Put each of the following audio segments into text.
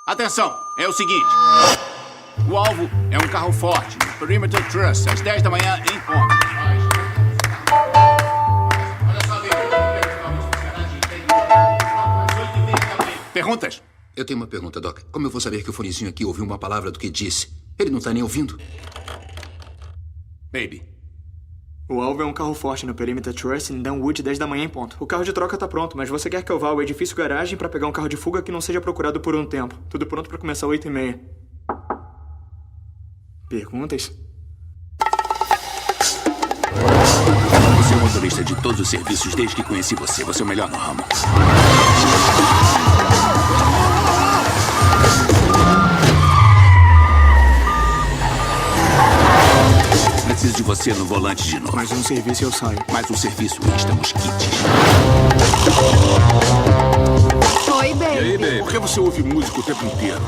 Atenção, é o seguinte. O alvo é um carro forte, Perimeter Trust, às 10 da manhã em ponto. Olha só, perguntas? Eu tenho uma pergunta, Doc. Como eu vou saber que o fonezinho aqui ouviu uma palavra do que disse? Ele não tá nem ouvindo. Baby. O alvo é um carro forte no Perimeter Trust em Dunwood, 10 da manhã em ponto. O carro de troca tá pronto, mas você quer que eu vá ao edifício garagem pra pegar um carro de fuga que não seja procurado por um tempo. Tudo pronto pra começar às 8h30. Perguntas? Você é o motorista de todos os serviços desde que conheci você. Você é o melhor no ramo. Preciso de você no volante de novo. Mais um serviço e eu saio. Mais um serviço e estamos quites. Oi, baby. E aí, baby? Por que você ouve música o tempo inteiro?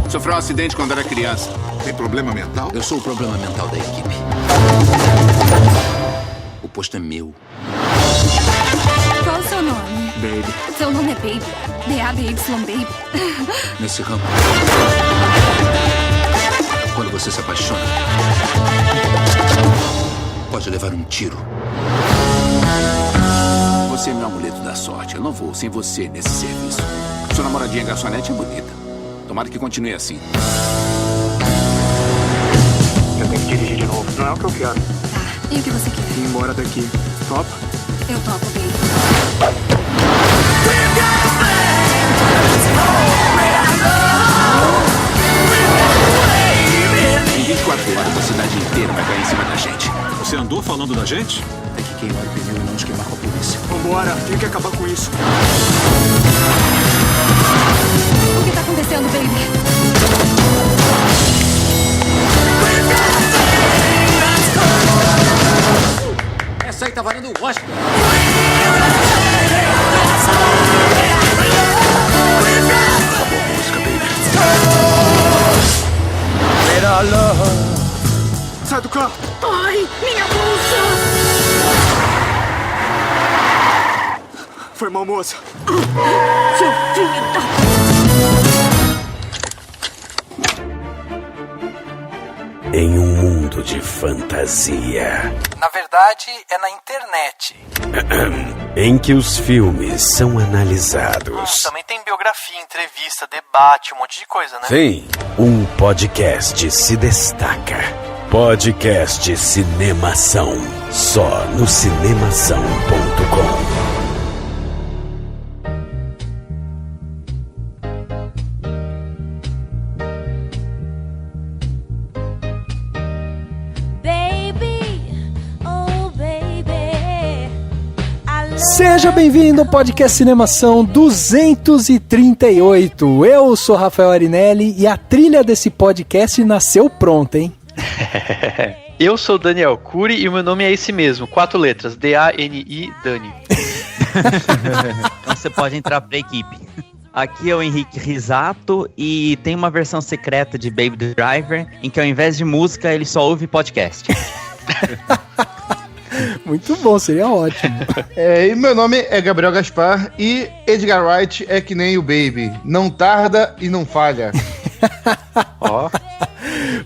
Sofreu um acidente quando era criança. Tem problema mental? Eu sou o problema mental da equipe. O posto é meu. Qual o seu nome? Baby. Seu nome é Baby. B-A-B-Y, Baby. Nesse ramo, quando você se apaixona, pode levar um tiro. Você é meu amuleto da sorte. Eu não vou sem você nesse serviço. Sua namoradinha garçonete é bonita. Tomara que continue assim. Eu tenho que dirigir de novo. Não é o que eu quero. Tá, e o que você quer? Ir embora daqui. Topa? Eu topo, Baby. Em 24 horas, a cidade inteira vai cair em cima da gente. Você andou falando da gente? Tem que queimar o pneu e não nos queimar com a polícia. Vambora, tem que acabar com isso. O que tá acontecendo, Baby? Essa aí tá valendo o Oscar. Acabou a música, baby. Sai do carro! Ai, minha bolsa! Foi mal, moça. Seu filho da... Em um mundo de fantasia. Na verdade, é na internet. Em que os filmes são analisados. Também tem biografia, entrevista, debate, um monte de coisa, né? Sim, um podcast se destaca. Podcast Cinemação. Só no cinemação.com. Seja bem-vindo ao podcast Cinemação 238. Eu sou Rafael Arinelli e a trilha desse podcast nasceu pronta, hein? Eu sou Daniel Cury e o meu nome é esse mesmo, 4 letras, D-A-N-I, Dani. Então você pode entrar pra equipe. Aqui é o Henrique Risato e tem uma versão secreta de Baby Driver em que ao invés de música ele só ouve podcast. Muito bom, seria ótimo. E meu nome é Gabriel Gaspar e Edgar Wright é que nem o Baby, não tarda e não falha. Ó.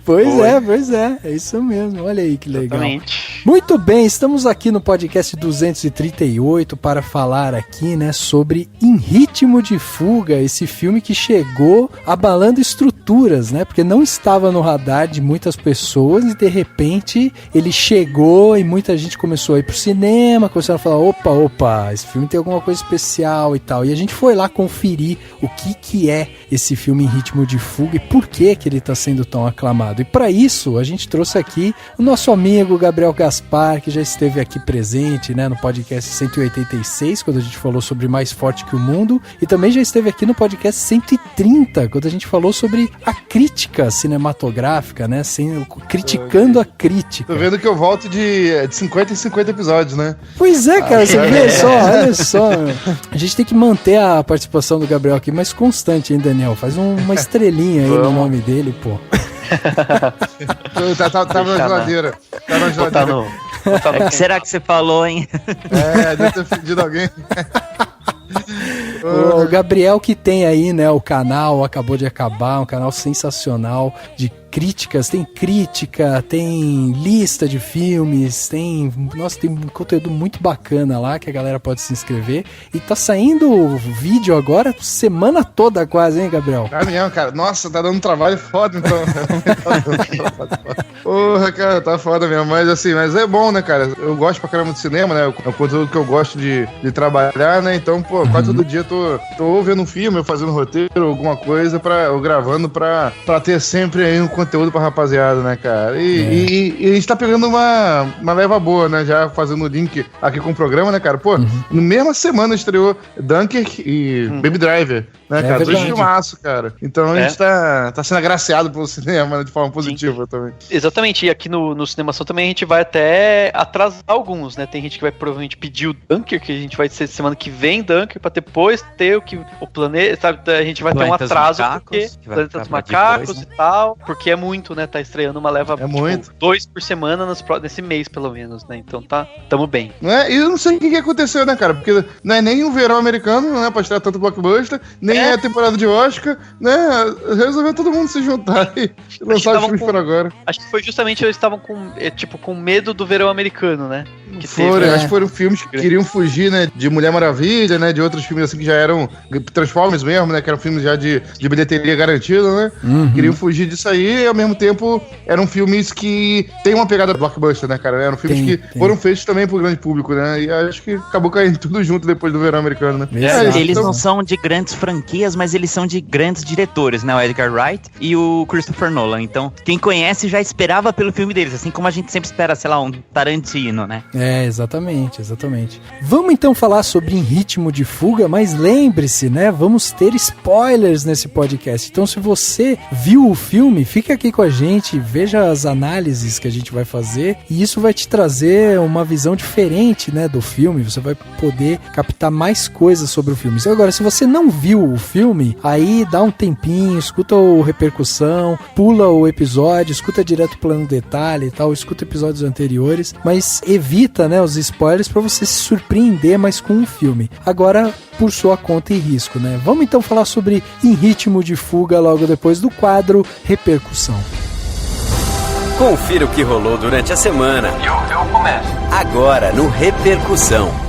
Pois é, é isso mesmo, olha aí que legal. Exatamente. Muito bem, estamos aqui no podcast 238 para falar aqui, né, sobre Em Ritmo de Fuga, esse filme que chegou abalando estruturas, né, porque não estava no radar de muitas pessoas e de repente ele chegou e muita gente começou a ir pro cinema, começaram a falar, opa, esse filme tem alguma coisa especial e tal, e a gente foi lá conferir o que é esse filme Em Ritmo de Fuga e por que ele está sendo tão aclamado. E para isso, a gente trouxe aqui o nosso amigo Gabriel Gaspar, que já esteve aqui presente, né, no podcast 186, quando a gente falou sobre Mais Forte que o Mundo, e também já esteve aqui no podcast 130, quando a gente falou sobre a crítica cinematográfica, né, criticando a crítica. Tô vendo que eu volto de 50 em 50 episódios, né? Pois é, cara, você vê só, olha só. A gente tem que manter a participação do Gabriel aqui mais constante, hein, Daniel? Faz uma estrelinha aí no nome dele, pô. Tava na geladeira. O que será que você falou, hein? Deve ter fedido alguém. O Gabriel que tem aí, né, o canal, acabou de acabar, um canal sensacional de críticas, tem crítica, tem lista de filmes, tem um conteúdo muito bacana lá que a galera pode se inscrever. E tá saindo vídeo agora semana toda quase, hein, Gabriel? Tá mesmo, cara. Nossa, tá dando um trabalho foda, então. Porra, cara, tá foda mesmo. Mas é bom, né, cara? Eu gosto pra caramba de cinema, né? É o conteúdo que eu gosto de trabalhar, né? Então, pô, quase todo dia tô vendo um filme, fazendo roteiro, alguma coisa, ou gravando pra ter sempre aí um conteúdo pra rapaziada, né, cara? E a gente tá pegando uma leva boa, né? Já fazendo o link aqui com o programa, né, cara? Pô, na mesma semana estreou Dunkirk e Baby Driver, né, cara? Dois filmaços, cara. Então a gente tá sendo agraciado pelo cinema, né, de forma positiva também. Exatamente, e aqui no Cinemação também a gente vai até atrasar alguns, né? Tem gente que vai provavelmente pedir o Dunkirk, que a gente vai ser semana que vem Dunkirk, pra depois ter o planeta, sabe? A gente vai ter um atraso, porque Planeta dos Macacos depois, né? E tal, porque é muito, né? Tá estreando uma leva, muito. 2 por semana nesse mês, pelo menos, né? Então tamo bem. E eu não sei o que aconteceu, né, cara? Porque não é nem o verão americano, né? Pra estrear tanto blockbuster, nem é a temporada de Oscar, né? Resolveu todo mundo se juntar e lançar os filmes por agora. Acho que foi justamente eles estavam com medo do verão americano, né? Acho que foram filmes que queriam fugir, né? De Mulher Maravilha, né? De outros filmes assim que já eram Transformers mesmo, né? Que eram filmes já de bilheteria garantida, né? Queriam fugir disso aí e ao mesmo tempo eram filmes que tem uma pegada blockbuster, né, cara? Eram filmes que foram feitos também pro grande público, né? E acho que acabou caindo tudo junto depois do verão americano, né? Eles não são de grandes franquias, mas eles são de grandes diretores, né? O Edgar Wright e o Christopher Nolan. Então, quem conhece já esperava pelo filme deles, assim como a gente sempre espera, sei lá, um Tarantino, né? Exatamente. Vamos então falar sobre Em Ritmo de Fuga, mas lembre-se, né? Vamos ter spoilers nesse podcast. Então, se você viu o filme, fica aqui com a gente, veja as análises que a gente vai fazer e isso vai te trazer uma visão diferente, né, do filme. Você vai poder captar mais coisas sobre o filme. Agora, se você não viu o filme, aí dá um tempinho, escuta o Repercussão, pula o episódio, escuta direto o Plano Detalhe e tal, escuta episódios anteriores, mas evita, né, os spoilers para você se surpreender mais com o filme. Agora, por sua conta e risco, né? Vamos então falar sobre Em Ritmo de Fuga logo depois do quadro Repercussão. Confira o que rolou durante a semana. Eu começo. Agora no Repercussão.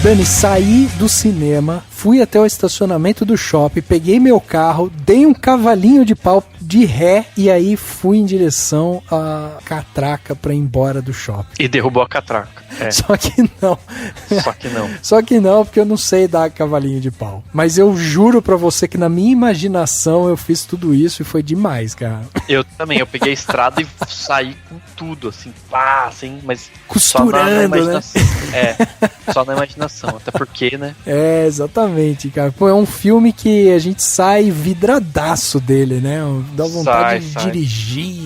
Dani, saí do cinema, fui até o estacionamento do shopping, peguei meu carro, dei um cavalinho de pau de ré e aí fui em direção à catraca pra ir embora do shopping. E derrubou a catraca. Só que não. Só que não, porque eu não sei dar cavalinho de pau. Mas eu juro pra você que na minha imaginação eu fiz tudo isso e foi demais, cara. Eu também, eu peguei a estrada e saí com tudo, assim, assim, mas costurando, só na imaginação, né? Só na imaginação, até porque, né? Exatamente, cara. Pô, é um filme que a gente sai vidradaço dele, né? Dá vontade de dirigir,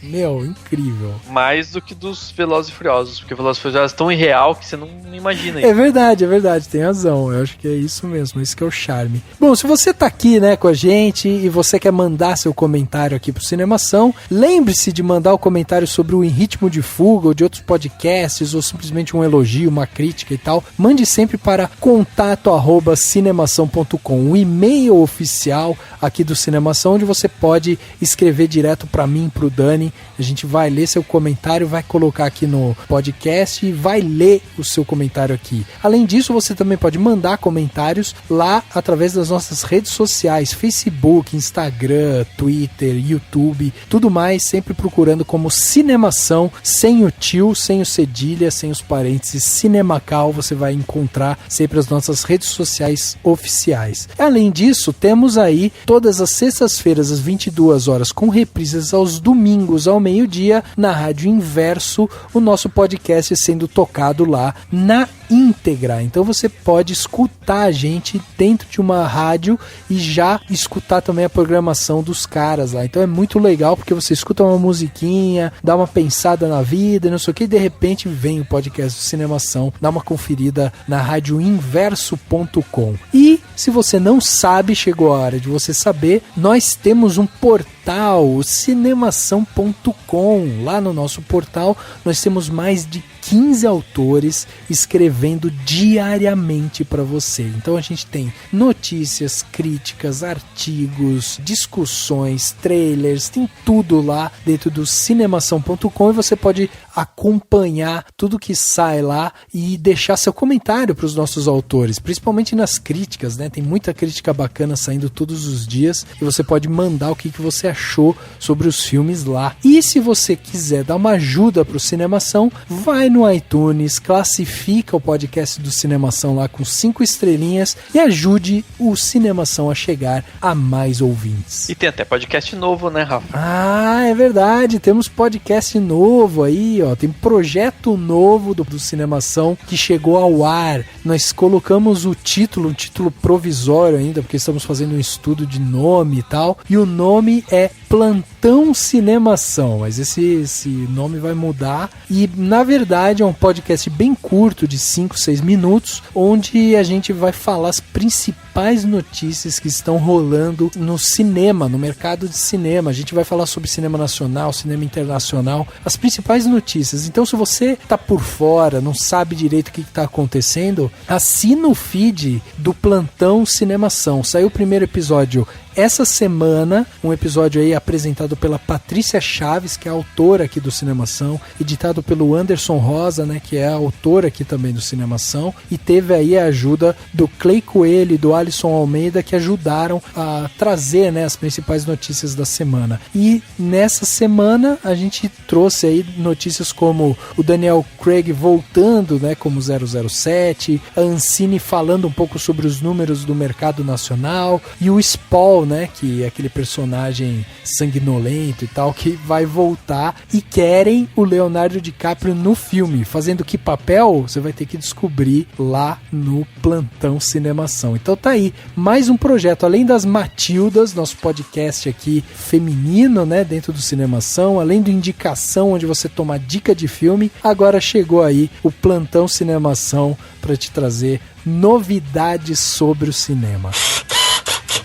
Meu, incrível. Mais do que dos Velozes e Furiosos, porque Velozes e Furiosos é tão irreal que você não imagina isso. É verdade, tem razão. Eu acho que é isso mesmo, esse que é o charme. Bom, se você tá aqui, né, com a gente e você quer mandar seu comentário aqui pro Cinemação, lembre-se de mandar o comentário sobre o Em Ritmo de Fuga ou de outros podcasts ou simplesmente um elogio, uma crítica e tal. Mande sempre para contato@cinemação.com, o e-mail oficial aqui do Cinemação, onde você pode escrever direto para mim, pro Dani. A gente vai ler seu comentário, vai colocar aqui no podcast e vai ler o seu comentário aqui. Além disso, você também pode mandar comentários lá através das nossas redes sociais, Facebook, Instagram, Twitter, YouTube, tudo mais, sempre procurando como Cinemação, sem o tio, sem o cedilha, sem os parênteses, Cinemacal, você vai encontrar sempre as nossas redes sociais oficiais. Além disso, temos aí todas as sextas-feiras às 22 horas, com reprises aos domingos ao meio-dia, na Rádio Inverso, o nosso podcast sendo tocado lá na íntegra. Então você pode escutar a gente dentro de uma rádio e já escutar também a programação dos caras lá. Então é muito legal porque você escuta uma musiquinha, dá uma pensada na vida, não sei o que, e de repente vem o podcast do Cinemação. Dá uma conferida na radioinverso.com. E se você não sabe, chegou a hora de você saber, nós temos um portal portal, o cinemação.com. Lá no nosso portal nós temos mais de 15 autores escrevendo diariamente para você. Então a gente tem notícias, críticas, artigos, discussões, trailers, tem tudo lá dentro do cinemação.com e você pode acompanhar tudo que sai lá e deixar seu comentário para os nossos autores, principalmente nas críticas, né? Tem muita crítica bacana saindo todos os dias e você pode mandar o que você achou sobre os filmes lá. E se você quiser dar uma ajuda para o Cinemação, vai no iTunes, classifica o podcast do Cinemação lá com 5 estrelinhas e ajude o Cinemação a chegar a mais ouvintes. E tem até podcast novo, né, Rafa? Ah, é verdade, temos podcast novo aí, ó, tem projeto novo do Cinemação que chegou ao ar. Nós colocamos o título, um título provisório ainda, porque estamos fazendo um estudo de nome e tal, e o nome é Plantão Cinemação, mas esse nome vai mudar e na verdade é um podcast bem curto de 5, 6 minutos, onde a gente vai falar as principais notícias que estão rolando no cinema, no mercado de cinema. A gente vai falar sobre cinema nacional, cinema internacional, as principais notícias. Então se você tá por fora, não sabe direito o que tá acontecendo, assina o feed do Plantão Cinemação. Saiu o primeiro episódio essa semana, um episódio aí apresentado pela Patrícia Chaves, que é a autora aqui do Cinemação, editado pelo Anderson Rosa, né, que é a autora aqui também do Cinemação, e teve aí a ajuda do Clay Coelho e do Alisson Almeida, que ajudaram a trazer, né, as principais notícias da semana. E nessa semana a gente trouxe aí notícias como o Daniel Craig voltando, né, como 007, a Ancine falando um pouco sobre os números do mercado nacional, e o Spall, né, que é aquele personagem sanguinolento e tal, que vai voltar, e querem o Leonardo DiCaprio no filme. Fazendo que papel? Você vai ter que descobrir lá no Plantão Cinemação. Então tá aí, mais um projeto, além das Matildas, nosso podcast aqui feminino, né, dentro do Cinemação, além do Indicação, onde você toma dica de filme, agora chegou aí o Plantão Cinemação para te trazer novidades sobre o cinema.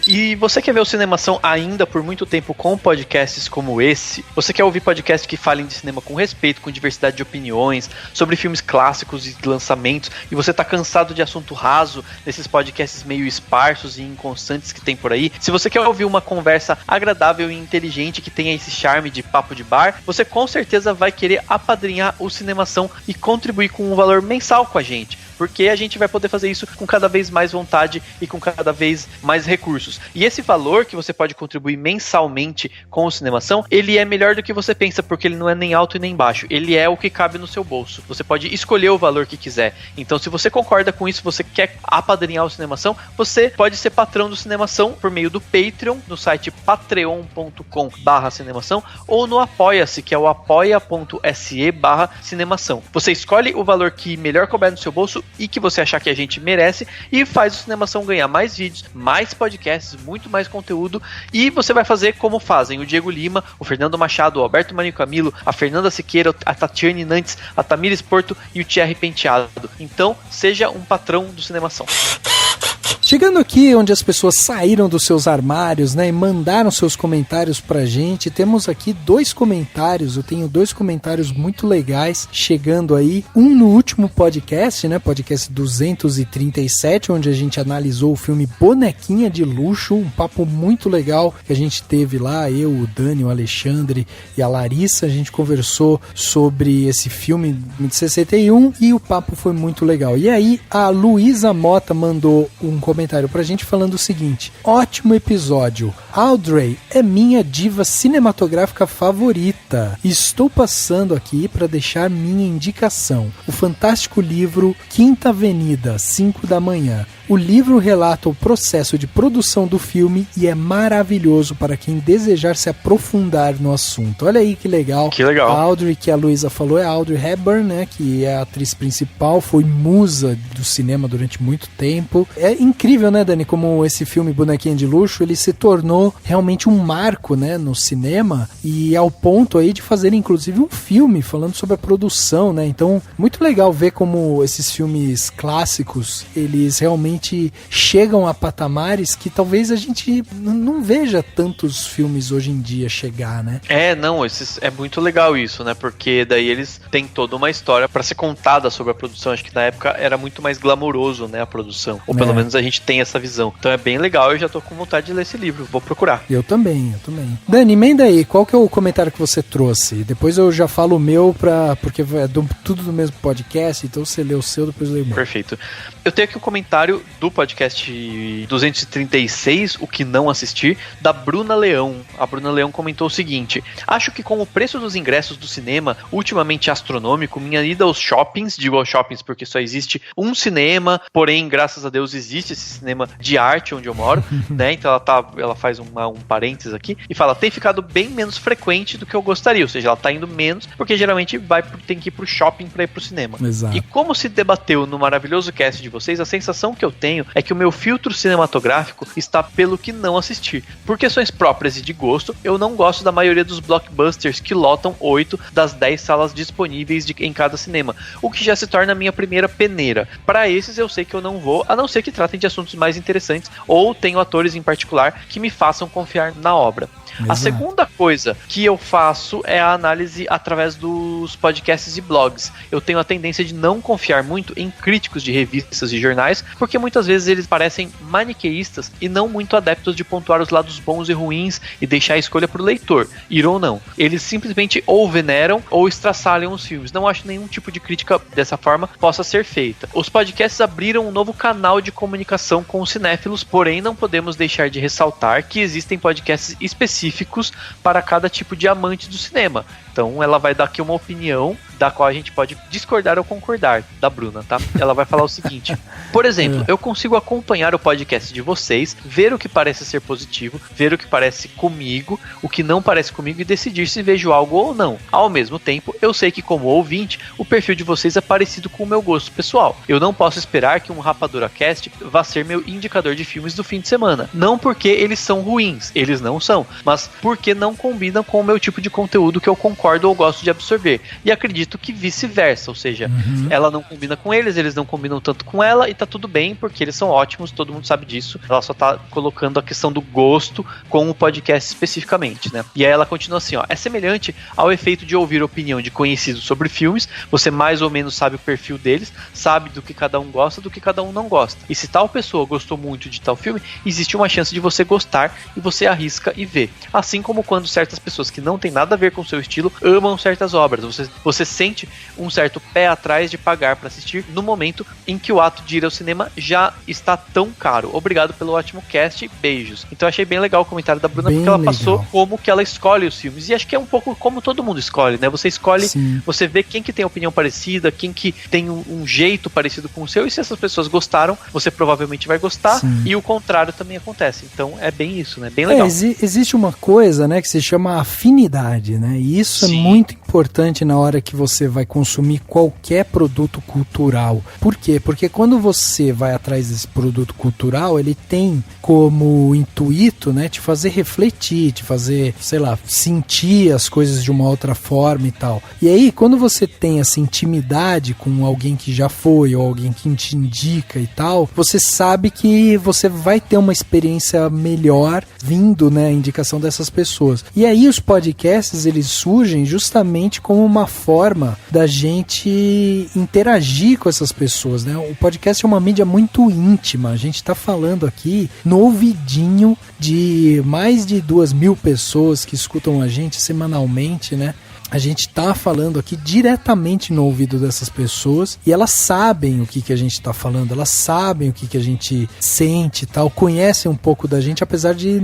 E você quer ver o Cinemação ainda por muito tempo com podcasts como esse? Você quer ouvir podcasts que falem de cinema com respeito, com diversidade de opiniões, sobre filmes clássicos e lançamentos, e você tá cansado de assunto raso, desses podcasts meio esparsos e inconstantes que tem por aí? Se você quer ouvir uma conversa agradável e inteligente que tenha esse charme de papo de bar, você com certeza vai querer apadrinhar o Cinemação e contribuir com um valor mensal com a gente, porque a gente vai poder fazer isso com cada vez mais vontade e com cada vez mais recursos. E esse valor que você pode contribuir mensalmente com o Cinemação, ele é melhor do que você pensa, porque ele não é nem alto e nem baixo, ele é o que cabe no seu bolso. Você pode escolher o valor que quiser. Então, se você concorda com isso, você quer apadrinhar o Cinemação, você pode ser patrão do Cinemação por meio do Patreon, no site patreon.com/cinemação, ou no Apoia-se, que é o apoia.se/cinemação. Você escolhe o valor que melhor couber no seu bolso e que você achar que a gente merece, e faz o Cinemação ganhar mais vídeos, mais podcasts, muito mais conteúdo, e você vai fazer como fazem o Diego Lima, o Fernando Machado, o Alberto Marinho Camilo, a Fernanda Siqueira, a Tatiane Nantes, a Tamires Porto e o Thierry Penteado. Então, seja um patrão do Cinemação. Chegando aqui onde as pessoas saíram dos seus armários, né, e mandaram seus comentários pra gente, temos aqui 2 comentários, eu tenho 2 comentários muito legais chegando aí, um no último podcast, né, podcast 237, onde a gente analisou o filme Bonequinha de Luxo, um papo muito legal que a gente teve lá, eu, o Dani, o Alexandre e a Larissa, a gente conversou sobre esse filme de 61 e o papo foi muito legal. E aí a Luísa Mota mandou um comentário pra gente falando o seguinte: ótimo episódio, Audrey é minha diva cinematográfica favorita. Estou passando aqui para deixar minha indicação, o fantástico livro Quinta Avenida, 5 da manhã. O livro relata o processo de produção do filme e é maravilhoso para quem desejar se aprofundar no assunto. Olha aí que legal. Que legal. A Audrey, que a Luísa falou, é a Audrey Hepburn, né, que é a atriz principal, foi musa do cinema durante muito tempo. É incrível, né, Dani, como esse filme Bonequinha de Luxo, ele se tornou realmente um marco, né, no cinema, e ao ponto aí de fazer inclusive um filme falando sobre a produção, né. Então, muito legal ver como esses filmes clássicos, eles realmente realmente chegam a patamares que talvez a gente não veja tantos filmes hoje em dia chegar, né? É muito legal isso, né? Porque daí eles têm toda uma história pra ser contada sobre a produção. Acho que na época era muito mais glamouroso, né, a produção. Ou pelo menos a gente tem essa visão. Então é bem legal, eu já tô com vontade de ler esse livro, vou procurar. Eu também. Dani, emenda aí, qual que é o comentário que você trouxe? Depois eu já falo o meu, porque é tudo do mesmo podcast, então você lê o seu, depois eu leio o meu. Perfeito. Eu tenho aqui um comentário do podcast 236, O Que Não Assistir, da Bruna Leão. A Bruna Leão comentou o seguinte: acho que com o preço dos ingressos do cinema ultimamente astronômico, minha ida aos shoppings, digo aos shoppings porque só existe um cinema, porém, graças a Deus, existe esse cinema de arte onde eu moro, né? Então ela faz um parênteses aqui e fala, tem ficado bem menos frequente do que eu gostaria, ou seja, ela tá indo menos, porque geralmente tem que ir pro shopping pra ir pro cinema. Exato. E como se debateu no maravilhoso cast de vocês, a sensação que eu tenho é que o meu filtro cinematográfico está pelo que não assistir. Por questões próprias e de gosto, eu não gosto da maioria dos blockbusters que lotam 8 das 10 salas disponíveis em cada cinema, o que já se torna a minha primeira peneira. Para esses eu sei que eu não vou, a não ser que tratem de assuntos mais interessantes ou tenho atores em particular que me façam confiar na obra. Exato. A segunda coisa que eu faço é a análise através dos podcasts e blogs. Eu tenho a tendência de não confiar muito em críticos de revistas e jornais, porque muitas vezes eles parecem maniqueístas e não muito adeptos de pontuar os lados bons e ruins e deixar a escolha para o leitor, ir ou não. Eles simplesmente ou veneram ou estraçalham os filmes. Não acho nenhum tipo de crítica dessa forma possa ser feita. Os podcasts abriram um novo canal de comunicação com os cinéfilos, porém não podemos deixar de ressaltar que existem podcasts específicos para cada tipo de amante do cinema. Então ela vai dar aqui uma opinião da qual a gente pode discordar ou concordar, da Bruna, tá? Ela vai falar o seguinte: por exemplo, eu consigo acompanhar o podcast de vocês, ver o que parece ser positivo, ver o que parece comigo, o que não parece comigo e decidir se vejo algo ou não. Ao mesmo tempo, eu sei que como ouvinte, o perfil de vocês é parecido com o meu gosto pessoal. Eu não posso esperar que um Rapadura Cast vá ser meu indicador de filmes do fim de semana. Não porque eles são ruins, eles não são, mas porque não combinam com o meu tipo de conteúdo que eu concordo ou gosto de absorver. E acredito que vice-versa, ou seja, ela não combina com eles não combinam tanto com ela, e tá tudo bem, porque eles são ótimos, todo mundo sabe disso. Ela só tá colocando a questão do gosto com o podcast especificamente, né? E aí ela continua assim, ó: é semelhante ao efeito de ouvir a opinião de conhecidos sobre filmes, você mais ou menos sabe o perfil deles, sabe do que cada um gosta, do que cada um não gosta. E se tal pessoa gostou muito de tal filme, existe uma chance de você gostar e você arrisca e vê. Assim como quando certas pessoas que não tem nada a ver com o seu estilo amam certas obras, você sente um certo pé atrás de pagar para assistir no momento em que o ato de ir ao cinema já está tão caro. Obrigado pelo ótimo cast, beijos. Então achei bem legal o comentário da Bruna, porque ela passou como que ela escolhe os filmes, e acho que é um pouco como todo mundo escolhe, né? Você escolhe, você vê quem que tem opinião parecida, quem que tem um jeito parecido com o seu, e se essas pessoas gostaram, você provavelmente vai gostar, e o contrário também acontece. Então é bem isso, né? Bem legal. Existe uma coisa, né, que se chama afinidade, né? E isso é muito importante na hora que você vai consumir qualquer produto cultural. Por quê? Porque quando você vai atrás desse produto cultural, ele tem como intuito, né, te fazer refletir, te fazer, sei lá, sentir as coisas de uma outra forma e tal. E aí, quando você tem essa intimidade com alguém que já foi, ou alguém que te indica e tal, você sabe que você vai ter uma experiência melhor vindo, né, a indicação dessas pessoas. E aí os podcasts, eles surgem justamente como uma forma da gente interagir com essas pessoas, né? O podcast é uma mídia muito íntima, a gente tá falando aqui no ouvidinho de mais de 2.000 pessoas que escutam a gente semanalmente, né? A gente tá falando aqui diretamente no ouvido dessas pessoas e elas sabem o que a gente tá falando, elas sabem o que a gente sente e tal, conhecem um pouco da gente, apesar de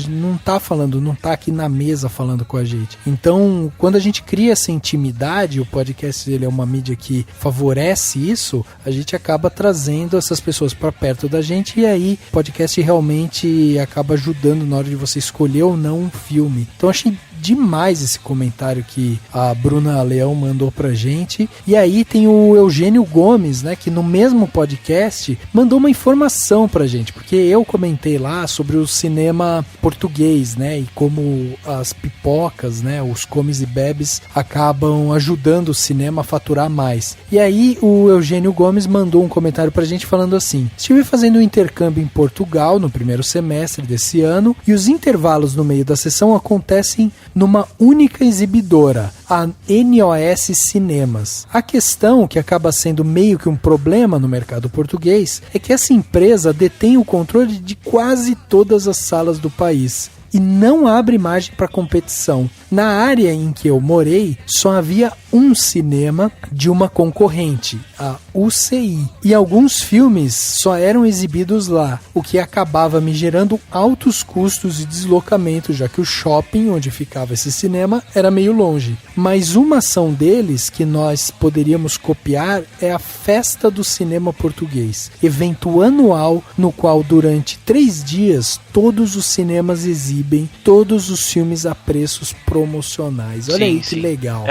não tá falando, não tá aqui na mesa falando com a gente. Então, quando a gente cria essa intimidade, o podcast ele é uma mídia que favorece isso, a gente acaba trazendo essas pessoas para perto da gente, e aí o podcast realmente acaba ajudando na hora de você escolher ou não um filme. Então, achei demais esse comentário que a Bruna Leão mandou pra gente. E aí tem o Eugênio Gomes, né, que no mesmo podcast mandou uma informação pra gente, porque eu comentei lá sobre o cinema português, né, e como as pipocas, né, os comes e bebes acabam ajudando o cinema a faturar mais. E aí o Eugênio Gomes mandou um comentário pra gente falando assim: estive fazendo um intercâmbio em Portugal no primeiro semestre desse ano e os intervalos no meio da sessão acontecem numa única exibidora, a NOS Cinemas. A questão, que acaba sendo meio que um problema no mercado português, é que essa empresa detém o controle de quase todas as salas do país e não abre margem para competição. Na área em que eu morei, só havia um cinema de uma concorrente, a UCI, e alguns filmes só eram exibidos lá, o que acabava me gerando altos custos de deslocamento, já que o shopping onde ficava esse cinema era meio longe. Mas uma ação deles que nós poderíamos copiar é a Festa do Cinema Português, evento anual no qual durante 3 dias todos os cinemas exibem todos os filmes a preços promocionais. Olha aí que legal.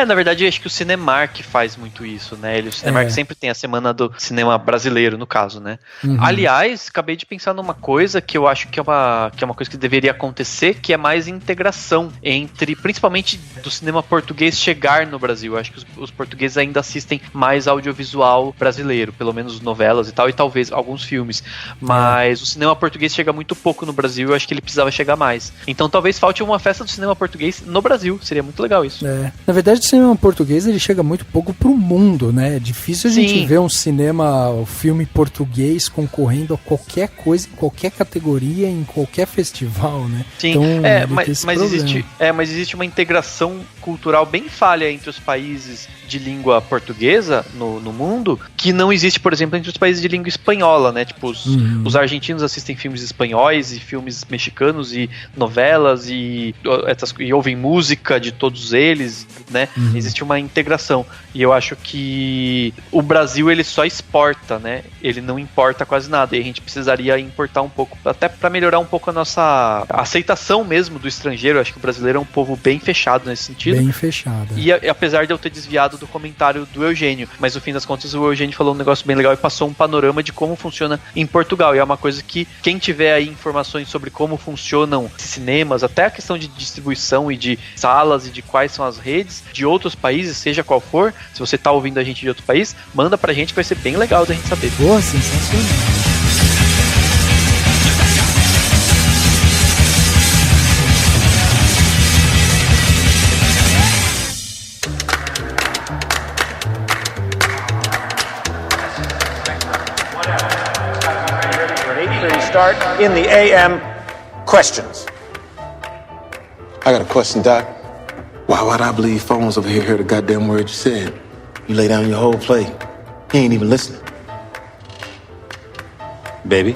Na verdade, acho que o Cinemark faz muito isso, né? O Cinemark sempre tem a semana do cinema brasileiro, no caso, né? Uhum. Aliás, acabei de pensar numa coisa que eu acho que é uma coisa que deveria acontecer, que é mais integração entre, principalmente do cinema português chegar no Brasil. Eu acho que os portugueses ainda assistem mais audiovisual brasileiro, pelo menos novelas e tal, e talvez alguns filmes. Mas o cinema português chega muito pouco no Brasil, eu acho que ele precisava chegar mais. Então talvez falte uma festa do cinema português no Brasil, seria muito legal isso. Na verdade, o cinema português ele chega muito pouco pro mundo, né? É difícil a gente ver um filme português concorrendo a qualquer coisa, em qualquer categoria, em qualquer festival, né? Sim, então, mas existe uma integração cultural bem falha entre os países de língua portuguesa no mundo, que não existe, por exemplo, entre os países de língua espanhola, né? Tipo, os argentinos assistem filmes espanhóis e filmes mexicanos e novelas e ouvem música de todos eles, né? Existe uma integração. E eu acho que o Brasil, ele só exporta, né? Ele não importa quase nada. E a gente precisaria importar um pouco, até para melhorar um pouco a nossa aceitação mesmo do estrangeiro. Eu acho que o brasileiro é um povo bem fechado nesse sentido. Bem fechado. E apesar de eu ter desviado do comentário do Eugênio, mas no fim das contas o Eugênio falou um negócio bem legal e passou um panorama de como funciona em Portugal. E é uma coisa que quem tiver aí informações sobre como funcionam cinemas, até a questão de distribuição e de salas e de quais são as redes de outros países, seja qual for, se você tá ouvindo a gente de outro país, manda pra gente que vai ser bem legal da gente saber. Boa, sensacional. Start in the AM questions. I got a question, Doc. Why'd I believe phones over here heard a goddamn word you said? You lay down your whole play. He ain't even listening. Baby?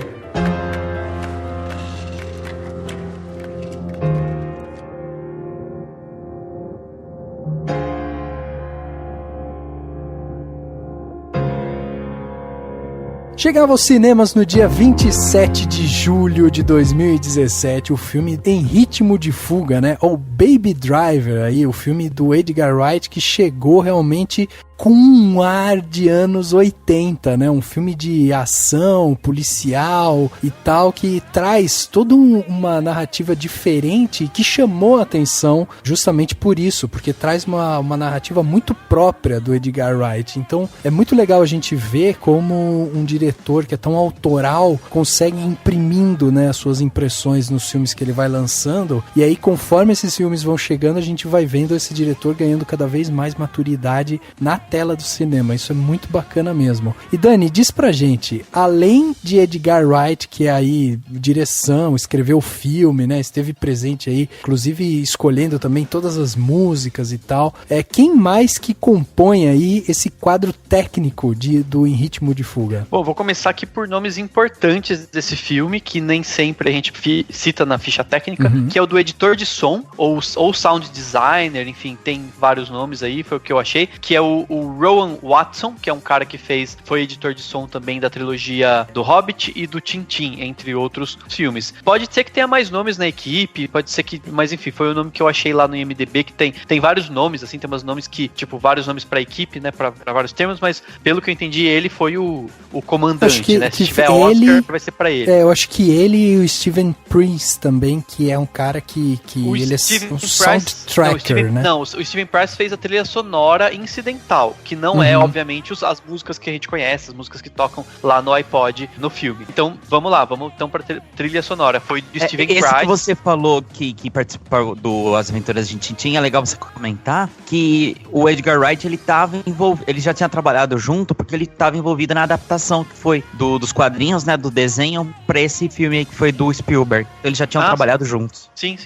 Chegava aos cinemas no dia 27 de julho de 2017 o filme Em Ritmo de Fuga, né? Ou Baby Driver, aí, o filme do Edgar Wright, que chegou realmente com um ar de anos 80, né? Um filme de ação, policial e tal, que traz toda uma narrativa diferente que chamou a atenção justamente por isso, porque traz uma narrativa muito própria do Edgar Wright. Então é muito legal a gente ver como um diretor que é tão autoral consegue imprimindo, né, as suas impressões nos filmes que ele vai lançando, e aí conforme esses filmes vão chegando, a gente vai vendo esse diretor ganhando cada vez mais maturidade na tela do cinema. Isso é muito bacana mesmo. E Dani, diz pra gente, além de Edgar Wright, que é aí direção, escreveu o filme, né, esteve presente aí, inclusive escolhendo também todas as músicas e tal, quem mais que compõe aí esse quadro técnico do Em Ritmo de Fuga? Bom, vou começar aqui por nomes importantes desse filme, que nem sempre a gente cita na ficha técnica, que é o do editor de som, ou sound designer, enfim, tem vários nomes aí, foi o que eu achei, que é o o Rowan Watson, que é um cara que foi editor de som também da trilogia do Hobbit e do Tintin, entre outros filmes. Pode ser que tenha mais nomes na equipe, pode ser que, mas enfim, foi o nome que eu achei lá no IMDb, que tem vários nomes, assim, tem umas nomes que, tipo, vários nomes pra equipe, né, pra vários termos, mas pelo que eu entendi, ele foi o comandante, né, se tiver Oscar, vai ser pra ele. Eu acho que ele e o Steven Price também, que é um cara que ele Steven é um Price, soundtracker, né? Não, o Steven Price fez a trilha sonora incidental, que não é, obviamente, as músicas que a gente conhece, as músicas que tocam lá no iPod, no filme. Então, vamos então pra trilha sonora. Foi do Steven Price. Esse que você falou que participou do As Aventuras de Tintin, é legal você comentar que o Edgar Wright, ele tava envolvido, ele já tinha trabalhado junto, porque ele estava envolvido na adaptação que foi dos quadrinhos, né, do desenho, pra esse filme aí que foi do Spielberg. Eles já tinham trabalhado juntos. Sim.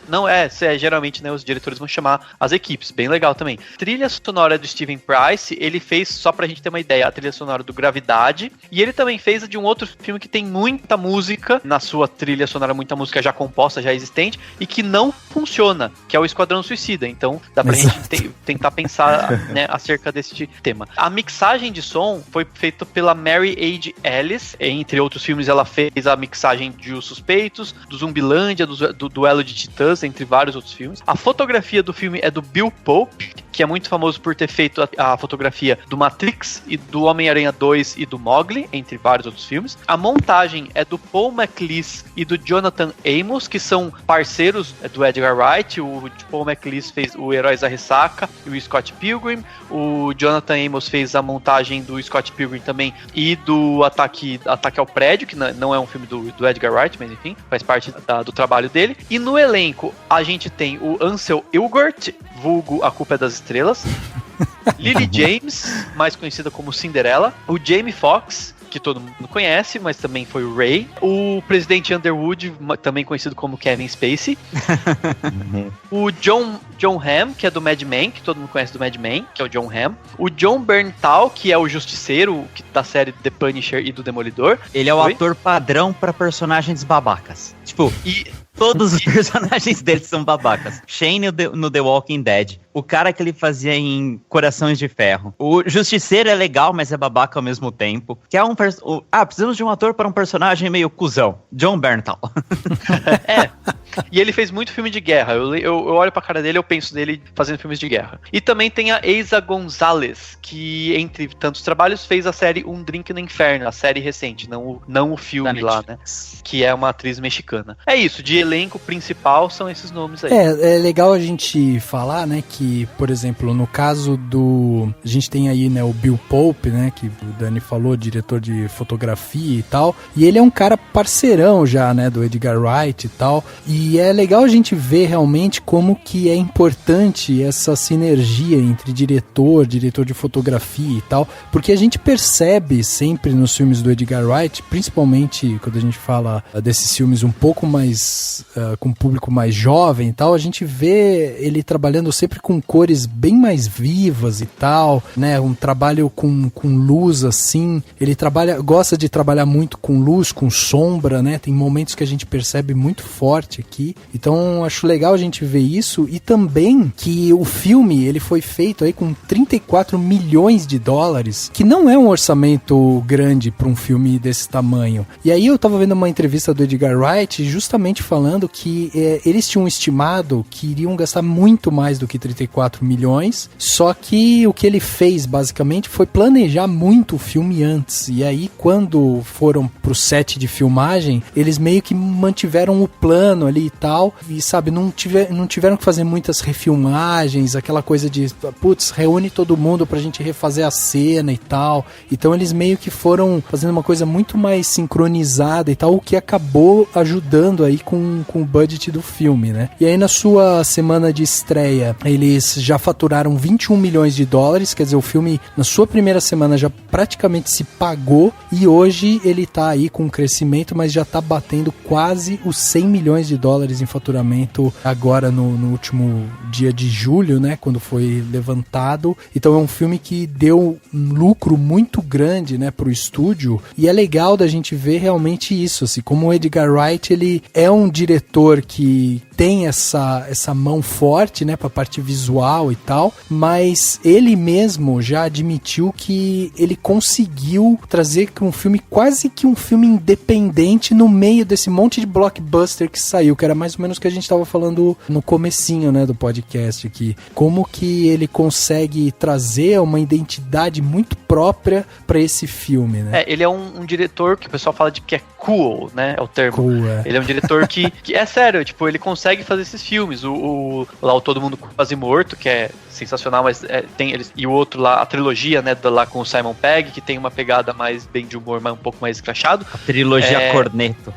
Não, geralmente, né, os diretores vão chamar as equipes, bem legal também. Trilha sonora do Steven Price, ele fez, só pra gente ter uma ideia, a trilha sonora do Gravidade, e ele também fez a de um outro filme que tem muita música na sua trilha sonora, muita música já composta, já existente, e que não funciona, que é o Esquadrão Suicida. Então, dá pra gente tentar pensar, né, acerca desse tema. A mixagem de som foi feita pela Mary Age Ellis, entre outros filmes ela fez a mixagem de Os Suspeitos, do Zumbilândia, do Duelo de Titãs, entre vários outros filmes. A fotografia do filme é do Bill Pope, que é muito famoso por ter feito a fotografia do Matrix e do Homem-Aranha 2 e do Mowgli, entre vários outros filmes. A montagem é do Paul McLeese e do Jonathan Amos, que são parceiros do Edgar Wright. O Paul McLeese fez o Heróis da Ressaca e o Scott Pilgrim. O Jonathan Amos fez a montagem do Scott Pilgrim também e do Ataque ao Prédio, que não é um filme do Edgar Wright, mas enfim, faz parte do trabalho dele. E no elenco, a gente tem o Ansel Elgort, vulgo A Culpa é das Estrelas, Lily James, mais conhecida como Cinderela, o Jamie Foxx, que todo mundo conhece, mas também foi o Ray, o presidente Underwood, também conhecido como Kevin Spacey, o John Hamm, que é do Mad Men, que todo mundo conhece do Mad Men, que é o John Hamm, o John Bernthal, que é o Justiceiro da série The Punisher e do Demolidor. Ele é o ator padrão para personagens babacas. Tipo, todos os personagens dele são babacas. Shane no The Walking Dead. O cara que ele fazia em Corações de Ferro. O Justiceiro é legal, mas é babaca ao mesmo tempo. Que é precisamos de um ator para um personagem meio cuzão. John Bernthal. E ele fez muito filme de guerra. Eu olho pra cara dele, eu penso nele fazendo filmes de guerra. E também tem a Eiza Gonzalez, que, entre tantos trabalhos, fez a série Um Drink no Inferno, a série recente, não o filme lá, né? Que é uma atriz mexicana. É isso, de elenco principal são esses nomes aí. É legal a gente falar, né, que, por exemplo, no caso a gente tem aí, né, o Bill Pope, né, que o Dani falou, diretor de fotografia e tal, e ele é um cara parceirão já, né, do Edgar Wright e tal, e é legal a gente ver realmente como que é importante essa sinergia entre diretor de fotografia e tal, porque a gente percebe sempre nos filmes do Edgar Wright, principalmente quando a gente fala desses filmes um pouco mais, com um público mais jovem e tal, a gente vê ele trabalhando sempre com cores bem mais vivas e tal, né, um trabalho com luz assim, ele gosta de trabalhar muito com luz, com sombra, né, tem momentos que a gente percebe muito forte aqui, então acho legal a gente ver isso, e também que o filme, ele foi feito aí com 34 milhões de dólares, que não é um orçamento grande para um filme desse tamanho, e aí eu tava vendo uma entrevista do Edgar Wright justamente falando que eles tinham estimado que iriam gastar muito mais do que 34 milhões, só que o que ele fez basicamente foi planejar muito o filme antes, e aí quando foram pro set de filmagem, eles meio que mantiveram o plano ali e tal, e sabe, não tiveram que fazer muitas refilmagens, aquela coisa de, putz, reúne todo mundo pra gente refazer a cena e tal, então eles meio que foram fazendo uma coisa muito mais sincronizada e tal, o que acabou ajudando aí com o budget do filme, né? E aí na sua semana de estreia, eles já faturaram 21 milhões de dólares, quer dizer, o filme na sua primeira semana já praticamente se pagou, e hoje ele tá aí com um crescimento, mas já tá batendo quase os 100 milhões de dólares em faturamento agora no último dia de julho, né, quando foi levantado. Então é um filme que deu um lucro muito grande, né, pro estúdio, e é legal da gente ver realmente isso, assim, como o Edgar Wright, ele é um diretor que tem essa mão forte, né, pra parte visual e tal, mas ele mesmo já admitiu que ele conseguiu trazer um filme, quase que um filme independente no meio desse monte de blockbuster que saiu, que era mais ou menos o que a gente tava falando no comecinho, né, do podcast aqui. Como que ele consegue trazer uma identidade muito própria pra esse filme, né? Ele é um diretor que o pessoal fala de que é cool, né, é o termo. Cool, é. Ele é um diretor que é sério, tipo, ele consegue fazer esses filmes. Lá o Todo Mundo Quase Morto, que é sensacional, mas tem eles, e o outro lá, a trilogia, né, lá com o Simon Pegg, que tem uma pegada mais bem de humor, mas um pouco mais escrachado. A trilogia Cornetto.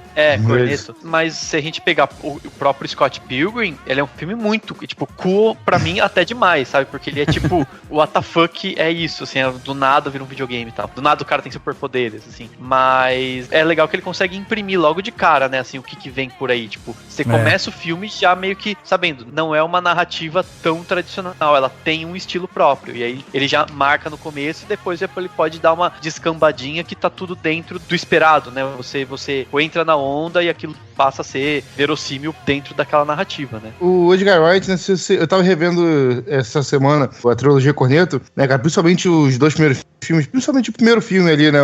Cornetto. Mas se a gente pegar o próprio Scott Pilgrim, ele é um filme muito, tipo, cool pra mim até demais, sabe? Porque ele é tipo, o what the fuck é isso, assim, do nada vira um videogame e tal. Do nada o cara tem superpoderes, assim. Mas é legal que ele consegue imprimir logo de cara, né, assim, o que vem por aí. Tipo, você começa o filme já meio que sabendo, não é uma narrativa tão tradicional, ela tem um estilo próprio. E aí ele já marca no começo e depois ele pode dar uma descambadinha que tá tudo dentro do esperado, né? Você entra na onda e aquilo passa a ser verossímil dentro daquela narrativa, né? O Edgar Wright, né, eu tava revendo essa semana a trilogia Cornetto, né, cara, principalmente os dois primeiros filmes, principalmente o primeiro filme ali, né,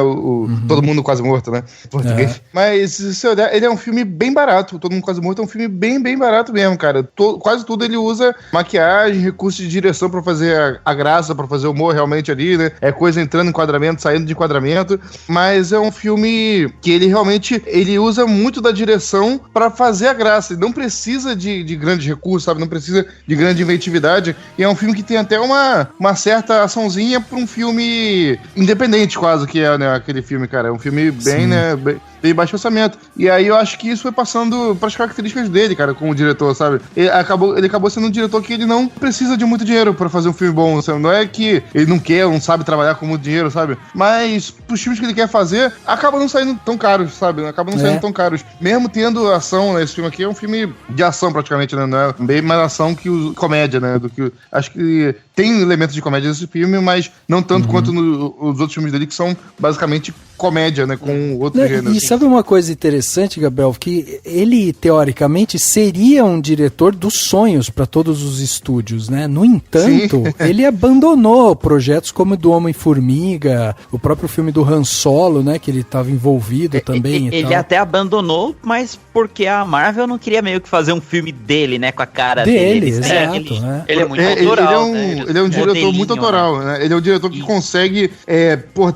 Todo Mundo Quase Morto, né, em português. Mas, se eu olhar, ele é um filme bem barato, Todo Mundo Quase Morto é um filme bem, bem barato mesmo, cara. Quase tudo ele usa maquiagem, recursos de direção pra fazer a graça, pra fazer o humor realmente ali, né, coisa entrando em enquadramento, saindo de enquadramento, mas é um filme que ele realmente, ele usa muito da direção pra fazer a graça, ele não precisa de grandes recursos, sabe, não precisa de grande inventividade, e é um filme que tem até uma certa açãozinha pra um filme independente quase, que é, né, aquele filme, cara, é um filme bem, né, bem baixo orçamento, e aí eu acho que isso foi passando pras características dele, cara, como diretor, sabe, ele acabou sendo um diretor que ele não precisa de muito dinheiro pra fazer um filme bom, sabe? Não é que ele não quer, não sabe trabalhar com muito dinheiro, sabe, mas pros filmes que ele quer fazer, acaba não saindo tão caros, sabe, mesmo tendo ação, né, esse filme aqui é um filme de ação praticamente, né, não é bem mais ação que comédia, né, do que, acho que tem elementos de comédia nesse filme, mas não tanto quanto os outros filmes dele, que são basicamente comédia, né, com outro gênero. E sabe uma coisa interessante, Gabriel, que ele, teoricamente, seria um diretor dos sonhos para todos os estúdios, né? No entanto, ele abandonou projetos como o do Homem-Formiga, o próprio filme do Han Solo, né, que ele estava envolvido também. Ele até abandonou, mas porque a Marvel não queria meio que fazer um filme dele, né, com a cara dele. Exato, ele é muito autoral, ele é um diretor muito autoral, né? Ele é um diretor que consegue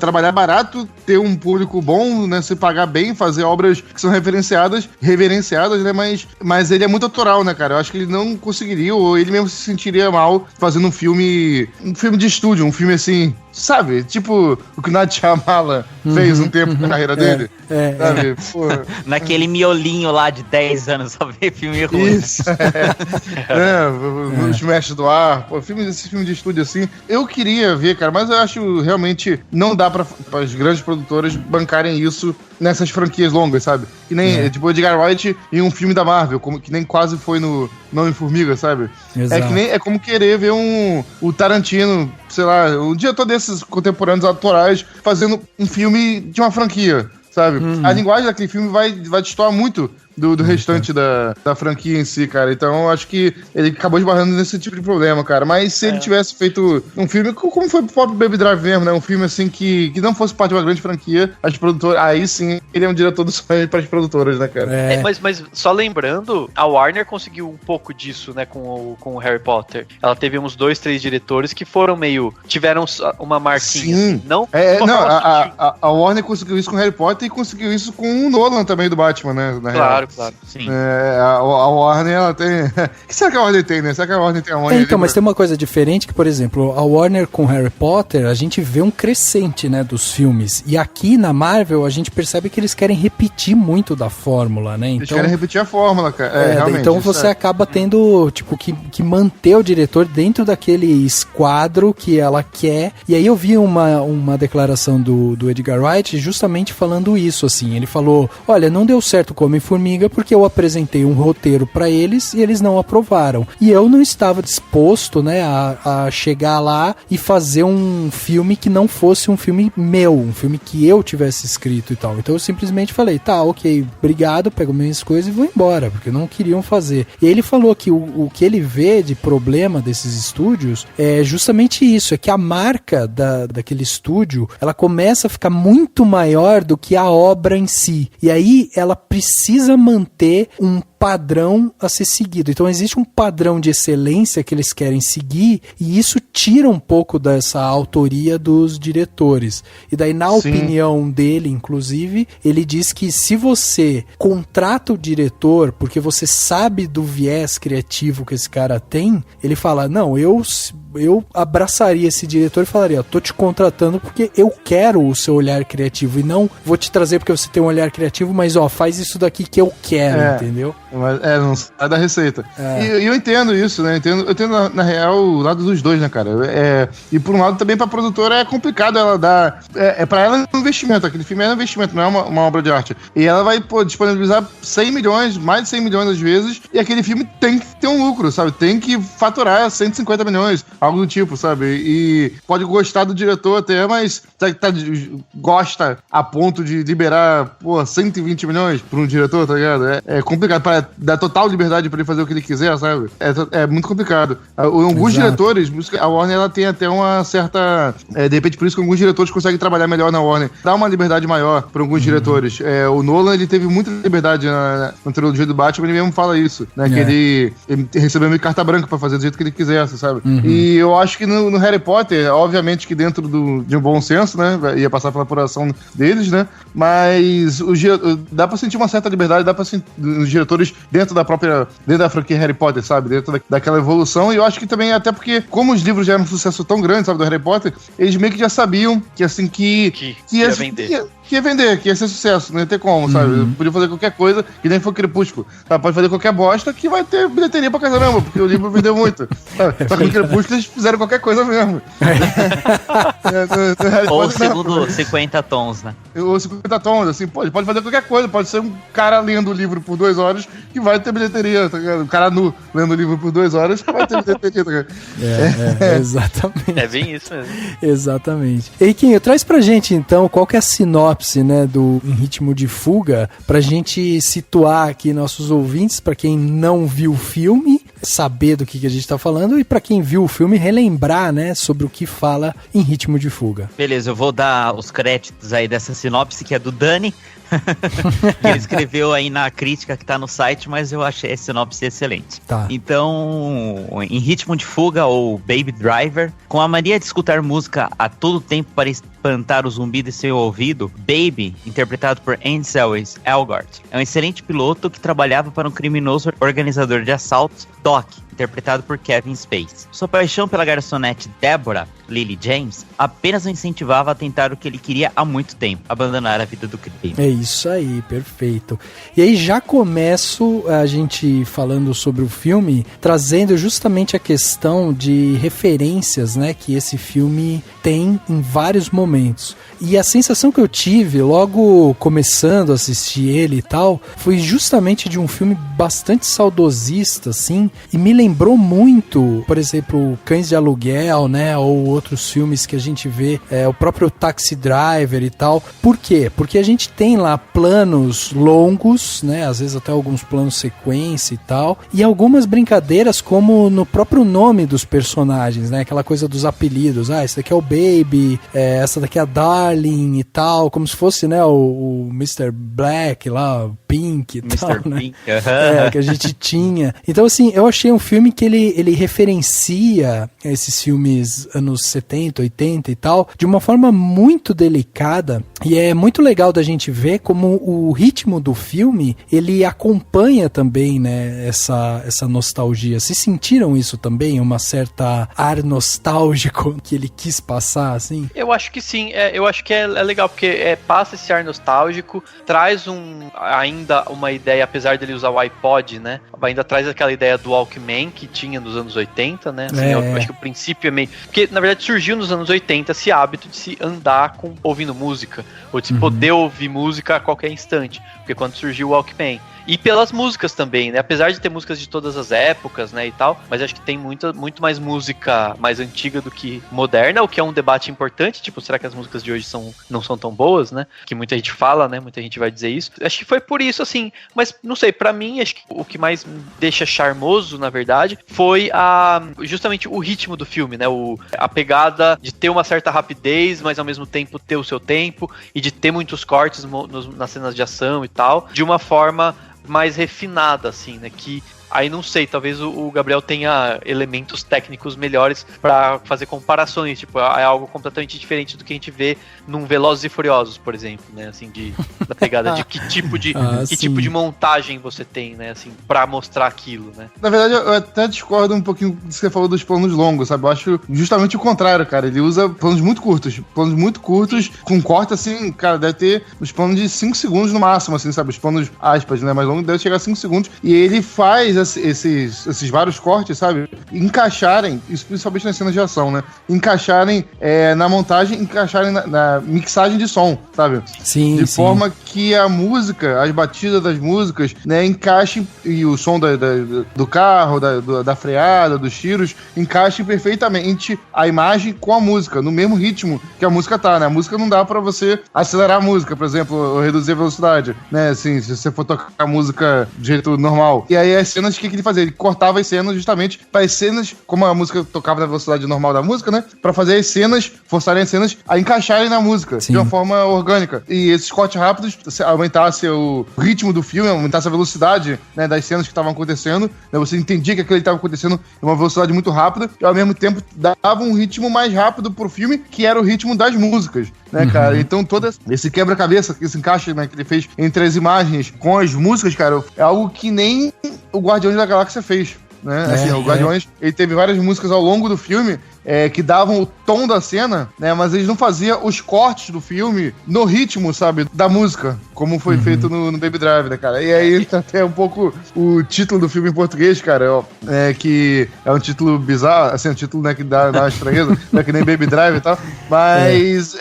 trabalhar barato, ter um público bom, né, se pagar bem, fazer obras que são reverenciadas, né, mas ele é muito autoral, né, cara? Eu acho que ele não conseguiria, ou ele mesmo se sentiria mal fazendo um filme de estúdio, um filme assim, sabe? Tipo o que o Night Shyamalan fez um tempo na carreira dele. Sabe? Naquele miolinho lá de 10 anos, só ver filme ruim. Isso, Os Mestres do Ar, esse filme de estúdio assim, eu queria ver, cara, mas eu acho realmente não dá para as grandes produtoras bancarem isso nessas franquias longas, sabe? Que nem, tipo, o Edgar Wright em um filme da Marvel, que nem quase foi no Homem-Formiga, sabe? Exato. É como querer ver o Tarantino, sei lá, um diretor desses contemporâneos autorais fazendo um filme de uma franquia, sabe? A linguagem daquele filme vai destoar muito do restante da franquia em si, cara. Então, eu acho que ele acabou esbarrando nesse tipo de problema, cara. Mas se ele tivesse feito um filme, como foi o próprio Baby Drive mesmo, né? Um filme, assim, que não fosse parte de uma grande franquia, as produtoras... Aí, sim, ele é um diretor do sonho para as produtoras, né, cara? Mas só lembrando, a Warner conseguiu um pouco disso, né, com o Harry Potter. Ela teve uns 2, 3 diretores que foram meio... Tiveram uma marquinha. Sim. Assim, a Warner conseguiu isso com Harry Potter e conseguiu isso com o Nolan também, do Batman, né? Claro, sim. A Warner, ela tem... O que será que a Warner tem, né? Será que a Warner tem a Warner? Então, mas tem uma coisa diferente que, por exemplo, a Warner com Harry Potter, a gente vê um crescente, né, dos filmes. E aqui na Marvel, a gente percebe que eles querem repetir muito da fórmula, né? Então, eles querem repetir a fórmula, cara. Realmente, então você acaba tendo, tipo, que manter o diretor dentro daquele esquadro que ela quer. E aí eu vi uma declaração do Edgar Wright justamente falando isso, assim. Ele falou, olha, não deu certo com Homem-Formiga, formiga porque eu apresentei um roteiro pra eles e eles não aprovaram. E eu não estava disposto, né, a chegar lá e fazer um filme que não fosse um filme meu, um filme que eu tivesse escrito e tal. Então eu simplesmente falei, tá, ok, obrigado, pego minhas coisas e vou embora, porque não queriam fazer. E ele falou que o que ele vê de problema desses estúdios é justamente isso, é que a marca daquele estúdio, ela começa a ficar muito maior do que a obra em si. E aí ela precisa manter um padrão a ser seguido. Então existe um padrão de excelência que eles querem seguir e isso tira um pouco dessa autoria dos diretores. E daí, na opinião dele, inclusive, ele diz que se você contrata o diretor porque você sabe do viés criativo que esse cara tem, ele fala, não, eu abraçaria esse diretor e falaria, tô te contratando porque eu quero o seu olhar criativo e não vou te trazer porque você tem um olhar criativo, mas faz isso daqui que eu quero, entendeu? Mas, não sai da receita. E eu entendo isso, né? Eu entendo na real o lado dos dois, né, cara? E por um lado também pra produtora é complicado ela dar... pra ela é um investimento, aquele filme é um investimento, não é uma obra de arte. E ela vai, disponibilizar 100 milhões, mais de 100 milhões às vezes, e aquele filme tem que ter um lucro, sabe? Tem que faturar 150 milhões, algo do tipo, sabe? E pode gostar do diretor até, mas gosta a ponto de liberar, 120 milhões pra um diretor, tá ligado? É complicado, para dar total liberdade pra ele fazer o que ele quiser, sabe? É muito complicado. Alguns diretores, a Warner, ela tem até uma certa... de repente, por isso que alguns diretores conseguem trabalhar melhor na Warner. Dá uma liberdade maior pra alguns diretores. O Nolan, ele teve muita liberdade na trilogia do Batman, ele mesmo fala isso, né? Que ele recebeu meio carta branca pra fazer do jeito que ele quisesse, sabe? E eu acho que no Harry Potter, obviamente que dentro de um bom senso, né? Ia passar pela apuração deles, né? Mas dá pra sentir uma certa liberdade, dá pra sentir os diretores dentro da franquia Harry Potter, sabe? Dentro daquela evolução. E eu acho que também, até porque, como os livros já eram um sucesso tão grande, sabe, do Harry Potter, eles meio que já sabiam que, assim, que ia vender. Que ia vender, que ia ser sucesso, não ia ter como, sabe? Podia fazer qualquer coisa, que nem foi Crepúsculo. Sabe? Pode fazer qualquer bosta que vai ter bilheteria pra caramba, porque o livro vendeu muito. Sabe? Só que no Crepúsculo eles fizeram qualquer coisa mesmo. Ou segundo 50 tons, né? Ou 50 tons, assim, pode fazer qualquer coisa. Pode ser um cara lendo o livro por 2 horas que vai ter bilheteria, tá ligado? Um cara nu lendo o livro por 2 horas que vai ter bilheteria, tá ligado? Exatamente. É bem isso mesmo. Exatamente. Eiquinho, traz pra gente, então, qual que é a sinopse, né, do Em Ritmo de Fuga, pra gente situar aqui nossos ouvintes, pra quem não viu o filme, saber do que a gente tá falando, e pra quem viu o filme, relembrar, né, sobre o que fala Em Ritmo de Fuga. Beleza, eu vou dar os créditos aí dessa sinopse, que é do Dani, que ele escreveu aí na crítica que tá no site, mas eu achei a sinopse excelente. Tá. Então, Em Ritmo de Fuga, ou Baby Driver, com a mania de escutar música a todo tempo para espantar o zumbi de seu ouvido, Baby, interpretado por Ansel Elgort, é um excelente piloto que trabalhava para um criminoso organizador de assaltos, Doc, interpretado por Kevin Spacey. Sua paixão pela garçonete Deborah, Lily James, apenas o incentivava a tentar o que ele queria há muito tempo, abandonar a vida do crime. É isso aí, perfeito. E aí já começo a gente falando sobre o filme, trazendo justamente a questão de referências, né, que esse filme tem em vários momentos. E a sensação que eu tive logo começando a assistir ele e tal, foi justamente de um filme bastante saudosista, assim, e me lembrou muito, por exemplo, Cães de Aluguel, né, ou outros filmes que a gente vê, o próprio Taxi Driver e tal. Por quê? Porque a gente tem lá planos longos, né, às vezes até alguns planos sequência e tal, e algumas brincadeiras como no próprio nome dos personagens, né, aquela coisa dos apelidos, esse daqui é o Baby, essa daqui é a Darling e tal, como se fosse, né, o Mr. Black lá, o Pink e tal, né? Pink. Que a gente tinha. Então, assim, eu achei um filme que ele referencia esses filmes anos 70, 80 e tal, de uma forma muito delicada, e é muito legal da gente ver como o ritmo do filme, ele acompanha também, né, essa nostalgia. Vocês sentiram isso também? Uma certa ar nostálgico que ele quis passar, assim? Eu acho que sim, eu acho que é legal, porque passa esse ar nostálgico, traz ainda uma ideia, apesar dele usar o iPod, né, ainda traz aquela ideia do Walkman, Walkman que tinha nos anos 80, né? Assim, eu acho que o princípio é meio... Porque, na verdade, surgiu nos anos 80 esse hábito de se andar ouvindo música, ou de se poder ouvir música a qualquer instante, porque quando surgiu o Walkman. E pelas músicas também, né? Apesar de ter músicas de todas as épocas, né, e tal, mas acho que tem muito mais música mais antiga do que moderna, o que é um debate importante, tipo, será que as músicas de hoje não são tão boas, né? Que muita gente fala, né? Muita gente vai dizer isso. Acho que foi por isso, assim, mas não sei, pra mim, acho que o que mais me deixa charmoso, na verdade, foi justamente o ritmo do filme, né? A pegada de ter uma certa rapidez, mas ao mesmo tempo ter o seu tempo, e de ter muitos cortes nas cenas de ação e tal, de uma forma mais refinada, assim, né? Que aí não sei, talvez o Gabriel tenha elementos técnicos melhores pra fazer comparações, tipo, é algo completamente diferente do que a gente vê num Velozes e Furiosos, por exemplo, né, assim, da pegada de que tipo de montagem você tem, né, assim, pra mostrar aquilo, né. Na verdade, eu até discordo um pouquinho do que você falou dos planos longos, sabe, eu acho justamente o contrário, cara, ele usa planos muito curtos, com corte, assim, cara, deve ter os planos de 5 segundos no máximo, assim, sabe, os planos, aspas, né, mais longos, deve chegar a 5 segundos, e ele faz esses vários cortes, sabe? Encaixarem, isso principalmente nas cenas de ação, né? Encaixarem na montagem, encaixarem na mixagem de som, sabe? Sim, de forma que a música, as batidas das músicas, né, encaixem, e o som do carro, da freada, dos tiros, encaixem perfeitamente a imagem com a música, no mesmo ritmo que a música tá, né? A música não dá pra você acelerar a música, por exemplo, ou reduzir a velocidade, né? Assim, se você for tocar a música do jeito normal. E aí as cenas, o que ele fazia? Ele cortava as cenas justamente para as cenas, como a música tocava na velocidade normal da música, né? Pra fazer as cenas, forçarem as cenas a encaixarem na música, de uma forma orgânica. E esses cortes rápidos aumentasse o ritmo do filme, aumentasse a velocidade, né, das cenas que estavam acontecendo, né? Você entendia que aquilo estava acontecendo em uma velocidade muito rápida e ao mesmo tempo dava um ritmo mais rápido pro filme, que era o ritmo das músicas, né, cara? Então todo esse quebra-cabeça, esse encaixe, né, que ele fez entre as imagens com as músicas, cara, é algo que nem o Guardiões da Galáxia fez, né? Assim, o Guardiões, ele teve várias músicas ao longo do filme que davam o tom da cena, né? Mas eles não faziam os cortes do filme no ritmo, sabe? Da música, como foi feito no Baby Driver, né, cara? E aí até um pouco o título do filme em português, cara, que é um título bizarro, assim, um título, né, que dá uma estranheza, né, que nem Baby Driver e tal, mas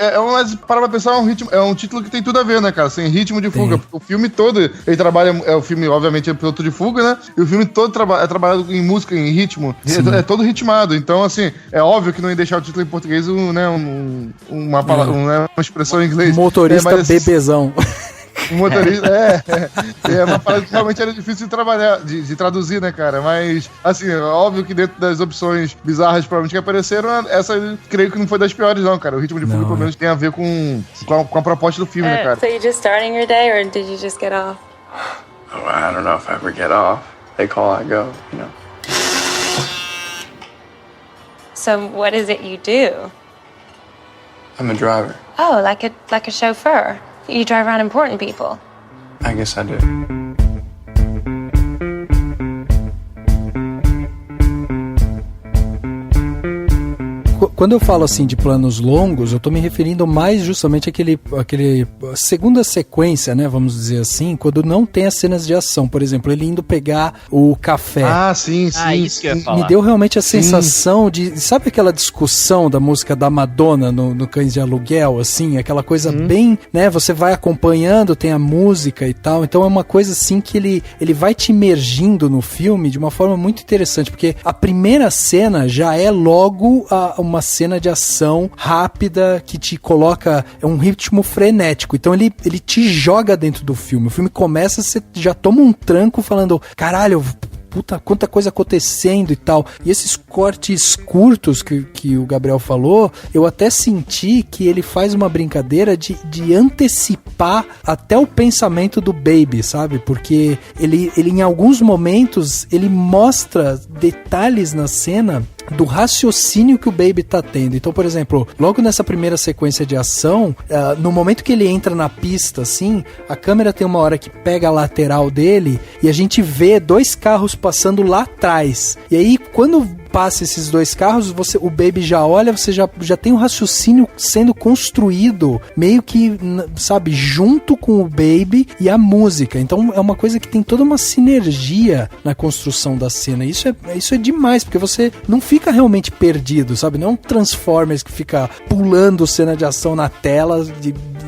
para pra pensar, é um título que tem tudo a ver, né, cara? Assim, ritmo de fuga. O filme todo, ele trabalha, o filme, obviamente, é piloto de fuga, né? E o filme todo é trabalhado em música, em ritmo, é todo ritmado. Então, assim, é óbvio que não ia deixar o título em português, né, uma palavra, uma expressão em inglês. Motorista bebezão. O motorista, é uma parada que realmente era difícil de trabalhar, de traduzir, né, cara? Mas, assim, óbvio que dentro das opções bizarras, provavelmente, que apareceram, essa eu creio que não foi das piores, não, cara. O ritmo de fuga, pelo menos, tem a ver com a proposta do filme, né, cara? So you just starting your day, or did you just get off? Oh, I don't know if I ever get off. They call, I go, you know. So what is it you do? I'm a driver. Oh, like a chauffeur. You drive around important people. I guess I do. Quando eu falo assim de planos longos, eu tô me referindo mais justamente àquele segunda sequência, né, vamos dizer assim, quando não tem as cenas de ação. Por exemplo, ele indo pegar o café. Sim. Isso que eu ia falar. Me deu realmente a sensação de... Sabe aquela discussão da música da Madonna no Cães de Aluguel, assim? Aquela coisa bem, né, você vai acompanhando, tem a música e tal. Então é uma coisa assim que ele vai te imergindo no filme de uma forma muito interessante, porque a primeira cena já é logo uma cena de ação rápida que te coloca um ritmo frenético. Então ele te joga dentro do filme. O filme começa, você já toma um tranco falando, caralho, puta, quanta coisa acontecendo e tal. E esses cortes curtos que o Gabriel falou, eu até senti que ele faz uma brincadeira de antecipar até o pensamento do Baby, sabe? Porque ele em alguns momentos, ele mostra detalhes na cena do raciocínio que o Baby tá tendo. Então, por exemplo, logo nessa primeira sequência de ação, no momento que ele entra na pista, assim, a câmera tem uma hora que pega a lateral dele e a gente vê 2 carros passando lá atrás. E aí, quando passa esses dois carros, o Baby já olha, você já tem um raciocínio sendo construído, meio que, sabe, junto com o Baby e a música. Então é uma coisa que tem toda uma sinergia na construção da cena. Isso é demais, porque você não fica realmente perdido, sabe? Não é um Transformers que fica pulando cena de ação na tela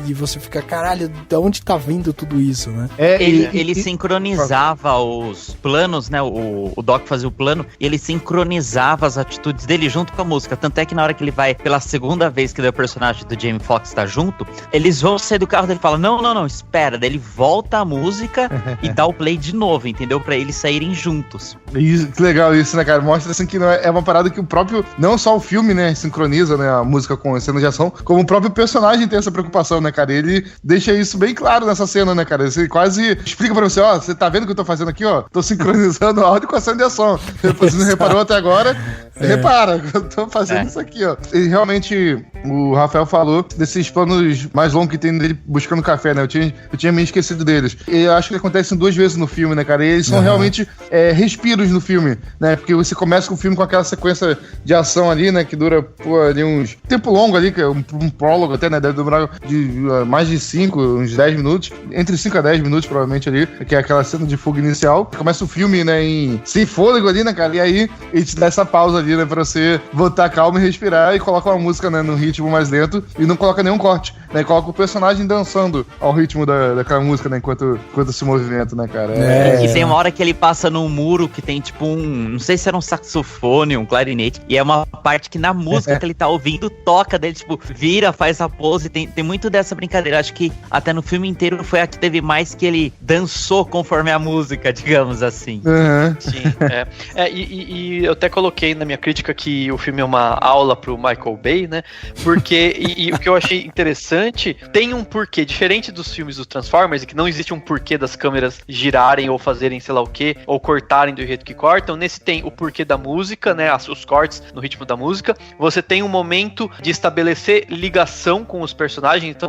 e você fica, caralho, de onde tá vindo tudo isso, né? Ele sincronizava os planos, né? O Doc fazia o plano e ele sincronizava as atitudes dele junto com a música. Tanto é que na hora que ele vai, pela segunda vez que o personagem do Jamie Foxx tá junto, eles vão sair do carro dele e falam, não, espera. Daí ele volta a música e dá o play de novo, entendeu? Pra eles saírem juntos. Isso, que legal isso, né, cara? Mostra assim que não é uma parada que o próprio, não só o filme, né, sincroniza, né, a música com a cena de ação, como o próprio personagem tem essa preocupação, né, cara? Ele deixa isso bem claro nessa cena, né, cara? Ele quase explica pra você, você tá vendo o que eu tô fazendo aqui, Tô sincronizando o áudio com a cena de ação. Você não reparou até agora? Repara, eu tô fazendo isso aqui, E realmente, o Rafael falou desses planos mais longos que tem dele buscando café, né? Eu tinha me esquecido deles. E eu acho que acontecem 2 vezes no filme, né, cara? E eles são realmente respiros no filme, né? Porque você começa com o filme com aquela sequência de ação ali, né? Que dura, ali uns... tempo longo ali, que é um prólogo até, né? Deve durar mais de 5, uns 10 minutos. Entre 5 a 10 minutos, provavelmente, ali. Que é aquela cena de fuga inicial. Começa o filme, né? Sem fôlego ali, né, cara? E aí, ele te dá essa pausa ali, né? Pra você voltar calmo e respirar. E coloca uma música, né? No ritmo mais lento. E não coloca nenhum corte, né? E coloca o personagem dançando ao ritmo daquela música, né? Enquanto se movimenta, né, cara? E tem uma hora que ele passa num muro que tem, tipo, não sei se era um saxofone, um clarinete. E é uma parte que na música que ele tá ouvindo, toca dele, tipo, vira, faz a pose. Tem muito dessa brincadeira. Acho que até no filme inteiro foi a que teve mais que ele dançou conforme a música, digamos assim. Sim, e eu até coloquei na minha crítica que o filme é uma aula pro Michael Bay, né? Porque, e o que eu achei interessante, tem um porquê, diferente dos filmes dos Transformers, que não existe um porquê das câmeras girarem ou fazerem sei lá o que, ou cortarem do jeito que cortam. Nesse tem o porquê da música, né? Os cortes no ritmo da música. Você tem um momento de estabelecer ligação com os personagens. Então,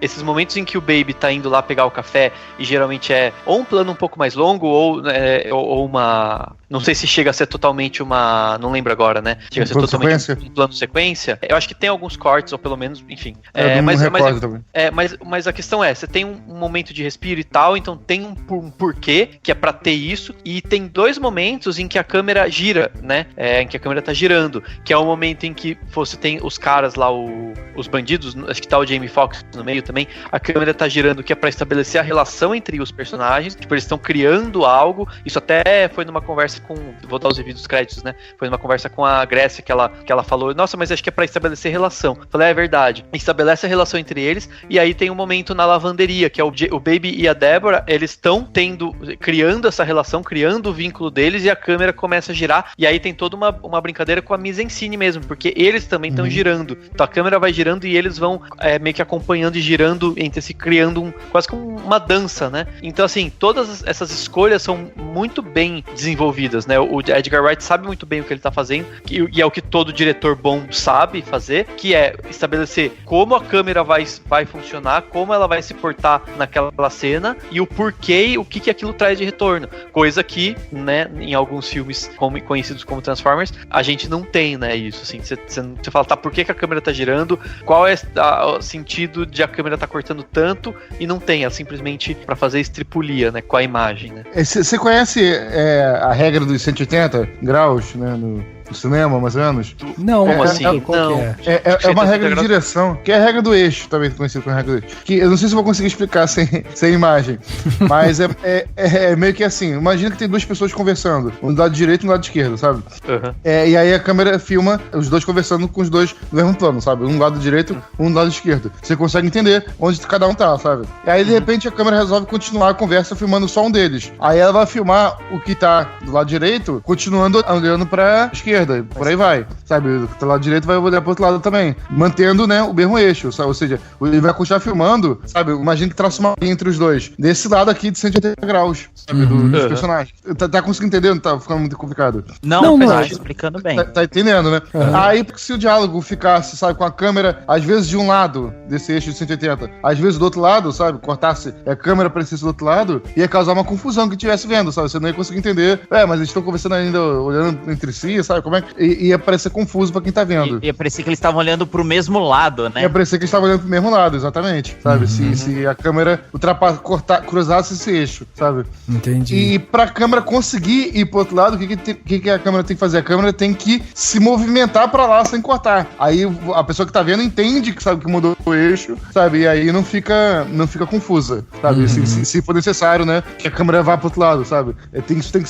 esses momentos em que o Baby tá indo lá pegar o café, e geralmente é ou um plano um pouco mais longo, ou uma... Não sei se chega a ser totalmente uma... Não lembro agora, né? Chega a ser totalmente um plano sequência. Eu acho que tem alguns cortes, ou pelo menos, enfim. Mas a questão é, você tem um momento de respiro e tal, então tem um porquê, que é pra ter isso, e tem 2 momentos em que a câmera gira, né? Em que a câmera tá girando, que é o momento em que você tem os caras lá, os bandidos, acho que tá o Jamie Foxx no meio também, a câmera tá girando, que é pra estabelecer a relação entre os personagens, tipo, eles estão criando algo. Isso até foi numa conversa vou dar os devidos dos créditos, né? Foi numa conversa com a Grécia que ela falou, nossa, mas acho que é pra estabelecer relação. Falei, é verdade. Estabelece a relação entre eles, e aí tem um momento na lavanderia, que é o Baby e a Deborah, eles estão criando essa relação, criando o vínculo deles, e a câmera começa a girar, e aí tem toda uma brincadeira com a mise-en-scène mesmo, porque eles também estão girando. Então a câmera vai girando e eles vão meio que acompanhando e girando entre si, criando quase que uma dança, né? Então, assim, todas essas escolhas são muito bem desenvolvidas, né? O Edgar Wright sabe muito bem o que ele tá fazendo, e é o que todo diretor bom sabe fazer, que é estabelecer como a câmera vai funcionar, como ela vai se portar naquela cena, e o porquê, o que aquilo traz de retorno. Coisa que, né, em alguns filmes conhecidos como Transformers, a gente não tem, né, isso, assim, você fala, tá, por que a câmera tá girando, qual é o sentido de a câmera tá cortando tanto, e não tem, é simplesmente pra fazer estripulia, né, com a imagem, né. Você conhece a regra dos 180 graus, né, no cinema, mais ou menos? Não, como assim? É uma regra de direção, que é a regra do eixo, também conhecido como regra do eixo. Que eu não sei se eu vou conseguir explicar sem imagem, mas é meio que assim, imagina que tem 2 pessoas conversando, um do lado direito e um do lado esquerdo, sabe? E aí a câmera filma os 2 conversando com os 2 no mesmo plano, sabe? Um do lado direito, um do lado esquerdo. Você consegue entender onde cada um tá, sabe? E aí, de repente, a câmera resolve continuar a conversa filmando só um deles. Aí ela vai filmar o que tá do lado direito, continuando olhando pra esquerda, por aí vai, sabe? O que tá do lado direito vai olhar pro outro lado também, mantendo, né, o mesmo eixo, sabe? Ou seja, ele vai continuar filmando, sabe? Imagina que traça uma linha entre os 2, desse lado aqui de 180 graus, sabe? Dos personagens. Tá conseguindo entender? Não tá ficando muito complicado? Não, tá explicando bem. Tá entendendo, né? Aí, se o diálogo ficasse, sabe, com a câmera, às vezes de um lado desse eixo de 180, às vezes do outro lado, sabe? Cortasse a câmera aparecesse do outro lado, ia causar uma confusão que estivesse vendo, sabe? Você não ia conseguir entender, mas eles estão conversando ainda, olhando entre si, sabe? Como é que ia parecer confuso pra quem tá vendo. Ia parecer que eles estavam olhando pro mesmo lado, né? Ia parecer que eles estavam olhando pro mesmo lado, exatamente, sabe? Se a câmera cruzasse esse eixo, sabe? Entendi. E pra câmera conseguir ir pro outro lado, o que a câmera tem que fazer? A câmera tem que se movimentar pra lá sem cortar. Aí a pessoa que tá vendo entende que sabe que mudou o eixo, sabe? E aí não fica confusa, sabe? Se for necessário, né? Que a câmera vá pro outro lado, sabe?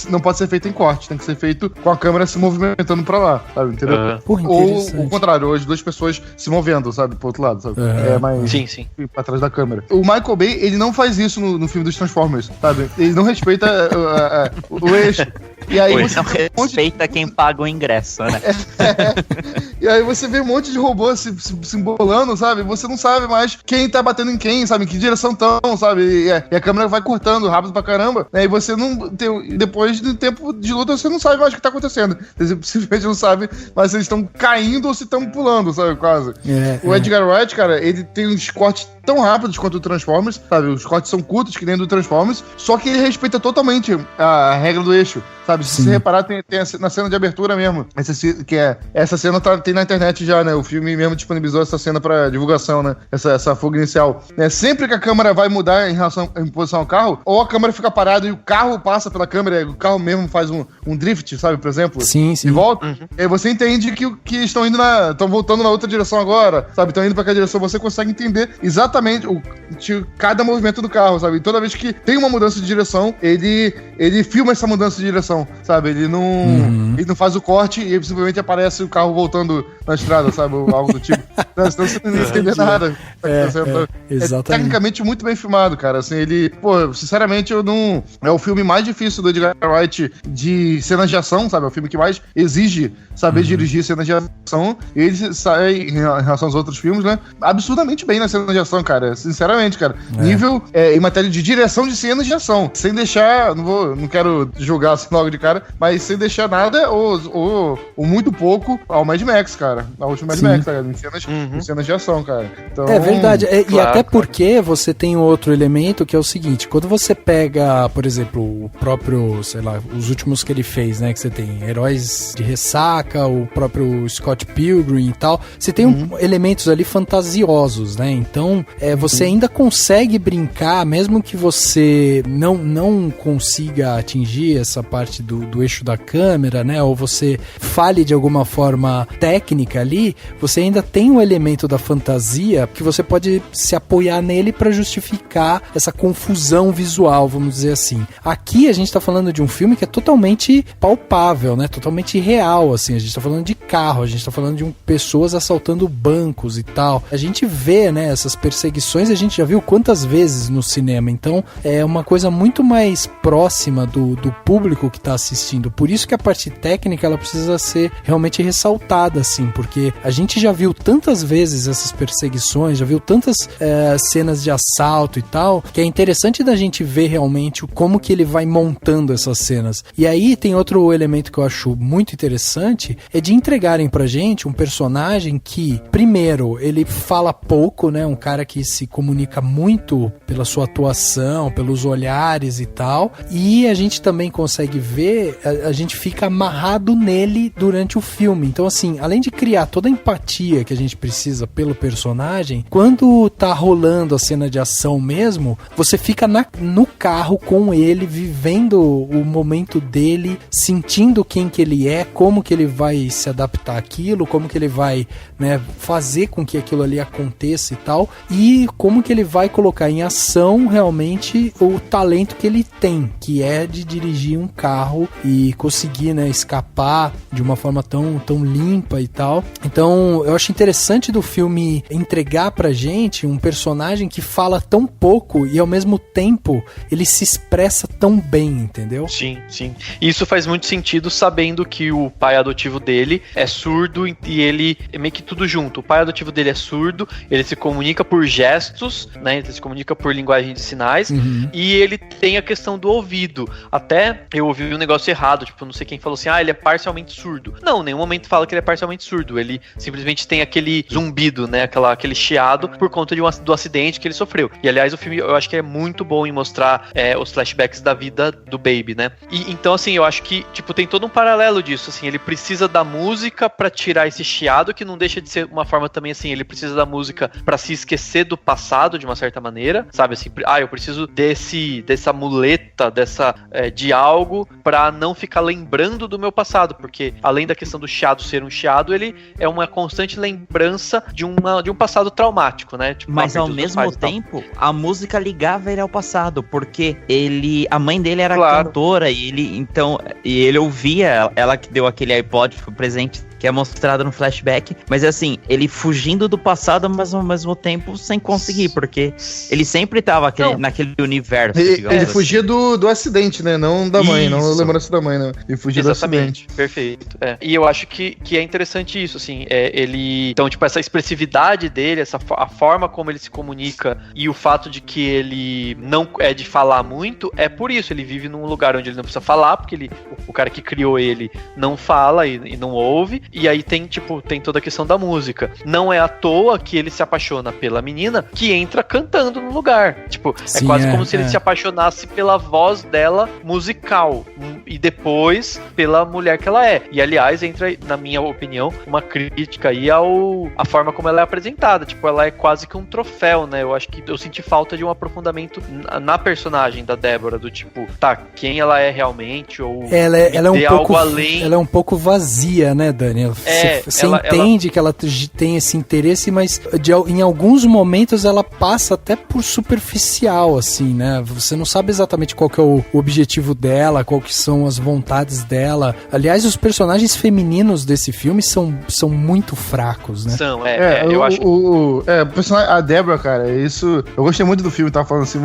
Não pode ser feito em corte, tem que ser feito com a câmera se movimentando pra lá, sabe? Entendeu? Ou o contrário, ou as duas pessoas se movendo, sabe? Pro outro lado, sabe? Mas sim. Pra trás da câmera. O Michael Bay, ele não faz isso no filme dos Transformers, sabe? Ele não respeita o eixo. E aí você não respeita quem paga o ingresso, né? E aí você vê um monte de robôs se embolando, sabe? Você não sabe mais quem tá batendo em quem, sabe? Em que direção estão, sabe? E a câmera vai cortando rápido pra caramba. Né? E você não... Depois do tempo de luta, você não sabe mais o que tá acontecendo. Você simplesmente não sabe mais se eles estão caindo ou se estão pulando, sabe? Quase. O Edgar Wright, cara, ele tem uns cortes tão rápidos quanto o Transformers, sabe? Os cortes são curtos, que nem do Transformers, só que ele respeita totalmente a regra do eixo, sabe? Se você reparar, tem na cena de abertura mesmo, essa cena tem na internet já, né? O filme mesmo disponibilizou essa cena pra divulgação, né? Essa fuga inicial. Sempre que a câmera vai mudar em posição ao carro, ou a câmera fica parada e o carro passa pela câmera, o carro mesmo faz um drift, sabe? Por exemplo. Sim. E volta. E aí você entende que estão indo estão voltando na outra direção agora, sabe? Estão indo pra aquela direção, você consegue entender exatamente cada movimento do carro, sabe? E toda vez que tem uma mudança de direção, ele filma essa mudança de direção, sabe? Ele não faz o corte e simplesmente aparece o carro voltando na estrada, sabe? Ou algo do tipo. Senão você não entende nada. Exatamente. Tecnicamente muito bem filmado, cara. Assim, sinceramente, é o filme mais difícil do Edgar Wright de cenas de ação, sabe? É o filme que mais exige saber dirigir cenas de ação. E ele sai, em relação aos outros filmes, né? Absurdamente bem nas cenas de ação, cara. Sinceramente, cara. Nível em matéria de direção de cenas de ação. Sem deixar, não quero julgar assim logo de cara, mas sem deixar nada ou muito pouco ao Mad Max, cara. Ao último Mad Max, cara. Em cenas de ação, cara. Então, é verdade. E até porque você tem outro elemento que é o seguinte: quando você pega, por exemplo, o próprio, sei lá, os últimos que ele fez, né? Que você tem Heróis de Ressaca, o próprio Scott Pilgrim e tal. Você tem elementos ali fantasiosos, né? Então, você ainda consegue brincar, mesmo que você não consiga atingir essa parte do eixo da câmera, né? Ou você fale de alguma forma técnica ali, você ainda tem um elemento da fantasia que você pode se apoiar nele para justificar essa confusão visual, vamos dizer assim. Aqui a gente tá falando de um filme que é totalmente palpável, né? Totalmente real, assim. A gente tá falando de carro, a gente tá falando de pessoas assaltando bancos e tal. A gente vê, né, essas perseguições, a gente já viu quantas vezes no cinema. Então, é uma coisa muito mais próxima do público que tá assistindo. Por isso que a parte técnica, ela precisa ser realmente ressaltada, assim, porque a gente já viu tantas vezes essas perseguições, já viu tantas cenas de assalto e tal, que é interessante da gente ver realmente como que ele vai montando essas cenas. E aí tem outro elemento que eu acho muito interessante, é de entregarem pra gente um personagem que, primeiro, ele fala pouco, né, um cara que se comunica muito pela sua atuação, pelos olhares e tal, e a gente também consegue ver, a gente fica amarrado nele durante o filme. Então, assim, além de criar toda a empatia que a gente precisa pelo personagem, quando tá rolando a cena de ação mesmo, você fica no carro com ele, vivendo o momento dele, sentindo quem que ele é, como que ele vai se adaptar àquilo, como que ele vai, né, fazer com que aquilo ali aconteça e tal, e como que ele vai colocar em ação realmente o talento que ele tem, que é de dirigir um carro e conseguir, né, escapar de uma forma tão limpa e tal. Então, eu acho interessante do filme entregar pra gente um personagem que fala tão pouco e ao mesmo tempo ele se expressa tão bem, entendeu? Sim. Isso faz muito sentido sabendo que o pai adotivo dele é surdo e ele é meio que tudo junto. O pai adotivo dele é surdo, ele se comunica por por gestos, né? Ele se comunica por linguagem de sinais, e ele tem a questão do ouvido. Até eu ouvi um negócio errado, tipo, não sei quem falou assim, ele é parcialmente surdo. Não, em nenhum momento fala que ele é parcialmente surdo, ele simplesmente tem aquele zumbido, né? Aquele chiado por conta do acidente que ele sofreu. E aliás, o filme eu acho que é muito bom em mostrar os flashbacks da vida do Baby, né? E então, assim, eu acho que, tipo, tem todo um paralelo disso, assim, ele precisa da música pra tirar esse chiado, que não deixa de ser uma forma também, assim, ele precisa da música pra se esquecer do passado, de uma certa maneira, sabe, assim, eu preciso dessa muleta, de algo pra não ficar lembrando do meu passado, porque além da questão do chiado ser um chiado, ele é uma constante lembrança de um passado traumático, né? Tipo, mas ao mesmo tempo, a música ligava ele ao passado, porque a mãe dele era cantora, e ele ouvia, ela que deu aquele iPod pro presente, que é mostrado no flashback, mas assim, ele fugindo do passado, mas ao mesmo tempo sem conseguir, porque ele sempre tava naquele universo. Ele fugia do acidente, né? Não da mãe, não lembrança da mãe, né? Ele fugia do acidente. Perfeito. E eu acho que é interessante isso, assim, então, tipo, essa expressividade dele, a forma como ele se comunica e o fato de que ele não é de falar muito, é por isso, ele vive num lugar onde ele não precisa falar, porque o cara que criou ele não fala e não ouve. E aí tem toda a questão da música. Não é à toa que ele se apaixona pela menina que entra cantando no lugar. Tipo, sim, é quase como se ele se apaixonasse pela voz dela musical. E depois pela mulher que ela é. E aliás, entra, na minha opinião, uma crítica aí à forma como ela é apresentada. Tipo, ela é quase que um troféu, né? Eu acho que eu senti falta de um aprofundamento na personagem da Débora, do tipo, quem ela é realmente, ou ela é um pouco algo além. Ela é um pouco vazia, né, Dani? Você entende que ela tem esse interesse, mas em alguns momentos ela passa até por superficial, assim, né? Você não sabe exatamente qual que é o objetivo dela, qual que são as vontades dela. Aliás, os personagens femininos desse filme são muito fracos, né? Eu acho. O personagem, a Débora, cara, isso... Eu gostei muito do filme, tava falando assim,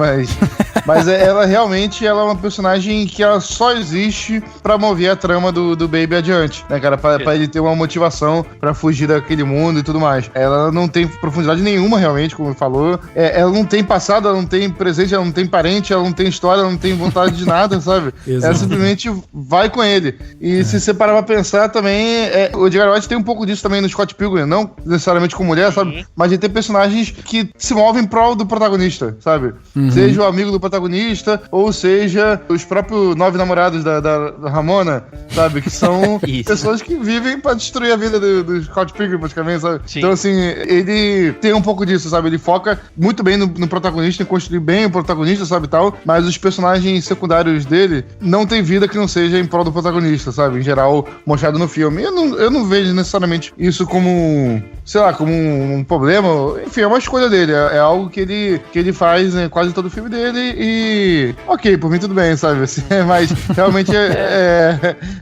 mas ela realmente é uma personagem que ela só existe pra mover a trama do Baby adiante, né, cara? Pra ele ter uma motivação pra fugir daquele mundo e tudo mais. Ela não tem profundidade nenhuma, realmente, como falou. Ela não tem passado, ela não tem presente, ela não tem parente, ela não tem história, ela não tem vontade de nada, sabe? Ela simplesmente vai com ele. E se você parar pra pensar também, o Edgar Wright tem um pouco disso também no Scott Pilgrim, não necessariamente com mulher, sabe? Mas ele tem personagens que se movem em prol do protagonista, sabe? Seja o amigo do protagonista, ou seja os próprios 9 namorados da Ramona, sabe? Que são pessoas que vivem pra destruir a vida do Scott Pilgrim, praticamente, sabe? Sim. Então, assim, ele tem um pouco disso, sabe? Ele foca muito bem no protagonista, em construir bem o protagonista, sabe, tal, mas os personagens secundários dele não tem vida que não seja em prol do protagonista, sabe? Em geral, mostrado no filme. Eu não vejo necessariamente isso como, sei lá, como um problema. Enfim, é uma escolha dele. É algo que ele faz em quase todo o filme dele e... Ok, por mim tudo bem, sabe? Assim, mas realmente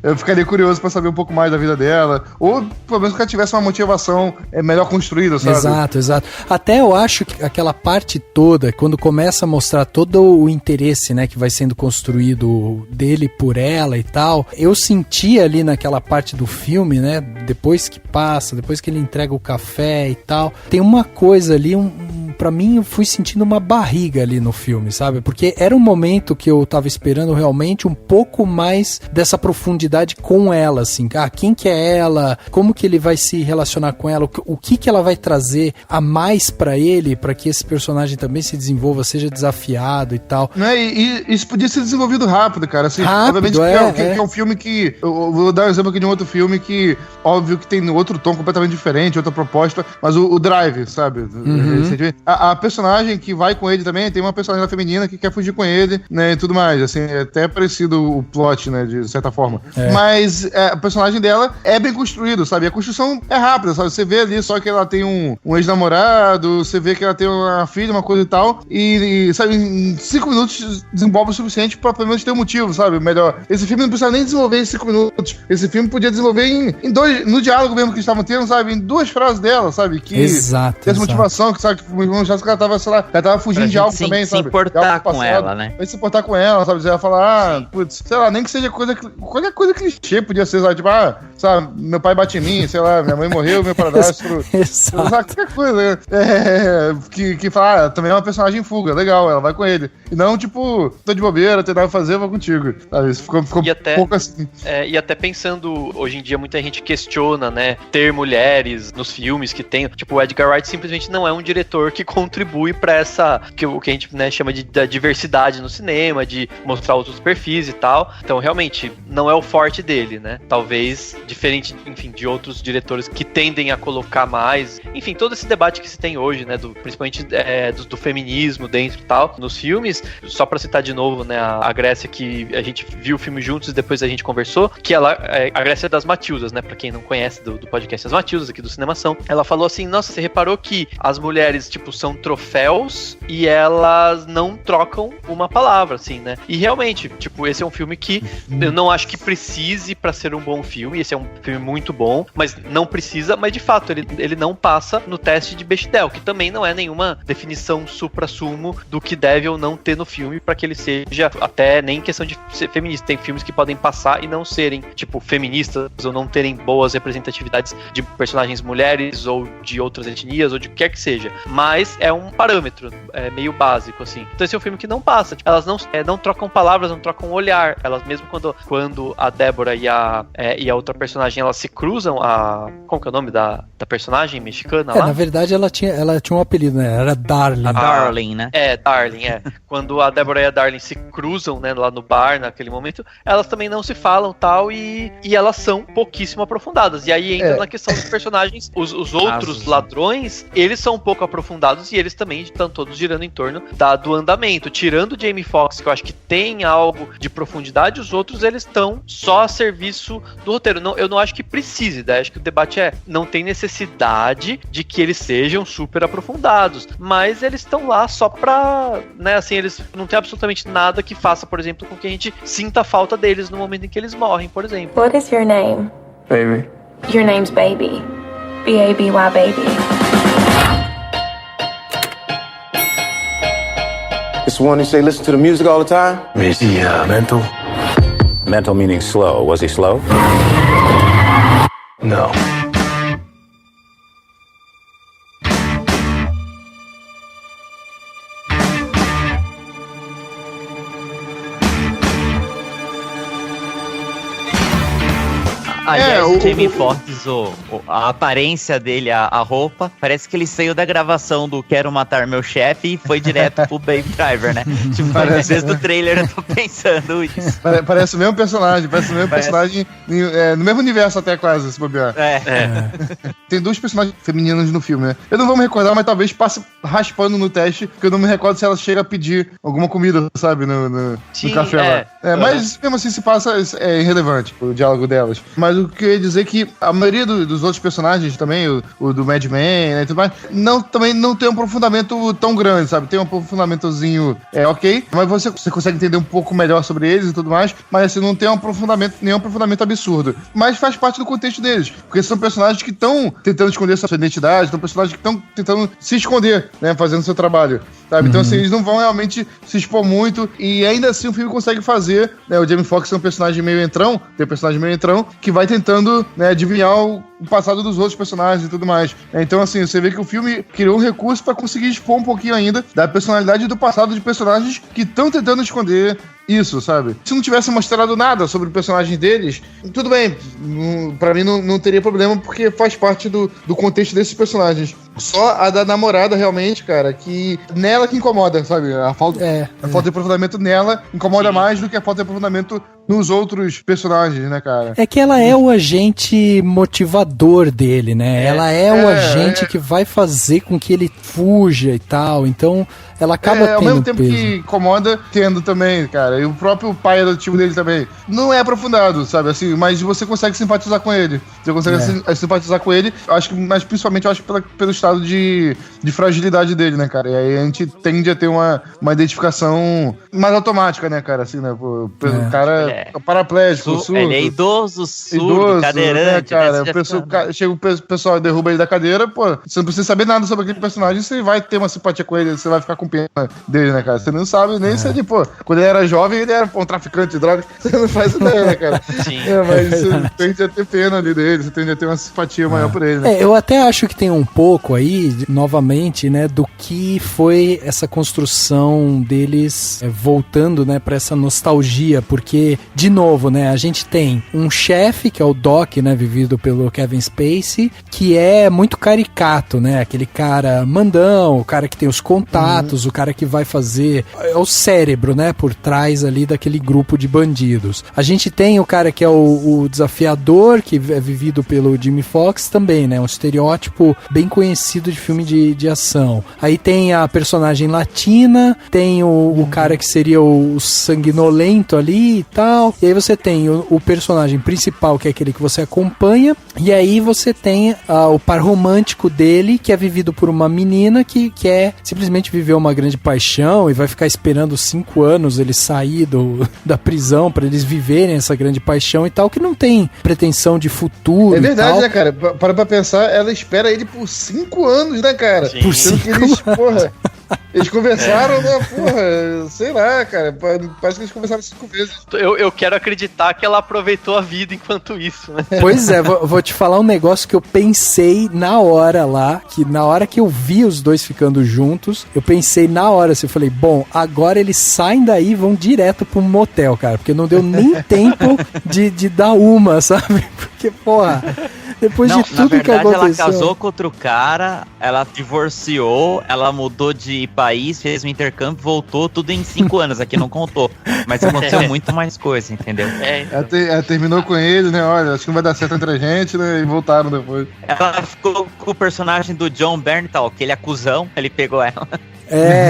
eu ficaria curioso pra saber um pouco mais da vida dela. Ou, pelo menos, que ela tivesse uma motivação melhor construída, sabe? Exato. Até eu acho que aquela parte toda, quando começa a mostrar todo o interesse, né, que vai sendo construído dele por ela e tal, eu senti ali naquela parte do filme, né, depois que ele entrega o café e tal, tem uma coisa ali, pra mim, eu fui sentindo uma barriga ali no filme, sabe? Porque era um momento que eu tava esperando realmente um pouco mais dessa profundidade com ela, assim. Quem que é ela? Como que ele vai se relacionar com ela? O que ela vai trazer a mais pra ele, pra que esse personagem também se desenvolva, seja desafiado e tal. E isso podia ser desenvolvido rápido, cara. Assim, rápido, que é um filme que... Eu vou dar um exemplo aqui de um outro filme que, óbvio que tem outro tom completamente diferente, outra proposta, mas o Drive, sabe? A personagem que vai com ele também, tem uma personagem feminina que quer fugir com ele, né, e tudo mais, assim, é até parecido o plot, né, de certa forma. Mas a personagem dela é bem construído, sabe? A construção é rápida, sabe? Você vê ali só que ela tem um ex-namorado, você vê que ela tem uma filha, uma coisa e tal, e sabe, em 5 minutos desenvolve o suficiente pra pelo menos ter um motivo, sabe? Melhor. Esse filme não precisa nem desenvolver em 5 minutos. Esse filme podia desenvolver em 2, no diálogo mesmo que eles estavam tendo, sabe? Em 2 frases dela, sabe? Que exato. Essa motivação, que sabe? não achasse que ela tava, sei lá, ela tava fugindo de algo também, sabe? Se importar com ela, né? Vai se importar com ela, sabe? Você vai falar, putz, sei lá, nem que seja qualquer coisa clichê podia ser, sabe? Tipo, sabe, meu pai bate em mim, sei lá, minha mãe morreu, meu padrasto. Exato. Qualquer coisa, que fala, também é uma personagem em fuga, legal, ela vai com ele. E não, tipo, tô de bobeira, tem nada a fazer, eu vou contigo. Sabe? Isso ficou pouco assim. E até pensando, hoje em dia, muita gente questiona, né, ter mulheres nos filmes que tem. Tipo, o Edgar Wright simplesmente não é um diretor que contribui pra essa, o que a gente, né, chama da diversidade no cinema, de mostrar outros perfis e tal. Então, realmente, não é o forte dele, né? Talvez, diferente, enfim, de outros diretores que tendem a colocar mais. Enfim, todo esse debate que se tem hoje, né, principalmente do feminismo dentro e tal, nos filmes. Só pra citar de novo, né, a Grécia, que a gente viu o filme juntos e depois a gente conversou, que ela, a Grécia das Matildas, né, pra quem não conhece do podcast As Matildas, aqui do Cinemação, ela falou assim, nossa, você reparou que as mulheres, tipo, são troféus e elas não trocam uma palavra, assim, né? E realmente, tipo, esse é um filme que eu não acho que precise pra ser um bom filme, esse é um filme muito bom, mas não precisa, mas de fato, ele não passa no teste de Bechdel, que também não é nenhuma definição supra-sumo do que deve ou não ter no filme pra que ele seja até nem questão de ser feminista. Tem filmes que podem passar e não serem, tipo, feministas ou não terem boas representatividades de personagens mulheres ou de outras etnias ou de o que quer que seja. Mas é um parâmetro meio básico, assim. Então esse é um filme que não passa. Tipo, elas não trocam palavras, não trocam olhar. Elas mesmo quando a Débora e a outra personagem, elas se cruzam, como que é o nome da personagem mexicana lá? Na verdade ela tinha um apelido, né? Era Darling. A Darling, né? Darling, Quando a Débora e a Darling se cruzam, né, lá no bar, naquele momento, elas também não se falam, tal, e elas são pouquíssimo aprofundadas. E aí entra na questão dos personagens, os outros ladrões, eles são um pouco aprofundados e eles também estão todos girando em torno do andamento. Tirando o Jamie Foxx, que eu acho que tem algo de profundidade, os outros, eles estão só a serviço do roteiro. Eu não acho que precise, né? Acho que o debate não tem necessidade de que eles sejam super aprofundados, mas eles estão lá só pra, né, assim, eles não tem absolutamente nada que faça, por exemplo, com que a gente sinta a falta deles no momento em que eles morrem, por exemplo. What is your name? Baby. Your name's Baby. B-A-B-Y, baby. It's the one who say listen to the music all the time? Is he mental? Mental meaning slow. Was he slow? No. O Jamie Foxx, a aparência dele, a roupa, parece que ele saiu da gravação do Quero Matar Meu Chefe e foi direto pro Baby Driver, né? Tipo, às vezes do trailer eu tô pensando isso. Parece o mesmo personagem, no mesmo universo até quase, se bobear. Tem duas personagens femininas no filme, né? Eu não vou me recordar, mas talvez passe raspando no teste, porque eu não me recordo se ela chega a pedir alguma comida, sabe, no café lá. Mas mesmo assim, se passa, é irrelevante o diálogo delas. Mas o que eu ia dizer é que a maioria dos outros personagens também, o do Mad Men, né, e tudo mais, também não tem um aprofundamento tão grande, sabe? Tem um aprofundamentozinho, ok, mas você consegue entender um pouco melhor sobre eles e tudo mais, mas assim, não tem nenhum aprofundamento absurdo. Mas faz parte do contexto deles, porque são personagens que estão tentando esconder sua identidade, são personagens que estão tentando se esconder, né, fazendo seu trabalho, sabe? Então, assim, eles não vão realmente se expor muito, e ainda assim o filme consegue fazer, né, o Jamie Foxx é um personagem meio entrão, que vai tentando, né, adivinhar o passado dos outros personagens e tudo mais. Então, assim, você vê que o filme criou um recurso pra conseguir expor um pouquinho ainda da personalidade e do passado de personagens que estão tentando esconder isso, sabe? Se não tivesse mostrado nada sobre o personagem deles, tudo bem, pra mim não teria problema, porque faz parte do contexto desses personagens. Só a da namorada, realmente, cara, que nela que incomoda, sabe? A falta de aprofundamento nela incomoda mais do que a falta de aprofundamento nos outros personagens, né, cara? É que ela é o agente motivador dele, né? Ela é o agente que vai fazer com que ele fuja e tal, então ela acaba tendo ao mesmo tempo peso. Que incomoda, tendo também, cara. E o próprio pai adotivo dele também. Não é aprofundado, sabe, assim, mas você consegue simpatizar com ele. Você consegue simpatizar com ele, acho que, mas principalmente eu acho pelo estado estado de fragilidade dele, né, cara? E aí a gente tende a ter uma identificação mais automática, né, cara? Assim, né? O cara é paraplégico, surdo. Ele é idoso, surdo, cadeirante. Né, cara? Chega o pessoal e derruba ele da cadeira, pô, você não precisa saber nada sobre aquele personagem, você vai ter uma simpatia com ele, você vai ficar com pena dele, né, cara? Você não sabe nem se ele, pô, quando ele era jovem, ele era um traficante de drogas, você não faz ideia, né, cara? Sim. Mas você tende a ter pena ali dele, você tende a ter uma simpatia maior por ele, né? Eu até acho que tem um pouco aí, novamente, né, do que foi essa construção deles voltando, né, pra essa nostalgia, porque, de novo, né, a gente tem um chefe, que é o Doc, né, vivido pelo Kevin Spacey, que é muito caricato, né, aquele cara mandão, o cara que tem os contatos, o cara que vai fazer, é o cérebro, né, por trás ali daquele grupo de bandidos. A gente tem o cara que é o desafiador, que é vivido pelo Jimmy Fox também, né, um estereótipo bem conhecido de filme de ação. Aí tem a personagem latina, tem o cara que seria o sanguinolento ali e tal, e aí você tem o personagem principal, que é aquele que você acompanha, e aí você tem o par romântico dele, que é vivido por uma menina que quer simplesmente viver uma grande paixão e vai ficar esperando 5 anos ele sair da prisão pra eles viverem essa grande paixão e tal, que não tem pretensão de futuro. É verdade, né, cara? Para pra pensar, ela espera ele por 5 anos, né, cara? Sim. Por 5 anos. Porra, eles conversaram, né, porra, sei lá, cara, parece que eles conversaram 5 vezes. Eu quero acreditar que ela aproveitou a vida enquanto isso, né? Pois é, vou te falar um negócio que eu pensei na hora lá, que na hora que eu vi os dois ficando juntos, eu pensei na hora, assim, eu falei, bom, agora eles saem daí e vão direto pro motel, cara, porque não deu nem tempo de dar uma, sabe? Porque, porra, depois de tudo que aconteceu... ela casou com outro cara, ela divorciou, ela mudou de país, fez um intercâmbio, voltou, tudo em 5 anos, aqui não contou. Mas aconteceu muito mais coisa, entendeu? Ela terminou com ele, né, olha, acho que não vai dar certo entre a gente, né, e voltaram depois. Ela ficou com o personagem do John Bernthal, que ele é cuzão, ele pegou ela.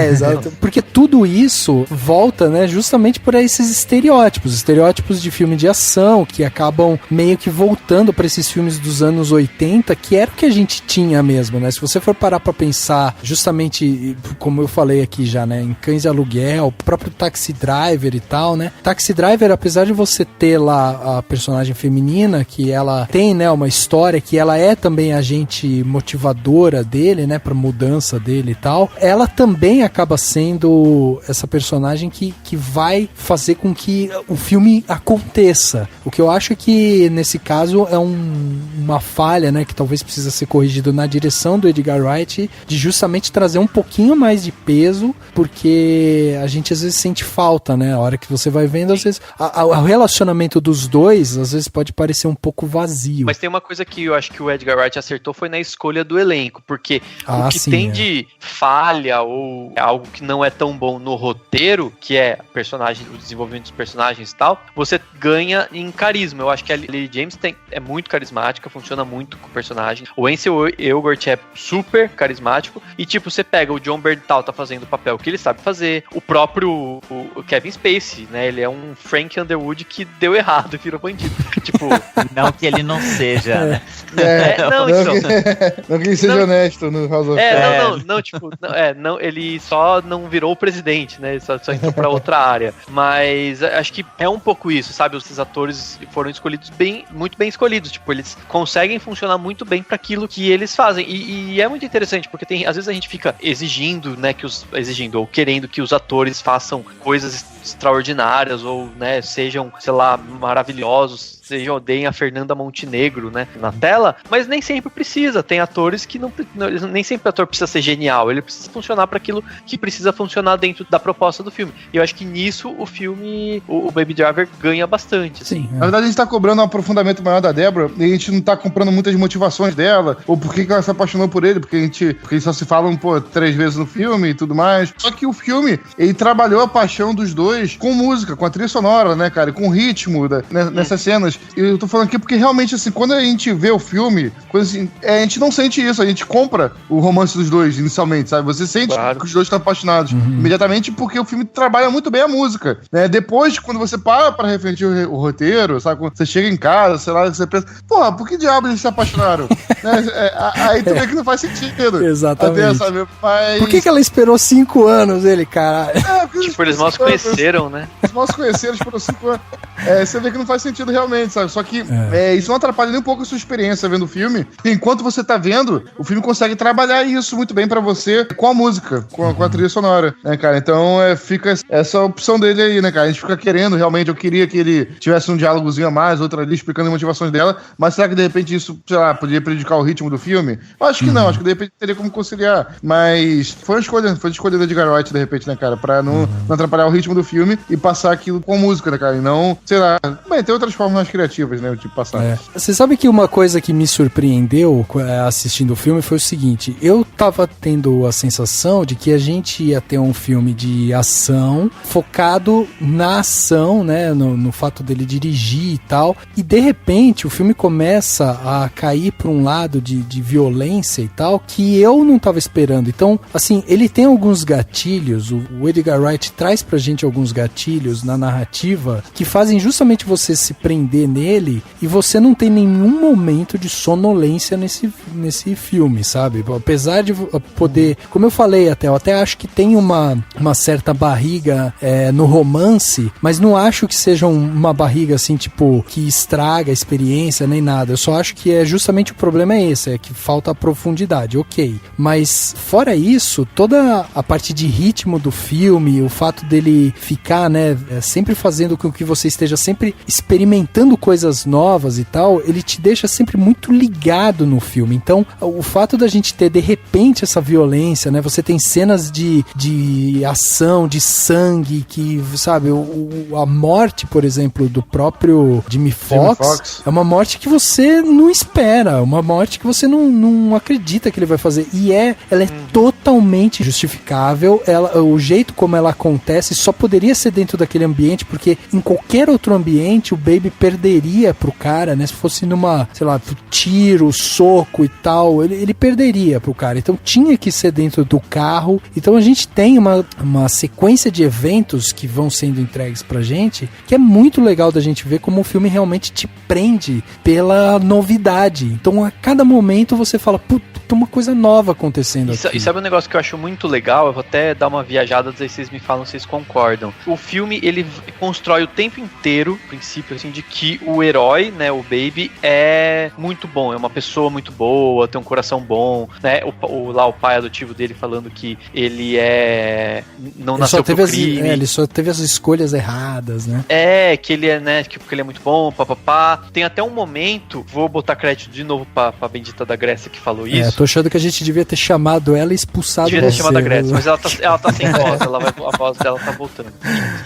Exato. Porque tudo isso volta, né, justamente por esses estereótipos de filme de ação, que acabam meio que voltando para esses filmes dos anos 80, que era o que a gente tinha mesmo, né? Se você for parar pra pensar, justamente, como eu falei aqui já, né, em Cães de Aluguel, o próprio Taxi Driver e tal, né? Taxi Driver, apesar de você ter lá a personagem feminina, que ela tem, né, uma história, que ela é também agente motivadora dele, né, pra mudança dele e tal, ela também acaba sendo essa personagem que vai fazer com que o filme aconteça. O que eu acho que, nesse caso, é uma falha, né, que talvez precisa ser corrigido na direção do Edgar Wright, de justamente trazer um pouquinho mais de peso, porque a gente às vezes sente falta, né, a hora que você vai vendo, às vezes, o relacionamento dos dois, às vezes pode parecer um pouco vazio. Mas tem uma coisa que eu acho que o Edgar Wright acertou, foi na escolha do elenco, porque o que tem de falha ou algo que não é tão bom no roteiro, que é o desenvolvimento dos personagens e tal, você ganha em carisma. Eu acho que a Lily James é muito carismática, funciona muito com o personagem. O Ansel Elgort é super carismático e, tipo, você pega o John Bernthal, tá fazendo o papel que ele sabe fazer, o próprio o Kevin Spacey, né, ele é um Frank Underwood que deu errado e virou bandido. Tipo... Não que ele não seja, né? Não que ele seja honesto no House of ele só não virou o presidente, né? Só entrou pra outra área. Mas acho que é um pouco isso, sabe? Os atores foram escolhidos muito bem escolhidos. Tipo, eles conseguem funcionar muito bem pra aquilo que eles fazem. E é muito interessante, porque às vezes a gente fica exigindo, né? Ou querendo que os atores façam coisas extraordinárias, ou, né, sejam, sei lá, maravilhosos, odeiem a Fernanda Montenegro, né, na tela, mas nem sempre precisa. Tem atores que nem sempre o ator precisa ser genial, ele precisa funcionar para aquilo que precisa funcionar dentro da proposta do filme. E eu acho que nisso o filme, o Baby Driver, ganha bastante. Assim. Sim. Na verdade, a gente tá cobrando um aprofundamento maior da Deborah, e a gente não tá comprando muitas motivações dela, ou por que ela se apaixonou por ele, porque eles só se falam, 3 vezes no filme e tudo mais. Só que o filme, ele trabalhou a paixão dos dois 2 com música, com a trilha sonora, né, cara? Com ritmo nessas cenas. E eu tô falando aqui porque realmente, assim, quando a gente vê o filme, assim, a gente não sente isso, a gente compra o romance dos dois inicialmente, sabe? Você sente que os dois estão apaixonados imediatamente porque o filme trabalha muito bem a música, né? Depois, quando você para pra refletir o roteiro, sabe? Quando você chega em casa, sei lá, você pensa, porra, por que diabos eles se apaixonaram? Né? Aí tu vê que não faz sentido. Exatamente. Até, sabe? Mas... Por que ela esperou 5 anos, ele, cara? Tipo, eles mal se conheceram, né? Eles mal se conheceram, esperou 5 anos. Você vê que não faz sentido realmente, sabe? Só que isso não atrapalha nem um pouco a sua experiência vendo o filme. Enquanto você tá vendo, o filme consegue trabalhar isso muito bem pra você com a música, com a trilha sonora, né, cara? Então fica essa opção dele aí, né, cara? A gente fica querendo, realmente, eu queria que ele tivesse um diálogozinho a mais, outra ali explicando as motivações dela, mas será que de repente isso, sei lá, poderia prejudicar o ritmo do filme? Eu acho que não, acho que de repente teria como conciliar, mas foi a escolha do Edgar Wright, de repente, né, cara? Pra não atrapalhar o ritmo do filme e passar aquilo com música, né, cara? E não, sei lá, bem, tem outras formas mais criativas, né, de passar. Você sabe que uma coisa que me surpreendeu assistindo o filme foi o seguinte, eu tava tendo a sensação de que a gente ia ter um filme de ação focado na ação, né, no fato dele dirigir e tal, e de repente o filme começa a cair pra um lado de violência e tal, que eu não tava esperando. Então, assim, ele tem alguns gatilhos, o Edgar Wright traz pra gente alguns gatilhos na narrativa que fazem justamente você se prender nele e você não tem nenhum momento de sonolência nesse filme, sabe? Apesar de poder, como eu falei eu até acho que tem uma certa barriga no romance, mas não acho que seja uma barriga assim, tipo, que estraga a experiência nem nada. Eu só acho que justamente o problema é esse, é que falta profundidade, ok. Mas fora isso, toda a parte de ritmo do filme, o fato dele ficar, né, sempre fazendo com que você esteja sempre experimentando coisas novas e tal, ele te deixa sempre muito ligado no filme. Então, o fato da gente ter de repente essa violência, né, você tem cenas de ação, de sangue, que, sabe, a morte, por exemplo, do próprio Jimmy Fox é uma morte que você não espera, uma morte que você não acredita que ele vai fazer, e ela é totalmente justificável, o jeito como ela acontece só poderia ser dentro daquele ambiente, porque em qualquer outro ambiente o Baby perderia pro cara, né, se fosse numa, sei lá, tiro, soco e tal, ele perderia pro cara, então tinha que ser dentro do carro. Então a gente tem uma sequência de eventos que vão sendo entregues pra gente, que é muito legal da gente ver como o filme realmente te prende pela novidade. Então a cada momento você fala, puta, tem uma coisa nova acontecendo aqui. E sabe um negócio que eu acho muito legal? Eu vou até dar uma viajada, aí vocês me falam se vocês concordam. O filme, ele constrói o tempo inteiro, o princípio, assim, de que o herói, né, o Baby, é muito bom, é uma pessoa muito boa, tem um coração bom, né? Lá o pai adotivo dele falando que ele não nasceu pro crime. Ele só teve as escolhas erradas, né? Que ele é, né, porque ele é muito bom, papapá. Tem até um momento, vou botar crédito de novo pra bendita da Grécia que falou isso. Tô achando que a gente devia ter chamado ela e expulsado devia ter chamado a Grécia, mas ela tá sem voz, a voz dela tá voltando.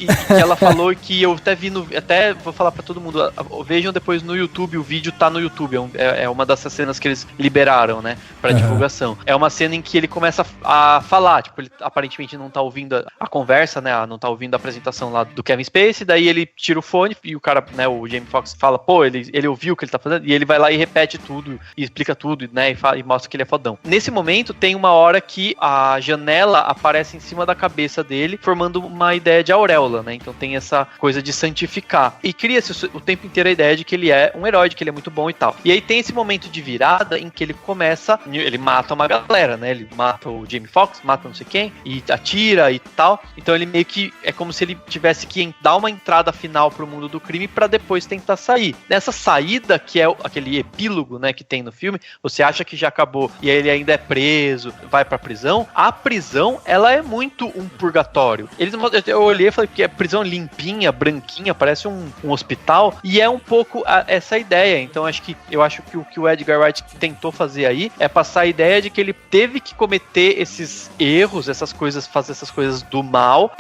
E ela falou que eu até vi até vou falar pra todo mundo, vejam depois no YouTube, o vídeo tá no YouTube, é uma dessas cenas que eles liberaram, né, pra divulgação. É uma cena em que ele começa a falar, tipo, ele aparentemente não tá ouvindo a conversa, né, não tá ouvindo a apresentação lá do Kevin Spacey, daí ele tira o fone e o cara, né, o Jamie Foxx fala, pô, ele ouviu o que ele tá fazendo, e ele vai lá e repete tudo, e explica tudo, né, e mostra que ele é fodão. Nesse momento, tem uma hora que a janela aparece em cima da cabeça dele, formando uma ideia de auréola, né, então tem essa coisa de santificar, e cria-se o tempo inteiro a ideia de que ele é um herói, de que ele é muito bom e tal. E aí tem esse momento de virada em que ele mata uma galera, né, ele mata o Jamie Foxx, mata não sei quem, e atira e tal, então ele meio que, é como se ele tivesse que dar uma entrada final pro mundo do crime pra depois tentar sair. Nessa saída, que é aquele epílogo, né, que tem no filme, você acha que já acabou, e aí ele ainda é preso, vai pra prisão, a prisão, ela é muito um purgatório. Eu olhei e falei que é prisão limpinha, branquinha, parece um hospital, e é um pouco essa ideia. Então eu acho que o que o Edgar Wright tentou fazer aí é passar a ideia de que ele teve que cometer esses erros, fazer essas coisas do mal,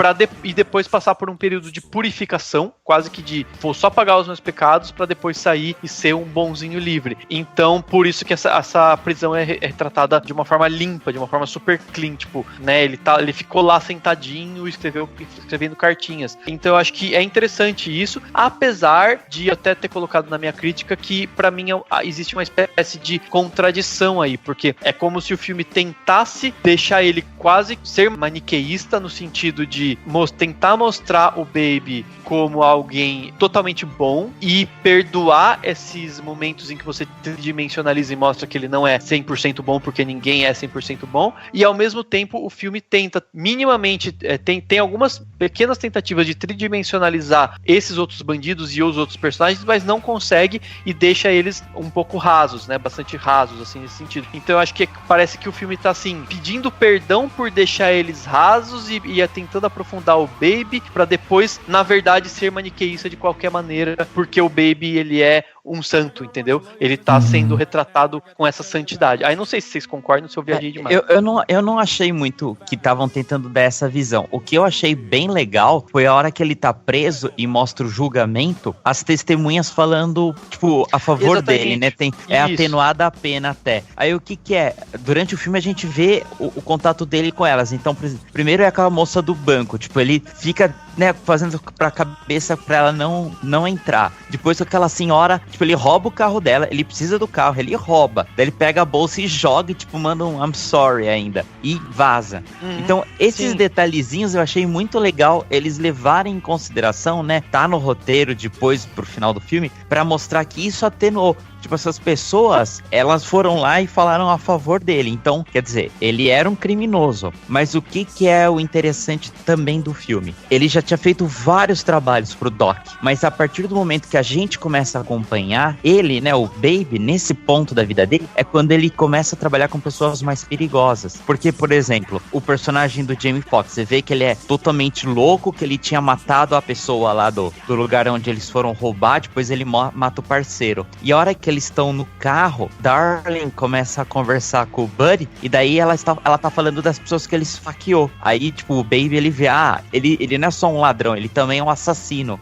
e depois passar por um período de purificação, quase que vou só pagar os meus pecados pra depois sair e ser um bonzinho livre. Então, por isso que essa prisão é retratada de uma forma limpa, de uma forma super clean, tipo, né, ele ficou lá sentadinho escrevendo cartinhas. Então eu acho que é interessante isso, apesar de até ter colocado na minha crítica que pra mim existe uma espécie de contradição aí, porque é como se o filme tentasse deixar ele quase ser maniqueísta no sentido de tentar mostrar o Baby como alguém totalmente bom e perdoar esses momentos em que você tridimensionaliza e mostra que ele não é 100% bom, porque ninguém é 100% bom, e ao mesmo tempo o filme tenta minimamente, tem algumas pequenas tentativas de tridimensionalizar esses outros bandidos e os outros personagens, mas não consegue e deixa eles um pouco rasos, né, bastante rasos, assim, nesse sentido. Então eu acho que parece que o filme tá, assim, pedindo perdão por deixar eles rasos e tentando aprofundar o Baby, pra depois, na verdade, ser maniqueísta de qualquer maneira, porque o Baby, ele é um santo, entendeu? Ele tá sendo retratado com essa santidade. Aí não sei se vocês concordam, se eu viajei demais. Eu não achei muito que estavam tentando dar essa visão. O que eu achei bem legal foi a hora que ele tá preso e mostra o julgamento, as testemunhas falando, tipo, a favor dele, né? É atenuada a pena até. Aí o que é? Durante o filme a gente vê o contato dele com elas. Então, primeiro é aquela moça do banco, tipo, ele fica, né, fazendo pra cabeça pra ela não entrar. Depois aquela senhora, tipo, ele rouba o carro dela, ele precisa do carro, ele rouba. Daí ele pega a bolsa e joga e, tipo, manda um I'm sorry ainda. E vaza. Então, esses detalhezinhos eu achei muito legal eles levarem em consideração, né? Tá no roteiro depois pro final do filme, pra mostrar que isso atenuou. Tipo, essas pessoas, elas foram lá e falaram a favor dele. Então, quer dizer, ele era um criminoso. Mas o que é o interessante também do filme? Ele já tinha feito vários trabalhos pro Doc. Mas a partir do momento que a gente começa a acompanhar ele, né, o Baby, nesse ponto da vida dele, é quando ele começa a trabalhar com pessoas mais perigosas. Porque, por exemplo, o personagem do Jamie Foxx, você vê que ele é totalmente louco, que ele tinha matado a pessoa lá do lugar onde eles foram roubar, depois ele mata o parceiro. E a hora que eles estão no carro, Darling começa a conversar com o Buddy, e daí ela tá falando das pessoas que ele esfaqueou. Aí, tipo, o Baby, ele vê, ele não é só um ladrão, ele também é um assassino.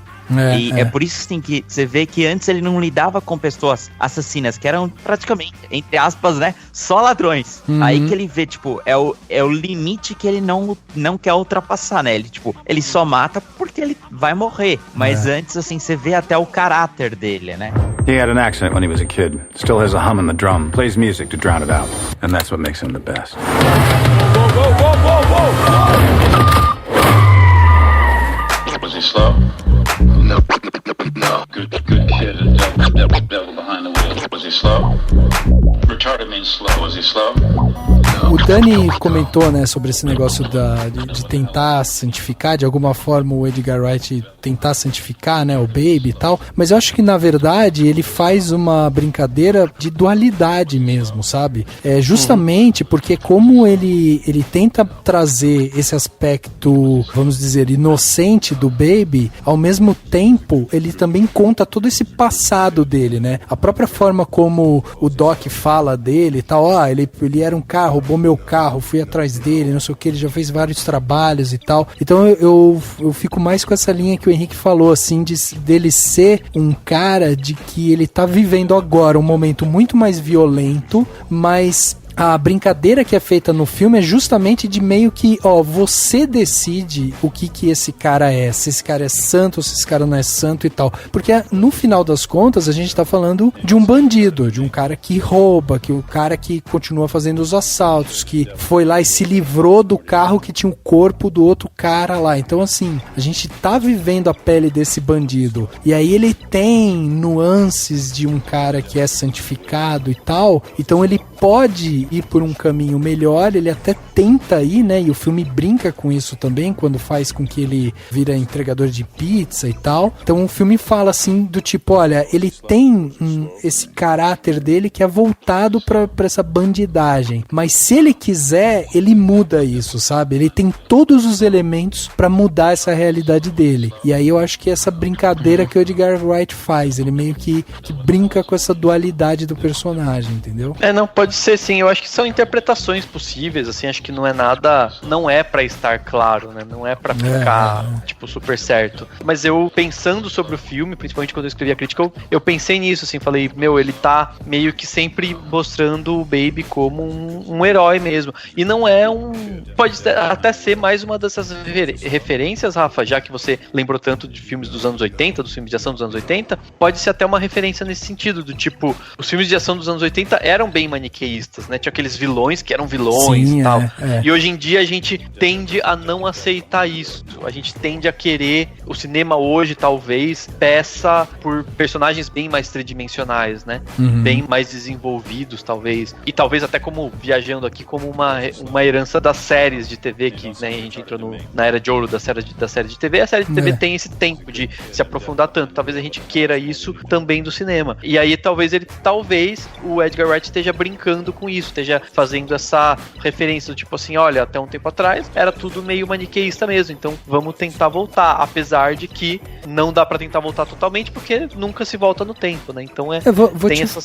É por isso assim, que você vê que antes ele não lidava com pessoas assassinas, que eram praticamente, entre aspas, né, só ladrões. Aí que ele vê, tipo, é o limite que ele não quer ultrapassar, né? Ele, tipo, ele só mata porque ele vai morrer. Mas antes, assim, você vê até o caráter dele, né? He had an accident when he was a kid. Still has a hum in the drum. Plays music to drown it out. And that's what makes him the best. Whoa, whoa, whoa, whoa, whoa! Was he slow? No. Good kid. Devil behind the wheel. Was he slow? Retarded means slow. Was he slow? O Dani comentou, né, sobre esse negócio de tentar santificar, de alguma forma o Edgar Wright tentar santificar, né, o Baby e tal, mas eu acho que na verdade ele faz uma brincadeira de dualidade mesmo, sabe? É justamente porque como ele tenta trazer esse aspecto, vamos dizer, inocente do Baby, ao mesmo tempo ele também conta todo esse passado dele, né? A própria forma como o Doc fala dele e tal, ele era um carro, roubou meu carro, fui atrás dele, não sei o que, ele já fez vários trabalhos e tal. Então eu fico mais com essa linha que o Henrique falou, assim, dele ser um cara de que ele tá vivendo agora um momento muito mais violento, mas a brincadeira que é feita no filme é justamente de meio que, você decide o que esse cara é, se esse cara é santo ou se esse cara não é santo e tal. Porque no final das contas a gente tá falando de um bandido, de um cara que rouba, que o cara que continua fazendo os assaltos, que foi lá e se livrou do carro que tinha o corpo do outro cara lá. Então, assim, a gente tá vivendo a pele desse bandido. E aí ele tem nuances de um cara que é santificado e tal. Então ele pode ir por um caminho melhor, ele até tenta ir, né, e o filme brinca com isso também, quando faz com que ele vira entregador de pizza e tal. Então o filme fala assim, do tipo, olha, ele tem esse caráter dele que é voltado pra essa bandidagem, mas se ele quiser, ele muda isso, sabe? Ele tem todos os elementos pra mudar essa realidade dele. E aí eu acho que essa brincadeira que o Edgar Wright faz, ele meio que brinca com essa dualidade do personagem, entendeu? Não, pode ser sim, eu acho acho que são interpretações possíveis, assim, acho que não é nada, não é pra estar claro, né? Não é pra ficar, tipo, super certo. Mas eu, pensando sobre o filme, principalmente quando eu escrevi a crítica, eu pensei nisso, assim, falei, ele tá meio que sempre mostrando o Baby como um herói mesmo. E não é pode até ser mais uma dessas referências, Rafa, já que você lembrou tanto de filmes dos anos 80, dos filmes de ação dos anos 80, pode ser até uma referência nesse sentido, do tipo, os filmes de ação dos anos 80 eram bem maniqueístas, né? Tinha aqueles vilões que eram vilões e tal. E hoje em dia a gente tende a não aceitar isso. A gente tende a querer, o cinema hoje talvez peça por personagens bem mais tridimensionais, né? Bem mais desenvolvidos, talvez. E talvez até como, viajando aqui, como uma herança das séries de TV, que, né, a gente entrou na era de ouro da série de TV. A série de TV tem esse tempo de se aprofundar tanto. Talvez a gente queira isso também do cinema. E aí talvez o Edgar Wright esteja brincando com isso, esteja fazendo essa referência do tipo assim, olha, até um tempo atrás era tudo meio maniqueísta mesmo, então vamos tentar voltar, apesar de que não dá pra tentar voltar totalmente, porque nunca se volta no tempo, né? Então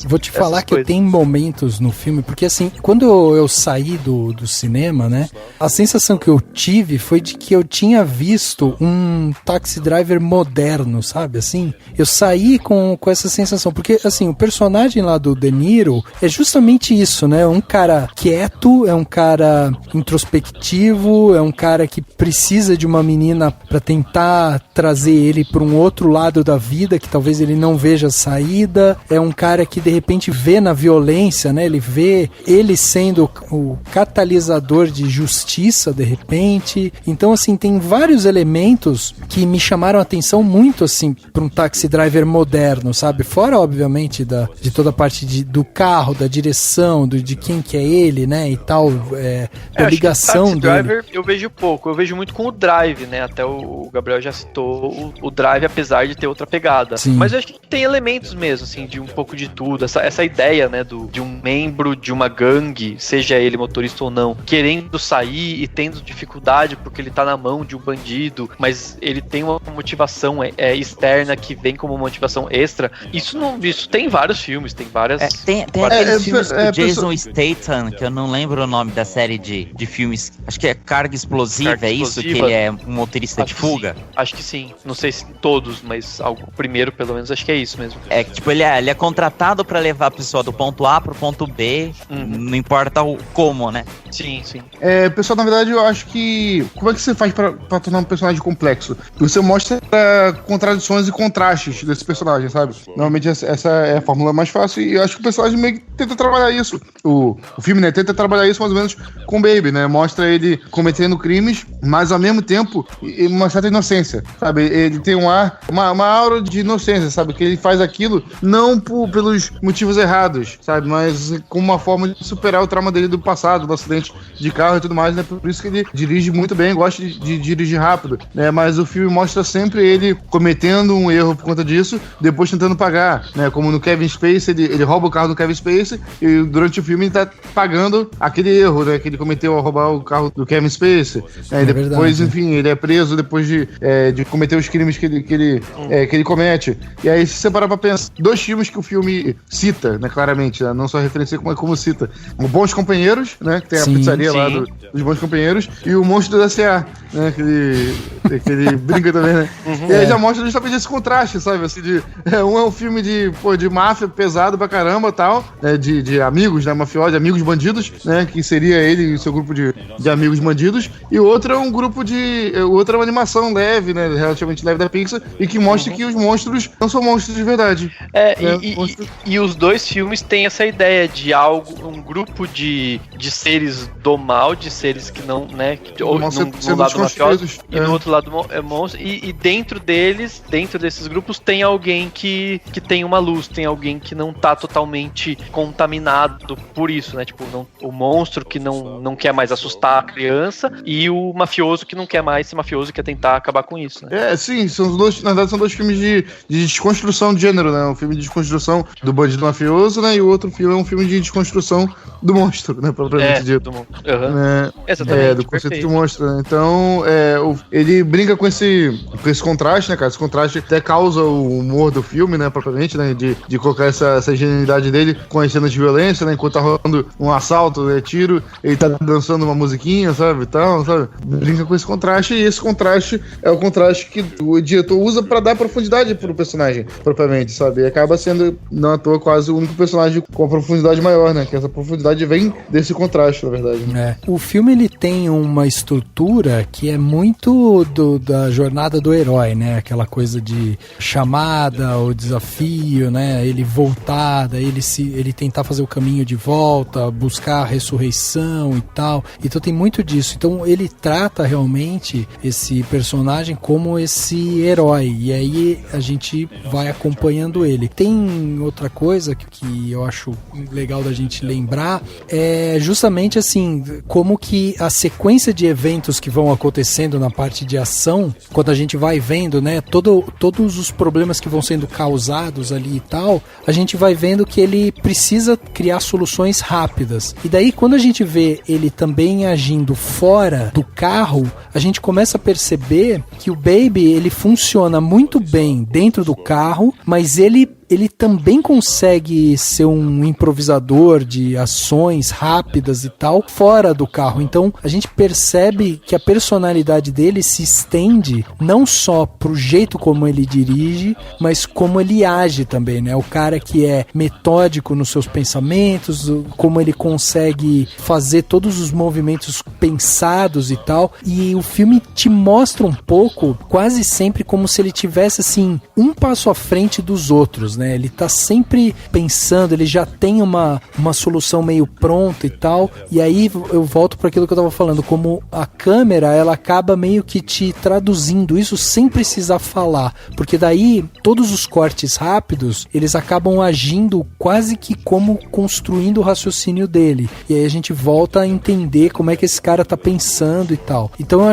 vou te falar que tem momentos no filme, porque assim, quando eu saí do cinema, né, a sensação que eu tive foi de que eu tinha visto um Taxi Driver moderno, sabe, assim? Eu saí com essa sensação, porque assim, o personagem lá do De Niro é justamente isso, né? É um cara quieto, é um cara introspectivo, é um cara que precisa de uma menina pra tentar trazer ele pra um outro lado da vida, que talvez ele não veja saída, é um cara que de repente vê na violência, né? Ele vê ele sendo o catalisador de justiça, de repente. Então, assim, tem vários elementos que me chamaram a atenção muito, assim, pra um Taxi Driver moderno, sabe? Fora, obviamente, de toda a parte do carro, da direção, de quem que é ele, né, e tal, da ligação dele. Driver eu vejo pouco, eu vejo muito com o Drive, né, até o Gabriel já citou o Drive, apesar de ter outra pegada. Sim. Mas eu acho que tem elementos mesmo, assim, de um pouco de tudo, essa ideia, né, de um membro de uma gangue, seja ele motorista ou não, querendo sair e tendo dificuldade porque ele tá na mão de um bandido, mas ele tem uma motivação externa que vem como motivação extra. Isso tem vários filmes, tem várias... Tem aqueles filmes com Jason Statham, que eu não lembro o nome da série de filmes, acho que é Carga Explosiva, isso? Que ele é um motorista de fuga? Sim. Acho que sim, não sei se todos, mas o primeiro pelo menos, acho que é isso mesmo. Tipo, ele é contratado pra levar a pessoa do ponto A pro ponto B, não importa o como, né? Sim, sim. Pessoal, na verdade, eu acho que... Como é que você faz pra tornar um personagem complexo? Você mostra contradições e contrastes desse personagem, sabe? Normalmente essa é a fórmula mais fácil e eu acho que o personagem meio que tenta trabalhar isso. O filme, né, tenta trabalhar isso mais ou menos com o Baby, né? Mostra ele cometendo crimes, mas ao mesmo tempo uma certa inocência, sabe? Ele tem uma aura de inocência, sabe? Que ele faz aquilo não pelos motivos errados, sabe? Mas como uma forma de superar o trauma dele do passado, do acidente de carro e tudo mais, né? Por isso que ele dirige muito bem, gosta de dirigir rápido, né? Mas o filme mostra sempre ele cometendo um erro por conta disso, depois tentando pagar, né? Como no Kevin Spacey, ele rouba o carro do Kevin Spacey e durante o filme ele tá pagando aquele erro, né? Que ele cometeu ao roubar o carro do Kevin Spacey. Depois, enfim, ele é preso depois de cometer os crimes que ele comete. E aí, se você parar pra pensar, 2 filmes que o filme cita, né? Claramente, né? Não só referência como cita. O Bons Companheiros, né? Que tem a pizzaria lá dos Bons Companheiros, e o Monstro da S.A., né? Que ele brinca também, né? E aí já mostra justamente esse contraste, sabe? Assim, um é um filme de máfia pesado pra caramba, tal, né? De amigos, né? Mafiosos, amigos bandidos, né? Que seria ele e o seu grupo de amigos bandidos. E o outro é um grupo outra é uma animação leve, né? Relativamente leve da Pixar, e que mostra que os monstros não são monstros de verdade. E os 2 filmes têm essa ideia de um grupo de seres do mal, de seres que não, né? Ou num lado mafioso e no outro lado é monstro. E dentro desses grupos tem alguém que tem uma luz, tem alguém que não tá totalmente contaminado por isso, né? Tipo, o monstro que não quer mais assustar a criança e o mafioso que não quer mais ser mafioso e quer tentar acabar com isso, né? Sim, na verdade são 2 filmes de desconstrução de gênero, né? Um filme de desconstrução do bandido mafioso, né? E o outro filme é um filme de desconstrução do monstro, né? Propriamente dito. Exatamente. Do conceito de monstro, né? Então, ele brinca com esse contraste, né, cara? Esse contraste até causa o humor do filme, né, propriamente, né? De colocar essa genialidade dele com as cenas de violência, né? Enquanto tá rolando um assalto, né, tiro, ele tá dançando uma musiquinha, sabe? E tal, sabe? Brinca com esse contraste, e esse contraste é o contraste que o diretor usa pra dar profundidade pro personagem, propriamente, sabe? E acaba sendo, não à toa, quase o único personagem com a profundidade maior, né? Que essa profundidade vem desse contraste, na verdade. Né? O filme, ele tem uma estrutura que é muito da jornada do herói, né? Aquela coisa de chamada, o desafio, né? Ele voltar, daí ele tentar fazer o caminho de volta, buscar a ressurreição e tal. Então tem muito disso. Então ele trata realmente esse personagem como esse herói, e aí a gente vai acompanhando ele. Tem outra coisa que eu acho legal da gente lembrar, é justamente assim, como que a sequência de eventos que vão acontecendo na parte de ação, quando a gente vai vendo, né, todos os problemas que vão sendo causados ali e tal, a gente vai vendo que ele precisa criar soluções rápidas. E daí, quando a gente vê ele também agindo fora do carro, a gente começa a perceber que o Baby, ele funciona muito bem dentro do carro, mas ele também consegue ser um improvisador de ações rápidas e tal, fora do carro. Então, a gente percebe que a personalidade dele se estende não só pro jeito como ele dirige, mas como ele age também, né? O cara que é metódico nos seus pensamentos, como ele consegue fazer todos os movimentos pensados e tal. E o filme te mostra um pouco, quase sempre, como se ele tivesse, assim, um passo à frente dos outros, né? Ele tá sempre pensando, ele já tem uma solução meio pronta e tal, e aí eu volto para aquilo que eu tava falando, como a câmera, ela acaba meio que te traduzindo isso sem precisar falar, porque daí todos os cortes rápidos, eles acabam agindo quase que como construindo o raciocínio dele, e aí a gente volta a entender como é que esse cara tá pensando e tal. Então eu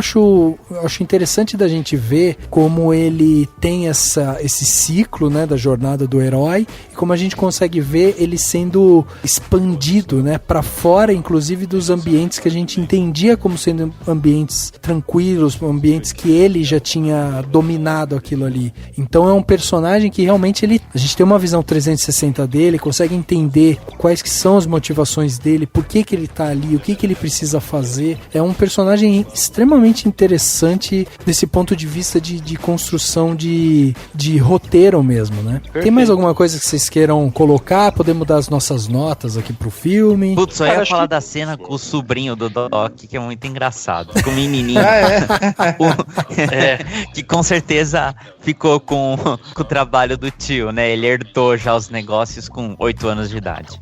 acho interessante da gente ver como ele tem esse ciclo, né, da jornada do herói, e como a gente consegue ver ele sendo expandido, né, para fora, inclusive dos ambientes que a gente entendia como sendo ambientes tranquilos, ambientes que ele já tinha dominado aquilo ali. Então é um personagem que realmente a gente tem uma visão 360 dele, consegue entender quais que são as motivações dele, por que ele tá ali, o que ele precisa fazer. É um personagem extremamente interessante desse ponto de vista de construção de roteiro mesmo, né? Perfeito. Tem mais alguma coisa que vocês queiram colocar? Podemos dar as nossas notas aqui pro filme. Putz, só ia falar da cena com o sobrinho do Doc, que é muito engraçado. Com o menininho. Que com certeza ficou com o trabalho do tio, né? Ele herdou já os negócios com 8 anos de idade.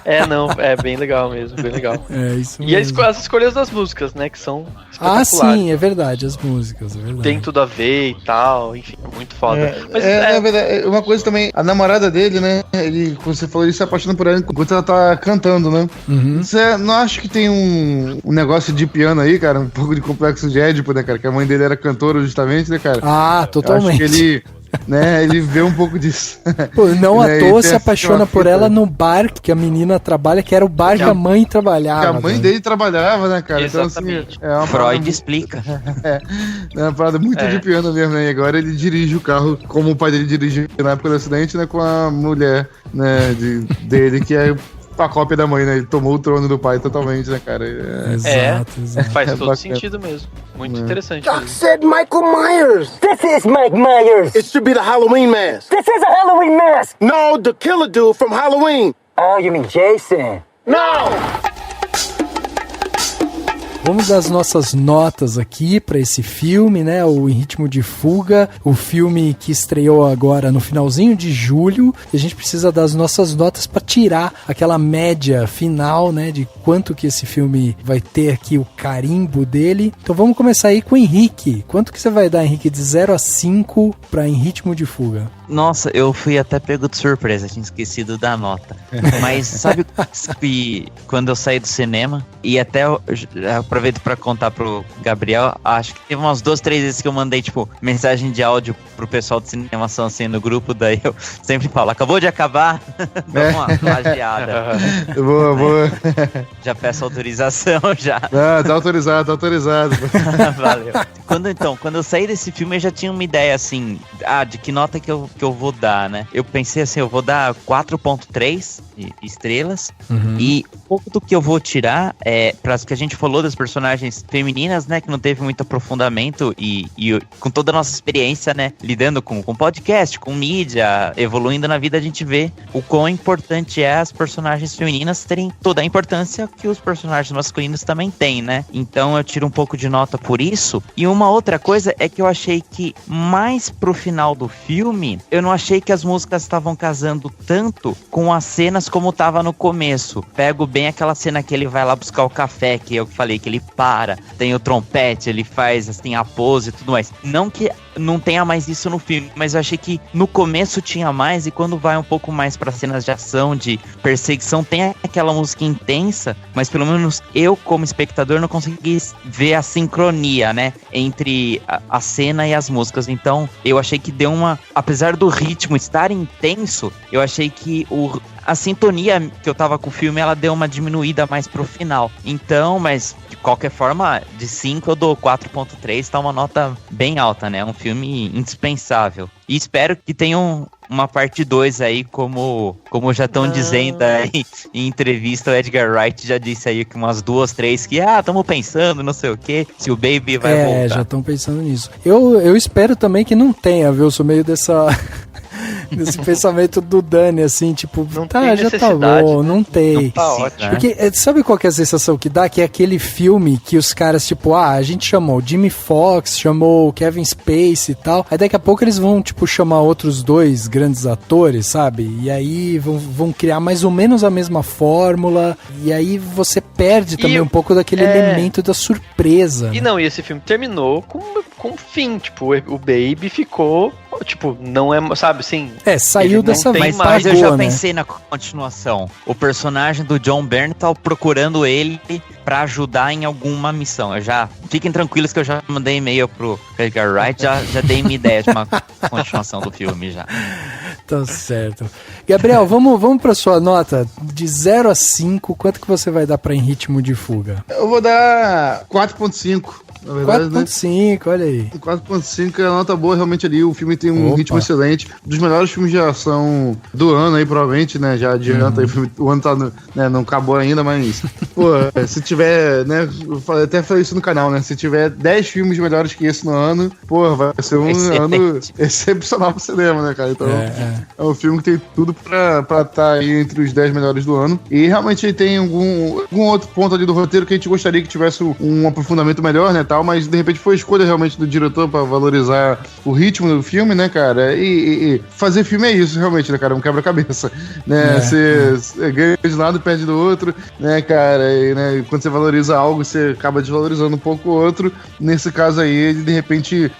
É bem legal mesmo, bem legal. É isso mesmo. E as escolhas das músicas, né? Que são espetaculares. Sim, é verdade, as músicas, é verdade. Tem tudo a ver e tal, enfim, muito foda. Na verdade, uma coisa também, a namorada dele, né? Ele, como você falou, ele se apaixona por ela enquanto ela tá cantando, né? Uhum. Você não acha que tem um negócio de piano aí, cara? Um pouco de complexo de Édipo, né, cara? Que a mãe dele era cantora justamente, né, cara? Ah, totalmente. Eu acho que ele vê um pouco disso. Pô, não à toa se apaixona por ela no bar que a menina trabalha, que era o bar que a mãe trabalhava. Que a mãe dele trabalhava, né, cara? Exatamente. Então, assim, Freud explica. É uma parada muito de piano mesmo, né? E agora ele dirige o carro como o pai dele dirigiu na época do acidente, né? Com a mulher, né, dele, que é a cópia da mãe, né? Ele tomou o trono do pai totalmente, né, cara? Exato. Faz todo sentido mesmo. Muito interessante. Doc said Michael Myers. This is Mike Myers. It should be the Halloween mask. This is a Halloween mask. No, the killer dude from Halloween. Oh, you mean Jason? No! Vamos dar as nossas notas aqui para esse filme, né? O Em Ritmo de Fuga, o filme que estreou agora no finalzinho de julho. E a gente precisa dar as nossas notas para tirar aquela média final, né? De quanto que esse filme vai ter aqui, o carimbo dele. Então vamos começar aí com o Henrique. Quanto que você vai dar, Henrique, de 0 a 5 para Em Ritmo de Fuga? Nossa, eu fui até pego de surpresa, tinha esquecido da nota. Mas sabe quando eu saí do cinema e até pra aproveito pra contar pro Gabriel, acho que teve umas 2, 3 vezes que eu mandei, tipo, mensagem de áudio pro pessoal de cinemação, assim, no grupo, daí eu sempre falo, acabou de acabar, dá uma plagiada. Boa. Já peço autorização, já. Ah, tá autorizado. Valeu. Quando eu saí desse filme, eu já tinha uma ideia, assim, de que nota que eu vou dar, né? Eu pensei assim, eu vou dar 4.3 estrelas, e um pouco do que eu vou tirar para que a gente falou das personagens femininas, né, que não teve muito aprofundamento e com toda a nossa experiência, né, lidando com podcast, com mídia, evoluindo na vida, a gente vê o quão importante é as personagens femininas terem toda a importância que os personagens masculinos também têm, né? Então eu tiro um pouco de nota por isso. E uma outra coisa é que eu achei que mais pro final do filme, eu não achei que as músicas estavam casando tanto com as cenas como tava no começo. Pego bem aquela cena que ele vai lá buscar o café, que eu falei que ele para, tem o trompete, ele faz assim a pose e tudo mais. Não que não tenha mais isso no filme, mas eu achei que no começo tinha mais, e quando vai um pouco mais pra cenas de ação, de perseguição, tem aquela música intensa, mas pelo menos eu, como espectador, não consegui ver a sincronia, né, entre a cena e as músicas. Então eu achei que deu apesar do ritmo estar intenso, eu achei que a sintonia que eu tava com o filme, ela deu uma diminuída mais pro final. Então, mas de qualquer forma, de 5 eu dou 4.3, tá uma nota bem alta, né? É um filme indispensável. E espero que tenham uma parte 2 aí, como já estão dizendo aí em entrevista. O Edgar Wright já disse aí que umas 2, 3 que, estamos pensando, não sei o que, se o Baby vai voltar. Já estão pensando nisso. Eu espero também que não tenha, viu? Eu sou meio desse pensamento do Dani, assim, tipo, já tá bom, não tem. Não tá ótimo. Porque, sabe qual que é a sensação que dá? Que é aquele filme que os caras, tipo, a gente chamou Jimmy Fox, chamou Kevin Spacey e tal, aí daqui a pouco eles vão, tipo, chamar outros 2 grandes atores, sabe? E aí vão criar mais ou menos a mesma fórmula, e aí você perde também um pouco daquele elemento da surpresa. E não, e esse filme terminou com fim, tipo, o Baby ficou, tipo, não é, sabe, assim... saiu dessa vez. Mas eu já pensei na continuação. O personagem do John Bernthal procurando ele pra ajudar em alguma missão. Fiquem tranquilos que eu já mandei e-mail pro Edgar Wright, já dei minha ideia de uma continuação do filme já. Tá certo. Gabriel, vamos pra sua nota de 0 a 5, quanto que você vai dar pra Em Ritmo de Fuga? Eu vou dar 4.5. 4.5, olha aí. 4.5 é a nota boa, realmente ali. O filme tem um ritmo excelente. Um dos melhores filmes de ação do ano aí, provavelmente, né? Já adianta aí, o ano tá não acabou ainda, mas pô, se tiver, né? Eu até falei isso no canal, né? Se tiver 10 filmes melhores que esse no ano, pô, vai ser um ano excepcional pro cinema, né, cara? Então, é um filme que tem tudo pra estar aí entre os 10 melhores do ano. E realmente ele tem algum outro ponto ali do roteiro que a gente gostaria que tivesse um aprofundamento melhor, né? Tal, mas de repente foi a escolha realmente do diretor pra valorizar o ritmo do filme, né, cara? E fazer filme é isso, realmente, né, cara? Um quebra-cabeça, né? Você ganha de um lado e perde do outro, né, cara? E, né, quando você valoriza algo, você acaba desvalorizando um pouco o outro. Nesse caso aí, ele de repente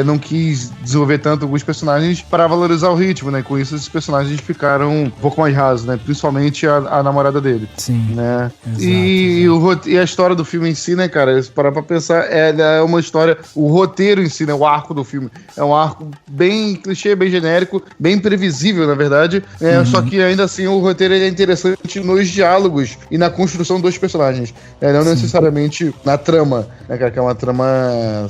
não quis desenvolver tanto alguns personagens para valorizar o ritmo, né? Com isso, esses personagens ficaram um pouco mais rasos, né? Principalmente a namorada dele. Sim. Né? Exato, e a história do filme em si, né, cara? Se parar pra pensar, é uma história, o roteiro em si, né, o arco do filme, é um arco bem clichê, bem genérico, bem previsível, na verdade, só que ainda assim o roteiro ele é interessante nos diálogos e na construção dos personagens, não necessariamente na trama, né, cara, que é uma trama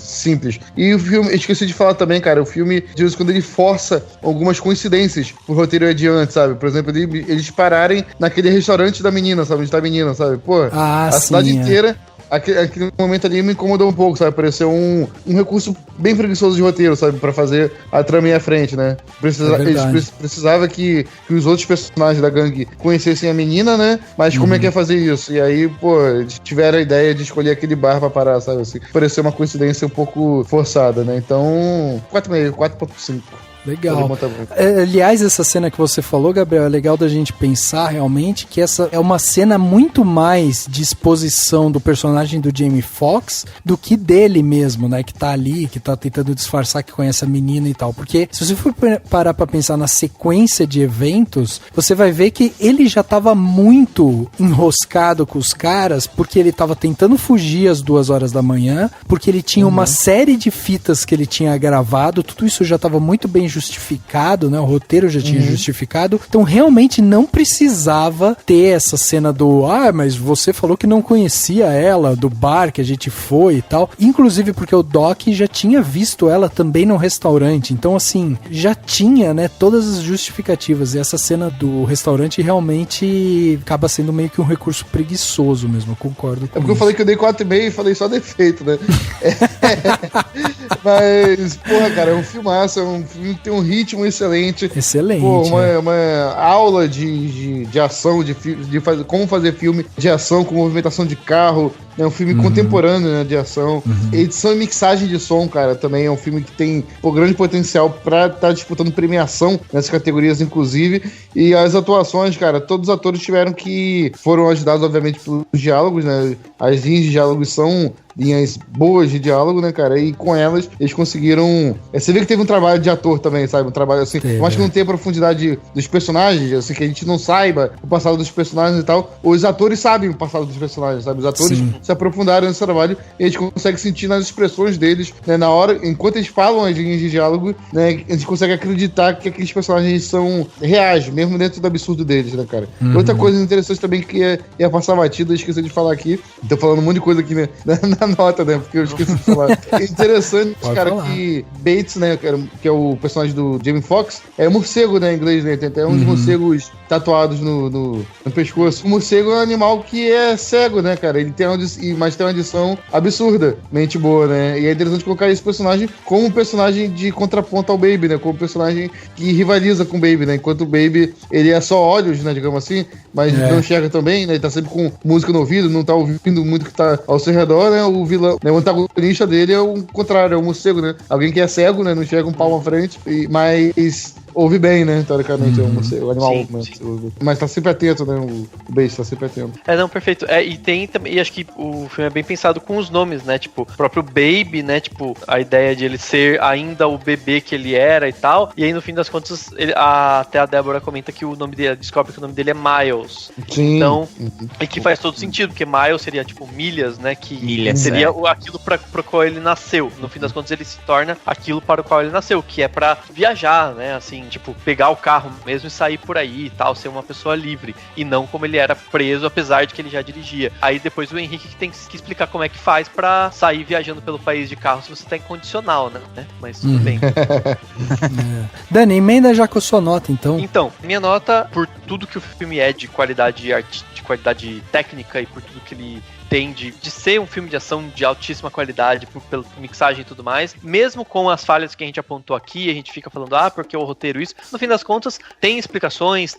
simples. E o filme, esqueci de falar também, cara, o filme, de vez em quando ele força algumas coincidências pro roteiro adiante, sabe? Por exemplo, eles pararem naquele restaurante da menina, sabe? Onde tá a menina, sabe? Pô, a cidade inteira... Aquele momento ali me incomodou um pouco, sabe? Pareceu um recurso bem preguiçoso de roteiro, sabe? Pra fazer a trama ir à frente, né? Eles precisavam que os outros personagens da gangue conhecessem a menina, né? Mas como é que ia fazer isso? E aí, pô, eles tiveram a ideia de escolher aquele bar pra parar, sabe? Assim, pareceu uma coincidência um pouco forçada, né? Então, 4,5, 4.5. Legal. Aliás, essa cena que você falou, Gabriel, é legal da gente pensar realmente que essa é uma cena muito mais de exposição do personagem do Jamie Foxx do que dele mesmo, né? Que tá ali, que tá tentando disfarçar que conhece a menina e tal. Porque se você for parar pra pensar na sequência de eventos, você vai ver que ele já tava muito enroscado com os caras, porque ele tava tentando fugir às 2h da manhã, porque ele tinha uma série de fitas que ele tinha gravado, tudo isso já tava muito bem justificado, né? O roteiro já tinha justificado, então realmente não precisava ter essa cena do mas você falou que não conhecia ela, do bar que a gente foi e tal, inclusive porque o Doc já tinha visto ela também no restaurante, então assim, já tinha, né, todas as justificativas, e essa cena do restaurante realmente acaba sendo meio que um recurso preguiçoso mesmo, eu concordo com porque eu falei que eu dei 4,5 e falei só defeito, né? Mas, porra, cara, é um filmaço, é um filme que tem um ritmo excelente. Excelente. Pô, uma aula de ação, de fazer, como fazer filme de ação com movimentação de carro. É um filme contemporâneo, né, de ação. Edição e mixagem de som, cara, também é um filme que tem grande potencial pra estar disputando premiação nessas categorias, inclusive. E as atuações, cara, todos os atores foram ajudados, obviamente, pelos diálogos, né? As linhas de diálogos são linhas boas de diálogo, né, cara? E com elas, eles conseguiram... Você vê que teve um trabalho de ator também, sabe? Um trabalho, assim... Eu acho que não tem a profundidade dos personagens, assim, que a gente não saiba o passado dos personagens e tal. Os atores sabem o passado dos personagens, sabe? Os atores se aprofundaram nesse trabalho e a gente consegue sentir nas expressões deles, né? Na hora, enquanto eles falam as linhas de diálogo, né? A gente consegue acreditar que aqueles personagens são reais, mesmo dentro do absurdo deles, né, cara? Outra coisa interessante também que ia passar batida, eu esqueci de falar aqui. Tô falando um monte de coisa aqui, né? Na nota, né? Porque eu esqueci de falar. É interessante, cara, que Bates, né? Que é o personagem do Jamie Foxx, é morcego, né? Em inglês, né? Tem até uns morcegos tatuados no pescoço. O morcego é um animal que é cego, né, cara? Ele tem mas tem uma adição absurdamente boa, né? E é interessante colocar esse personagem como um personagem de contraponto ao Baby, né? Como um personagem que rivaliza com o Baby, né? Enquanto o Baby, ele é só olhos, né? Digamos assim, mas não enxerga também, né? Ele tá sempre com música no ouvido, não tá ouvindo muito o que tá ao seu redor, né? O vilão, né? O antagonista dele é o contrário, é o morcego, né? Alguém que é cego, né? Não enxerga um palmo à frente, mas ouve bem, né? Teoricamente, é o animal, sim, né? Sim. Mas tá sempre atento, né? O beijo tá sempre atento. Não, perfeito. E tem também, e acho que o filme é bem pensado com os nomes, né? Tipo, o próprio Baby, né? Tipo, a ideia de ele ser ainda o bebê que ele era e tal. E aí, no fim das contas, até a Débora comenta que o nome dele, descobre que o nome dele é Miles. Sim. Então, e que faz todo sentido, porque Miles seria, tipo, milhas, né? Que seria aquilo para o qual ele nasceu. No fim das contas, ele se torna aquilo para o qual ele nasceu, que é pra viajar, né? Assim, tipo, pegar o carro mesmo e sair por aí e tal, ser uma pessoa livre, e não como ele era preso, apesar de que ele já dirigia. Aí depois o Henrique que tem que explicar como é que faz pra sair viajando pelo país de carro se você tá incondicional, né? Mas tudo bem. Dani, emenda já com a sua nota, então. Então, minha nota, por tudo que o filme é de qualidade de qualidade técnica e por tudo que ele tem de ser um filme de ação de altíssima qualidade, pela mixagem e tudo mais, mesmo com as falhas que a gente apontou aqui, a gente fica falando, porque o roteiro isso, no fim das contas, tem explicações,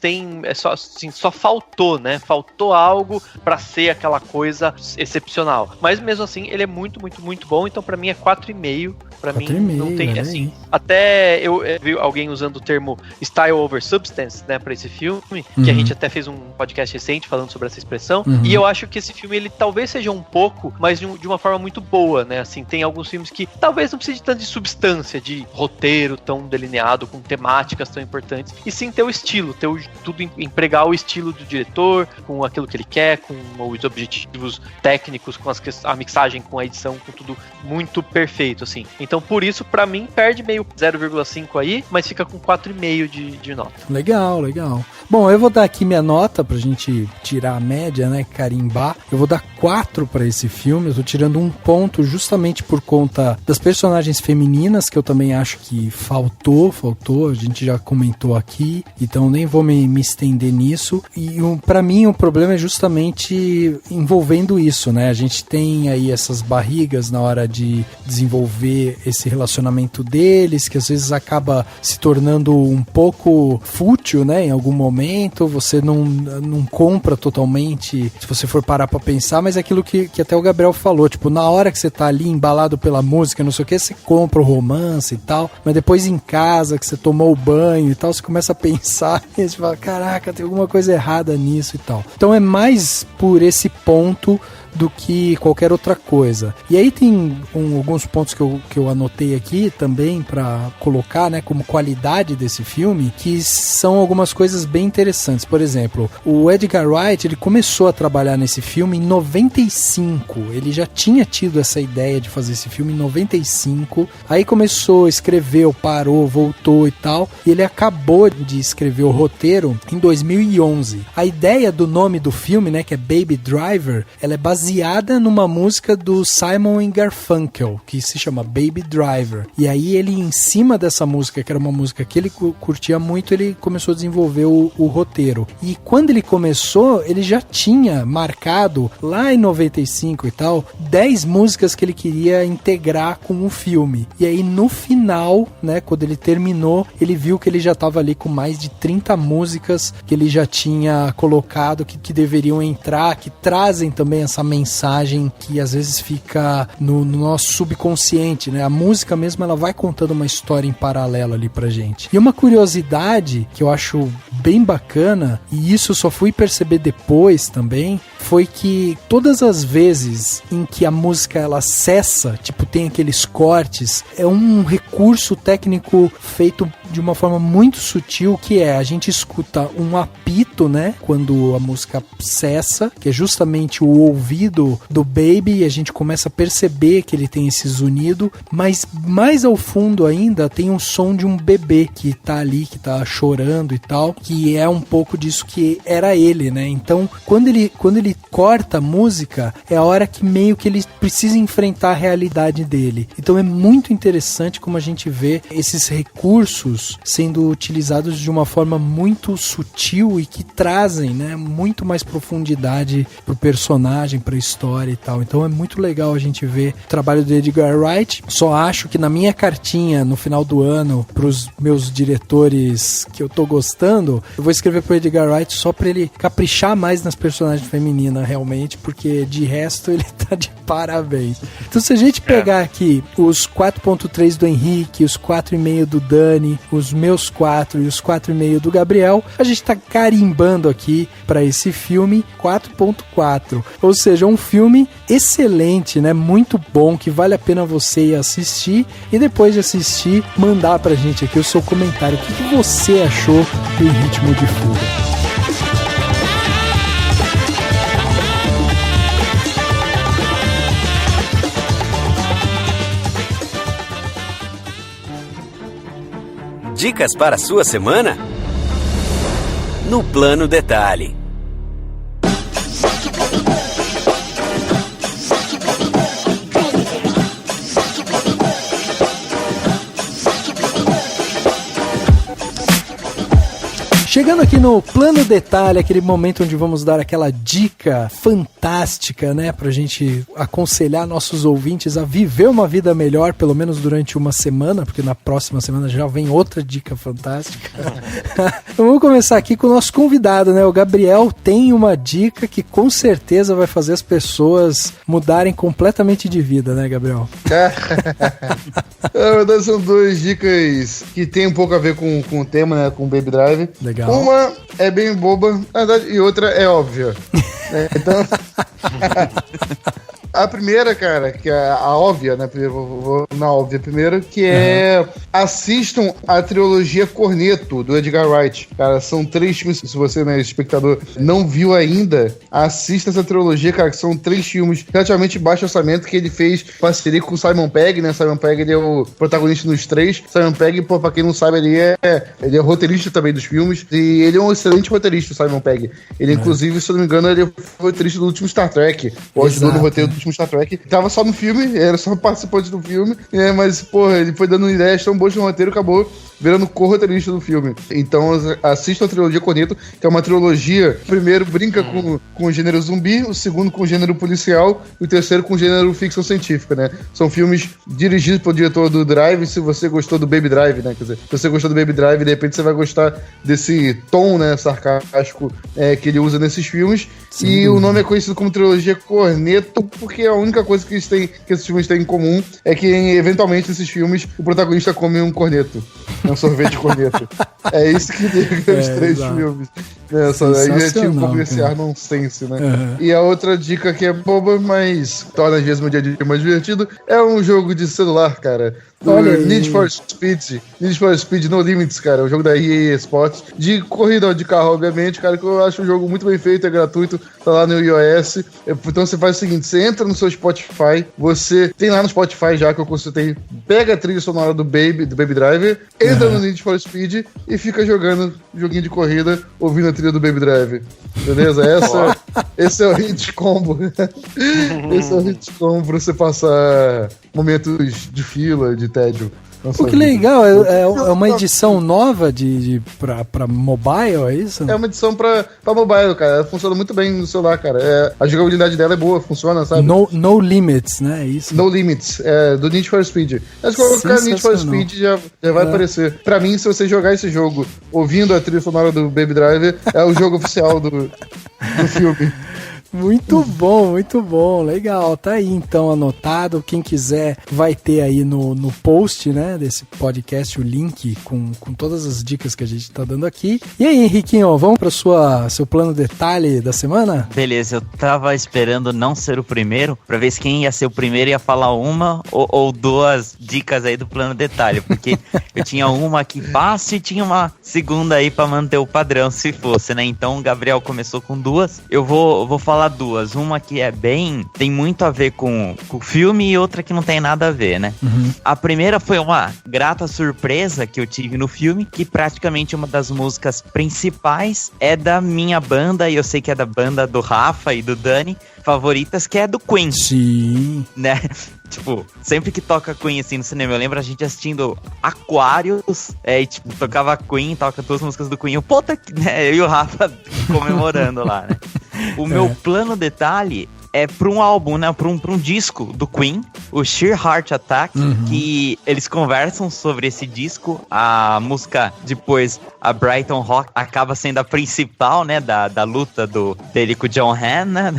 só faltou, né? Faltou algo pra ser aquela coisa excepcional. Mas mesmo assim, ele é muito, muito, muito bom, então pra mim é 4,5. Pra mim não tem, assim, até eu vi alguém usando o termo style over substance, né, pra esse filme, que a gente até fez um podcast recente falando sobre essa expressão, e eu acho que esse filme, ele talvez seja um pouco, mas de uma forma muito boa, né, assim, tem alguns filmes que talvez não precise tanto de substância, de roteiro tão delineado, com temáticas tão importantes, e sim ter o estilo, empregar o estilo do diretor, com aquilo que ele quer, com os objetivos técnicos, com a mixagem, com a edição, com tudo muito perfeito, assim. Então, por isso, pra mim, perde meio 0,5 aí, mas fica com 4,5 de nota. Legal, legal. Bom, eu vou dar aqui minha nota pra gente tirar a média, né, carimbar. Eu vou dar 4 pra esse filme. Eu tô tirando 1 ponto justamente por conta das personagens femininas, que eu também acho que faltou. A gente já comentou aqui, então nem vou me estender nisso. E pra mim, o problema é justamente envolvendo isso, né? A gente tem aí essas barrigas na hora de desenvolver esse relacionamento deles, que às vezes acaba se tornando um pouco fútil, né? Em algum momento, você não compra totalmente, se você for parar pra pensar, mas é aquilo que até o Gabriel falou, tipo, na hora que você tá ali embalado pela música, não sei o que, você compra o romance e tal, mas depois em casa, que você tomou o banho e tal, você começa a pensar e você fala, caraca, tem alguma coisa errada nisso e tal. Então é mais por esse ponto do que qualquer outra coisa. E aí tem alguns pontos que eu anotei aqui também pra colocar, né, como qualidade desse filme, que são algumas coisas bem interessantes. Por exemplo, o Edgar Wright, ele começou a trabalhar nesse filme em 95. Ele já tinha tido essa ideia de fazer esse filme em 95. Aí começou, escreveu, parou, voltou e tal. E ele acabou de escrever o roteiro em 2011. A ideia do nome do filme, né, que é Baby Driver, ela é baseada numa música do Simon & Garfunkel, que se chama Baby Driver. E aí ele, em cima dessa música, que era uma música que ele curtia muito, ele começou a desenvolver o roteiro. E quando ele começou, ele já tinha marcado, lá em 95 e tal, 10 músicas que ele queria integrar com o filme. E aí no final, né, quando ele terminou, ele viu que ele já estava ali com mais de 30 músicas que ele já tinha colocado, que deveriam entrar, que trazem também essa mensagem que às vezes fica no nosso subconsciente, né? A música mesmo, ela vai contando uma história em paralelo ali pra gente. E uma curiosidade que eu acho bem bacana, e isso eu só fui perceber depois também, foi que todas as vezes em que a música ela cessa, tipo, tem aqueles cortes, é um recurso técnico feito de uma forma muito sutil, que é, a gente escuta um apito, né, quando a música cessa, que é justamente o ouvido do Baby, e a gente começa a perceber que ele tem esse zunido, mas mais ao fundo ainda tem um som de um bebê que tá ali, que tá chorando e tal, que é um pouco disso que era ele, né? Então, quando ele corta a música, é a hora que meio que ele precisa enfrentar a realidade dele. Então é muito interessante como a gente vê esses recursos sendo utilizados de uma forma muito sutil e que trazem, né, muito mais profundidade pro personagem, pra história e tal. Então é muito legal a gente ver o trabalho do Edgar Wright. Só acho que na minha cartinha, no final do ano, pros meus diretores que eu tô gostando, eu vou escrever pro Edgar Wright só pra ele caprichar mais nas personagens femininas, realmente, porque de resto ele tá de parabéns. Então se a gente pegar aqui os 4.3 do Henrique, os 4,5 do Dani, os meus 4 e os 4,5 do Gabriel, a gente tá carimbando aqui pra esse filme 4.4. Ou seja, um filme excelente, né? Muito bom, que vale a pena você ir assistir e depois de assistir, mandar pra gente aqui o seu comentário. O que você achou do Em Ritmo de Fuga? Dicas para a sua semana? No Plano Detalhe. Chegando aqui no Plano Detalhe, aquele momento onde vamos dar aquela dica fantástica, né, pra gente aconselhar nossos ouvintes a viver uma vida melhor, pelo menos durante uma semana, porque na próxima semana já vem outra dica fantástica. Então vamos começar aqui com o nosso convidado, né, o Gabriel tem uma dica que com certeza vai fazer as pessoas mudarem completamente de vida, né, Gabriel? Na verdade são duas dicas que tem um pouco a ver com o tema, né, com o Baby Drive. Legal. Uma é bem boba, na verdade, e outra é óbvia. Então, a primeira, cara, que é a óbvia, né? Vou na óbvia primeiro, que é assistam a trilogia Corneto, do Edgar Wright. Cara, são 3 filmes, se você, né, espectador, não viu ainda, assista essa trilogia, cara, que são 3 filmes relativamente baixo orçamento que ele fez parceria com o Simon Pegg, né? Simon Pegg, ele é o protagonista nos 3. Simon Pegg, pô, pra quem não sabe, ele é roteirista também dos filmes, e ele é um excelente roteirista, o Simon Pegg. Ele, inclusive, se eu não me engano, ele foi roteirista do último Star Trek, ou ajudou no roteiro do último Star Trek. Tava só no filme, era só participante do filme, mas, porra, ele foi dando ideias tão boas no roteiro, acabou virando co-roteirista do filme. Então assistam a trilogia Corneto, que é uma trilogia, o primeiro brinca com o gênero zumbi, o segundo com o gênero policial e o terceiro com o gênero ficção científica, né? São filmes dirigidos pelo diretor do Drive. Se você gostou do Baby Drive, né? Quer dizer, se você gostou do Baby Drive, de repente você vai gostar desse tom, né, sarcástico que ele usa nesses filmes. E o nome é conhecido como trilogia Corneto, porque a única coisa que esses filmes têm em comum é que, eventualmente, nesses filmes, o protagonista come um corneto. Um sorvete corneto. É isso que liga os 3 filmes. Aí é tipo como esse ar nonsense, né? Uhum. E a outra dica que é boba, mas torna às vezes meu dia a dia mais divertido, é um jogo de celular, cara. Need for Speed No Limits, cara. É um jogo da EA Sports de corrida de carro, obviamente, cara, que eu acho um jogo muito bem feito, é gratuito, tá lá no iOS. Então você faz o seguinte, você entra no seu Spotify, você tem lá no Spotify já que eu consultei, pega a trilha sonora do Baby Driver, entra no Need for Speed e fica jogando joguinho de corrida, ouvindo a trilha do Baby Driver. Beleza? Esse é o hit combo. Esse é o hit combo pra você passar momentos de fila, de tédio. Pô, que legal, é uma edição nova pra mobile, é isso? É uma edição pra mobile, cara. Ela funciona muito bem no celular, cara. A jogabilidade dela é boa, funciona, sabe? No Limits, né? É isso? No Limits, do Need for Speed. Acho que colocar Need for Speed já vai aparecer. Pra mim, se você jogar esse jogo ouvindo a trilha sonora do Baby Driver, é o jogo oficial do filme. Muito bom, legal, tá aí então anotado, quem quiser vai ter aí no post, né, desse podcast o link com todas as dicas que a gente tá dando aqui. E aí, Henriquinho, vamos para seu plano detalhe da semana? Beleza, eu tava esperando não ser o primeiro, pra ver se quem ia ser o primeiro ia falar uma ou 2 dicas aí do plano detalhe, porque eu tinha uma aqui fácil e tinha uma segunda aí pra manter o padrão, se fosse, né, então o Gabriel começou com 2, eu vou falar 2, uma que tem muito a ver com o filme e outra que não tem nada a ver, né? Uhum. A primeira foi uma grata surpresa que eu tive no filme, que praticamente uma das músicas principais é da minha banda, e eu sei que é da banda do Rafa e do Dani, favoritas, que é do Queen. Sim. Né? Tipo, sempre que toca Queen assim no cinema, eu lembro a gente assistindo Aquários, e tipo, tocava Queen, toca todas as músicas do Queen, eu e o Rafa comemorando lá, né? O meu plano detalhe é pra um álbum, né? Pra um disco do Queen, o Sheer Heart Attack, que eles conversam sobre esse disco. A música, depois, a Brighton Rock, acaba sendo a principal, né? Da luta dele com o John Hanna.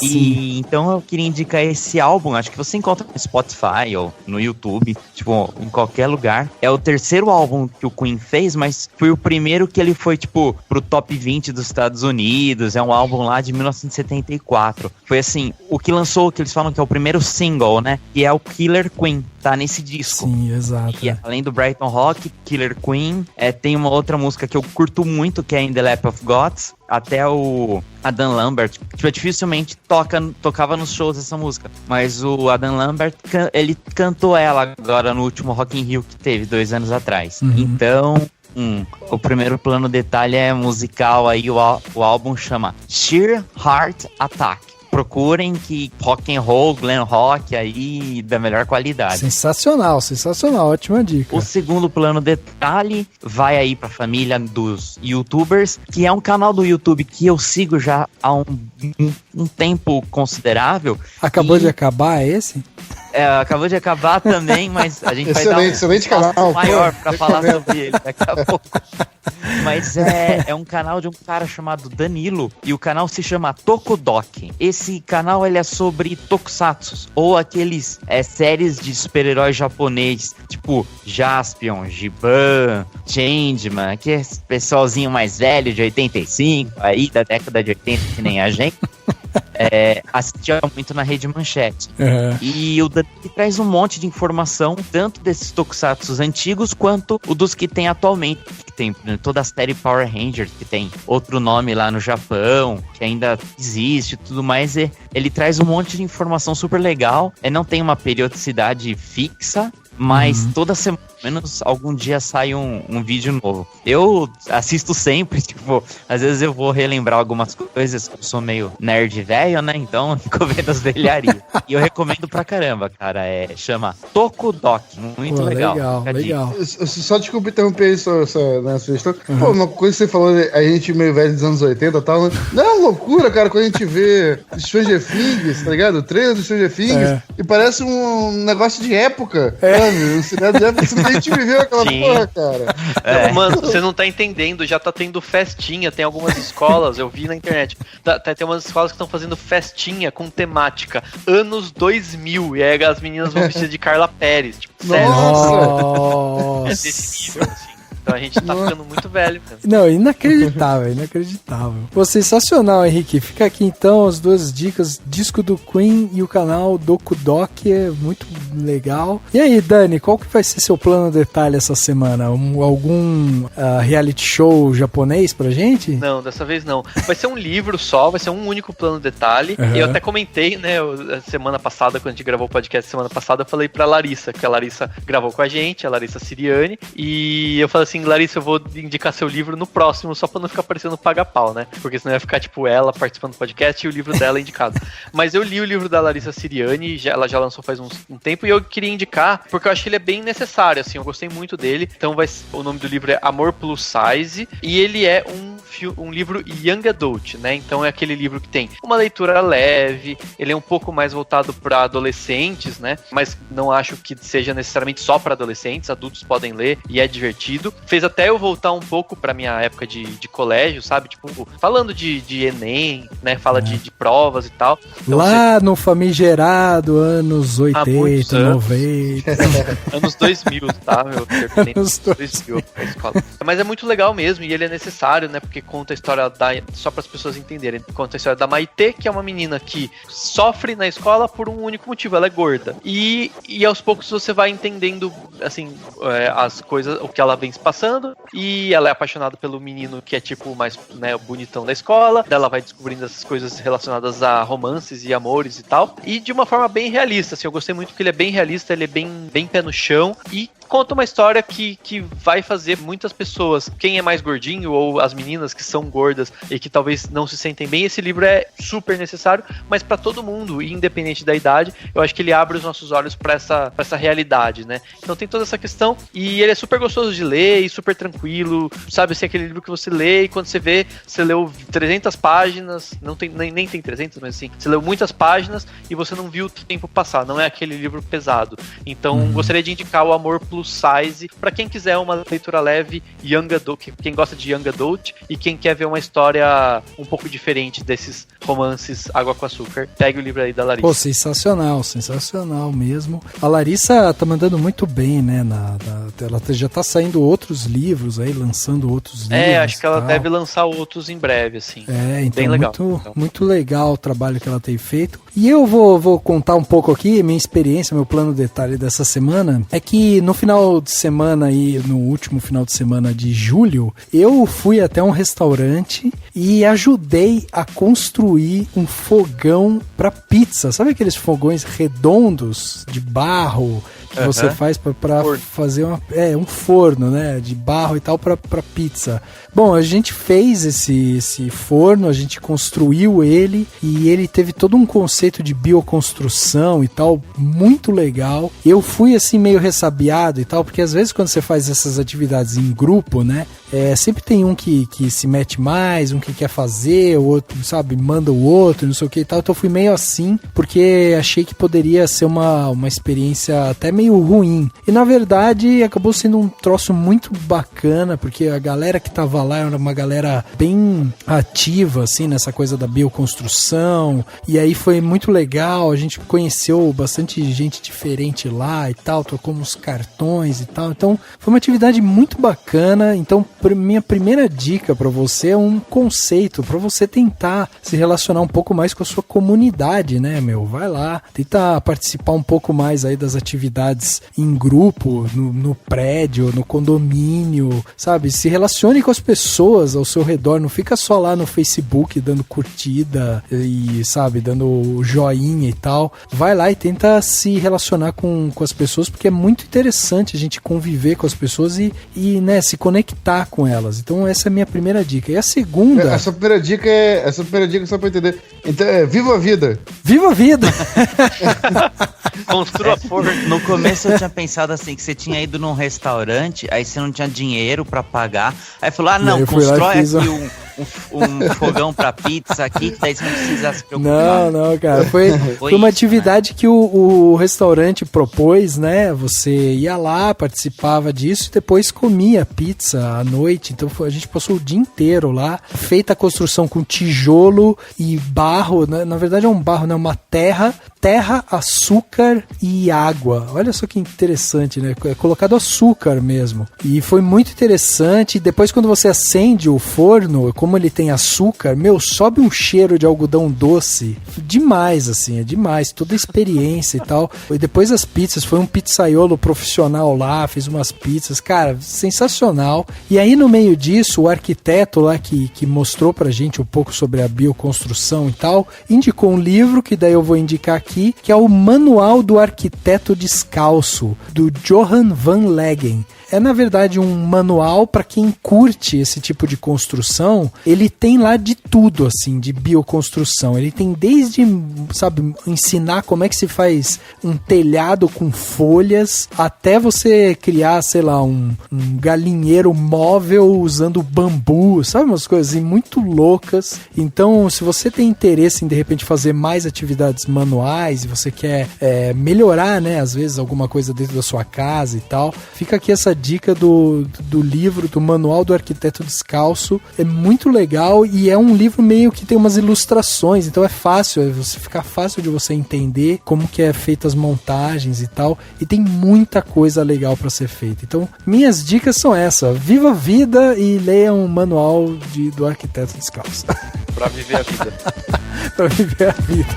E então eu queria indicar esse álbum. Acho que você encontra no Spotify ou no YouTube, tipo, em qualquer lugar. É o terceiro álbum que o Queen fez, mas foi o primeiro que ele foi, tipo, pro top 20 dos Estados Unidos. É um álbum lá de 1974. Foi assim, o que lançou, que eles falam que é o primeiro single, né? Que é o Killer Queen, tá nesse disco. Sim, exato. E além do Brighton Rock, Killer Queen, tem uma outra música que eu curto muito, que é In the Lap of Gods. Até o Adam Lambert, tipo, dificilmente tocava nos shows essa música, mas o Adam Lambert, ele cantou ela agora no último Rock in Rio que teve 2 anos atrás. Então, o primeiro plano detalhe é musical aí, o álbum chama Sheer Heart Attack. Procurem, que rock and roll, glam rock aí da melhor qualidade. Sensacional, ótima dica. O segundo plano detalhe vai aí pra família dos youtubers, que é um canal do YouTube que eu sigo já há um tempo considerável. Acabou de acabar esse? Acabou de acabar também, mas a gente vai dar excelente canal maior pra falar sobre ele daqui a pouco. Mas é um canal de um cara chamado Danilo, e o canal se chama Tokudoki. Esse canal ele é sobre tokusatsu, ou aqueles séries de super-heróis japonês, tipo Jaspion, Giban, Changeman, que é esse pessoalzinho mais velho de 85, aí da década de 80, que nem a gente. Assistia muito na Rede Manchete. E o Dani traz um monte de informação, tanto desses tokusatsu antigos quanto o dos que tem atualmente, que tem toda a série Power Rangers, que tem outro nome lá no Japão, que ainda existe e tudo mais. Ele traz um monte de informação super legal. Não tem uma periodicidade fixa, mas toda semana, menos algum dia sai um vídeo novo. Eu assisto sempre, tipo, às vezes eu vou relembrar algumas coisas, eu sou meio nerd velho, né, então eu fico vendo as velharias. E eu recomendo pra caramba, cara, chama Tokudoki, muito legal. Legal. Só desculpa interromper isso, né, sugestão. Pô, uma coisa que você falou, a gente meio velho dos anos 80 e tal, né? Não é uma loucura, cara, quando a gente vê Stranger Things, tá ligado? O trailer do Stranger Things, e parece um negócio de época. Miami. O cinema de Epcot, a gente viveu aquela porra, cara. Não, mano, você não tá entendendo, já tá tendo festinha, tem algumas escolas, eu vi na internet, tem umas escolas que estão fazendo festinha com temática anos 2000, e aí as meninas vão vestir de Carla Pérez, tipo, sério. Nossa! É desse nível, assim. Então a gente tá ficando muito velho mesmo. Não, inacreditável, inacreditável. Pô, sensacional, Henrique. Fica aqui então as duas dicas, disco do Queen e o canal Dokudoc, é muito legal. E aí, Dani, qual que vai ser seu plano detalhe essa semana? Algum reality show japonês pra gente? Não, dessa vez não. Vai ser um livro só, vai ser um único plano detalhe. Uhum. Eu até comentei, né, semana passada, quando a gente gravou o podcast semana passada, eu falei pra Larissa, que a Larissa gravou com a gente, a Larissa Siriani, e eu falei assim, Larissa, eu vou indicar seu livro no próximo, só pra não ficar parecendo paga-pau, né? Porque senão ia ficar, tipo, ela participando do podcast e o livro dela indicado. Mas eu li o livro da Larissa Siriani, ela já lançou faz um tempo, e eu queria indicar, porque eu acho que ele é bem necessário, assim, eu gostei muito dele. Então o nome do livro é Amor Plus Size, e ele é um livro young adult, né? Então é aquele livro que tem uma leitura leve, ele é um pouco mais voltado para adolescentes, né? Mas não acho que seja necessariamente só para adolescentes, adultos podem ler e é divertido. Fez até eu voltar um pouco pra minha época de colégio, sabe? Tipo, falando de Enem, né? Fala de provas e tal. Então, lá no famigerado, anos 80, 90. Anos 2000, tá? Anos 2000 a escola. Mas é muito legal mesmo e ele é necessário, né? Porque conta a história só para as pessoas entenderem. Conta a história da Maite, que é uma menina que sofre na escola por um único motivo, ela é gorda. E aos poucos você vai entendendo, assim, as coisas, o que ela vem se passando, e ela é apaixonada pelo menino que é tipo mais, né, bonitão da escola. Ela vai descobrindo essas coisas relacionadas a romances e amores e tal, e de uma forma bem realista, assim, eu gostei muito porque ele é bem realista, ele é bem pé no chão e conta uma história que vai fazer muitas pessoas, quem é mais gordinho ou as meninas que são gordas e que talvez não se sentem bem, esse livro é super necessário, mas pra todo mundo, independente da idade, eu acho que ele abre os nossos olhos pra essa realidade, né? Então tem toda essa questão e ele é super gostoso de ler e super tranquilo, sabe, assim, aquele livro que você lê e quando você vê, você leu 300 páginas, não tem, nem tem 300, mas assim, você leu muitas páginas e você não viu o tempo passar, não é aquele livro pesado. Então gostaria de indicar o Amor Plus Size pra quem quiser uma leitura leve, young adult, quem gosta de young adult e quem quer ver uma história um pouco diferente desses romances água com açúcar. Pegue o livro aí da Larissa. Pô, sensacional, sensacional mesmo. A Larissa tá mandando muito bem, né? Ela já tá saindo outros livros aí, lançando outros livros. Acho que ela deve lançar outros em breve, assim. Então bem legal. Muito legal o trabalho que ela tem feito. E eu vou contar um pouco aqui, minha experiência, meu plano detalhe dessa semana, é que no final de semana aí, no último final de semana de julho, eu fui até um restaurante e ajudei a construir um fogão para pizza. Sabe aqueles fogões redondos de barro que você faz para fazer um forno, né, de barro e tal para pizza. Bom, a gente fez esse forno, a gente construiu ele e ele teve todo um conceito de bioconstrução e tal, muito legal. Eu fui assim meio ressabiado e tal, porque às vezes quando você faz essas atividades em grupo, né, sempre tem um que se mete mais, um que quer fazer, o outro, sabe, manda o outro, não sei o que e tal. Então eu fui meio assim, porque achei que poderia ser uma experiência até meio ruim. E na verdade acabou sendo um troço muito bacana, porque a galera que tava lá era uma galera bem ativa, assim, nessa coisa da bioconstrução. E aí foi muito legal, a gente conheceu bastante gente diferente lá e tal, trocou uns cartões e tal. Então foi uma atividade muito bacana. Então minha primeira dica para você é um conceito para você tentar se relacionar um pouco mais com a sua comunidade, né, meu? Vai lá, tenta participar um pouco mais aí das atividades em grupo, no prédio, no condomínio, sabe? Se relacione com as pessoas ao seu redor, não fica só lá no Facebook dando curtida e, sabe, dando joinha e tal. Vai lá e tenta se relacionar com as pessoas, porque é muito interessante a gente conviver com as pessoas e né, se conectar com elas. Então essa é a minha primeira dica. E a segunda... Essa primeira dica só pra entender. Então viva a vida! Viva a vida! Construa forno. No começo eu tinha pensado assim, que você tinha ido num restaurante, aí você não tinha dinheiro pra pagar, aí falou, não, constrói aqui um fogão pra pizza aqui, que daí você não precisa se preocupar. Não, cara. Foi uma atividade que o restaurante propôs, né? Você ia lá, participava disso e depois comia pizza à noite. Então a gente passou o dia inteiro lá. Feita a construção com tijolo e barro. Na verdade é um barro, né? Uma terra, açúcar e água. Olha só que interessante, né? É colocado açúcar mesmo. E foi muito interessante. Depois, quando você acende o forno, como ele tem açúcar, sobe um cheiro de algodão doce. Demais, assim, é demais. Toda a experiência e tal. E depois as pizzas, foi um pizzaiolo profissional lá, fez umas pizzas, cara, sensacional. E aí, no meio disso, o arquiteto lá que mostrou pra gente um pouco sobre a bioconstrução e tal, indicou um livro, que daí eu vou indicar aqui, que é o Manual do Arquiteto Descalço, do Johan van Leggen. É, na verdade, um manual para quem curte esse tipo de construção. Ele tem lá de tudo, assim, de bioconstrução. Ele tem desde, sabe, ensinar como é que se faz um telhado com folhas, até você criar, sei lá, um galinheiro móvel usando bambu, sabe, umas coisas assim, muito loucas. Então, se você tem interesse em, de repente, fazer mais atividades manuais e você quer melhorar, né, às vezes, alguma coisa dentro da sua casa e tal, fica aqui essa dica do livro, do Manual do Arquiteto Descalço. É muito legal e é um livro meio que tem umas ilustrações, então é fácil, fica fácil de você entender como que é feita as montagens e tal, e tem muita coisa legal para ser feita. Então, minhas dicas são essas: viva a vida e leiam o Manual do Arquiteto Descalço. Pra viver a vida. Pra viver a vida.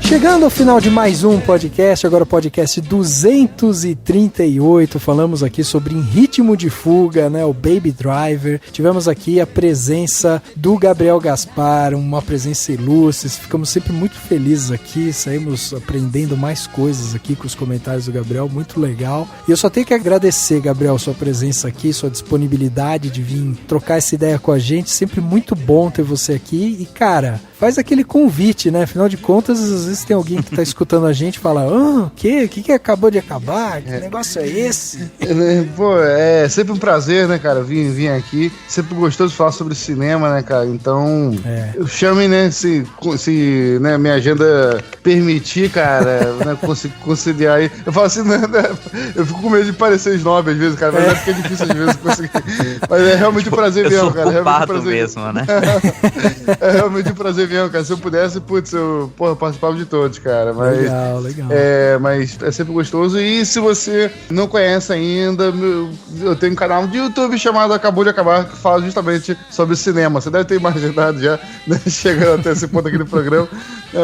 Chegando ao final de mais um podcast, agora o podcast 238, falamos aqui sobre Em Ritmo de Fuga, né, o Baby Driver. Tivemos aqui a presença do Gabriel Gaspar, uma presença ilustre, ficamos sempre muito felizes aqui, saímos aprendendo mais coisas aqui com os comentários do Gabriel, muito legal. E eu só tenho que agradecer, Gabriel, sua presença aqui, sua disponibilidade de vir trocar essa ideia com a gente, sempre muito bom ter você aqui. E, cara, faz aquele convite, né, afinal de contas, às vezes tem alguém que tá escutando a gente e fala: o que acabou de acabar? Que negócio é esse? Pô, é sempre um prazer, né, cara, vir aqui. Sempre gostoso falar sobre cinema, né, cara? Então, eu chame, né, se né, minha agenda permitir, cara, né, conciliar aí. Eu falo assim, né, eu fico com medo de parecer snob às vezes, cara, mas é porque é difícil às vezes conseguir. Mas é realmente um prazer mesmo, cara. É realmente um prazer mesmo, né? É realmente um prazer mesmo, cara. Se eu pudesse, putz, eu participava de todos, cara. Mas, legal. Mas é sempre gostoso. E se você não conhece ainda, eu tenho um canal de YouTube chamado Acabou de Acabar, que fala justamente sobre cinema. Você deve ter imaginado já, né, chegando até esse ponto aqui do programa.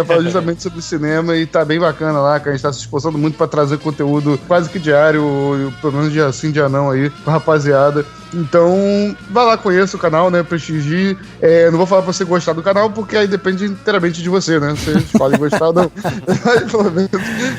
Fala justamente sobre cinema e tá bem bacana lá, que a gente tá se esforçando muito pra trazer conteúdo quase que diário, pelo menos dia sim, dia não aí, com a rapaziada. Então, vai lá, conheça o canal, né, prestigie. Não vou falar pra você gostar do canal, porque aí depende inteiramente de você, né? Você pode gostar ou não. Mas, pelo menos,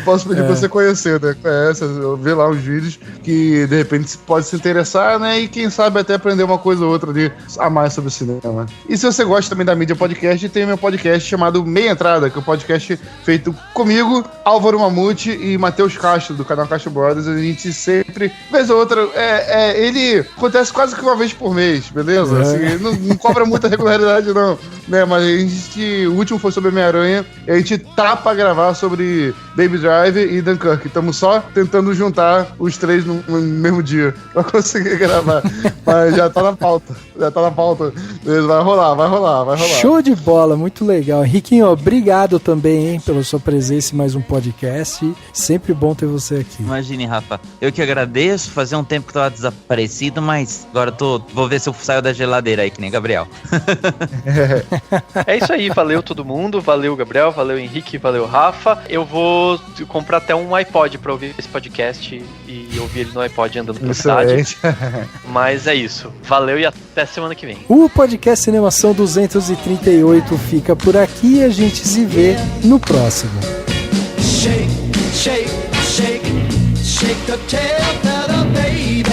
posso pedir pra você conhecer, né? Conhece, ver lá os vídeos que, de repente, pode se interessar, né? E quem sabe até aprender uma coisa ou outra ali a mais sobre o cinema. E se você gosta também da mídia podcast, tem o meu podcast chamado Meia Entrada, que é um podcast feito comigo, Álvaro Mamute e Matheus Castro, do canal Castro Brothers. A gente sempre, vez ou outra, ele acontece quase que uma vez por mês, beleza? Assim, não cobra muita regularidade, não. Né? Mas o último foi sobre Homem-Aranha, e a gente tá pra gravar sobre Baby Driver e Dunkirk. Estamos só tentando juntar os três no mesmo dia pra conseguir gravar. Mas já tá na pauta. Beleza, vai rolar. Show de bola, muito legal. Riquinho, obrigado também, hein, pela sua presença em mais um podcast. Sempre bom ter você aqui. Imagine, Rafa, eu que agradeço. Fazia um tempo que eu tava desaparecido, mas mas agora vou ver se eu saio da geladeira aí, que nem Gabriel. É isso aí, valeu todo mundo, valeu Gabriel, valeu Henrique, valeu Rafa. Eu vou comprar até um iPod pra ouvir esse podcast e ouvir ele no iPod andando pela cidade. Mas é isso, valeu e até semana que vem. O podcast Cinemação 238 fica por aqui e a gente se vê no próximo. Shake, shake, shake, shake the tail feather, baby.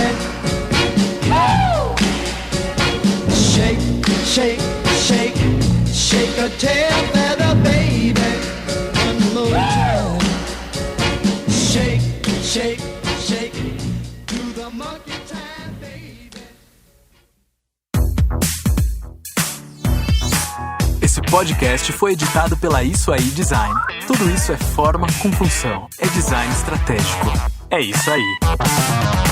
Shake, shake, shake, shake the tail feather, baby. One more time. Shake, shake, shake, do the monkey time, baby. Esse podcast foi editado pela Isso Aí Design. Tudo isso é forma com função. É design estratégico. É isso aí.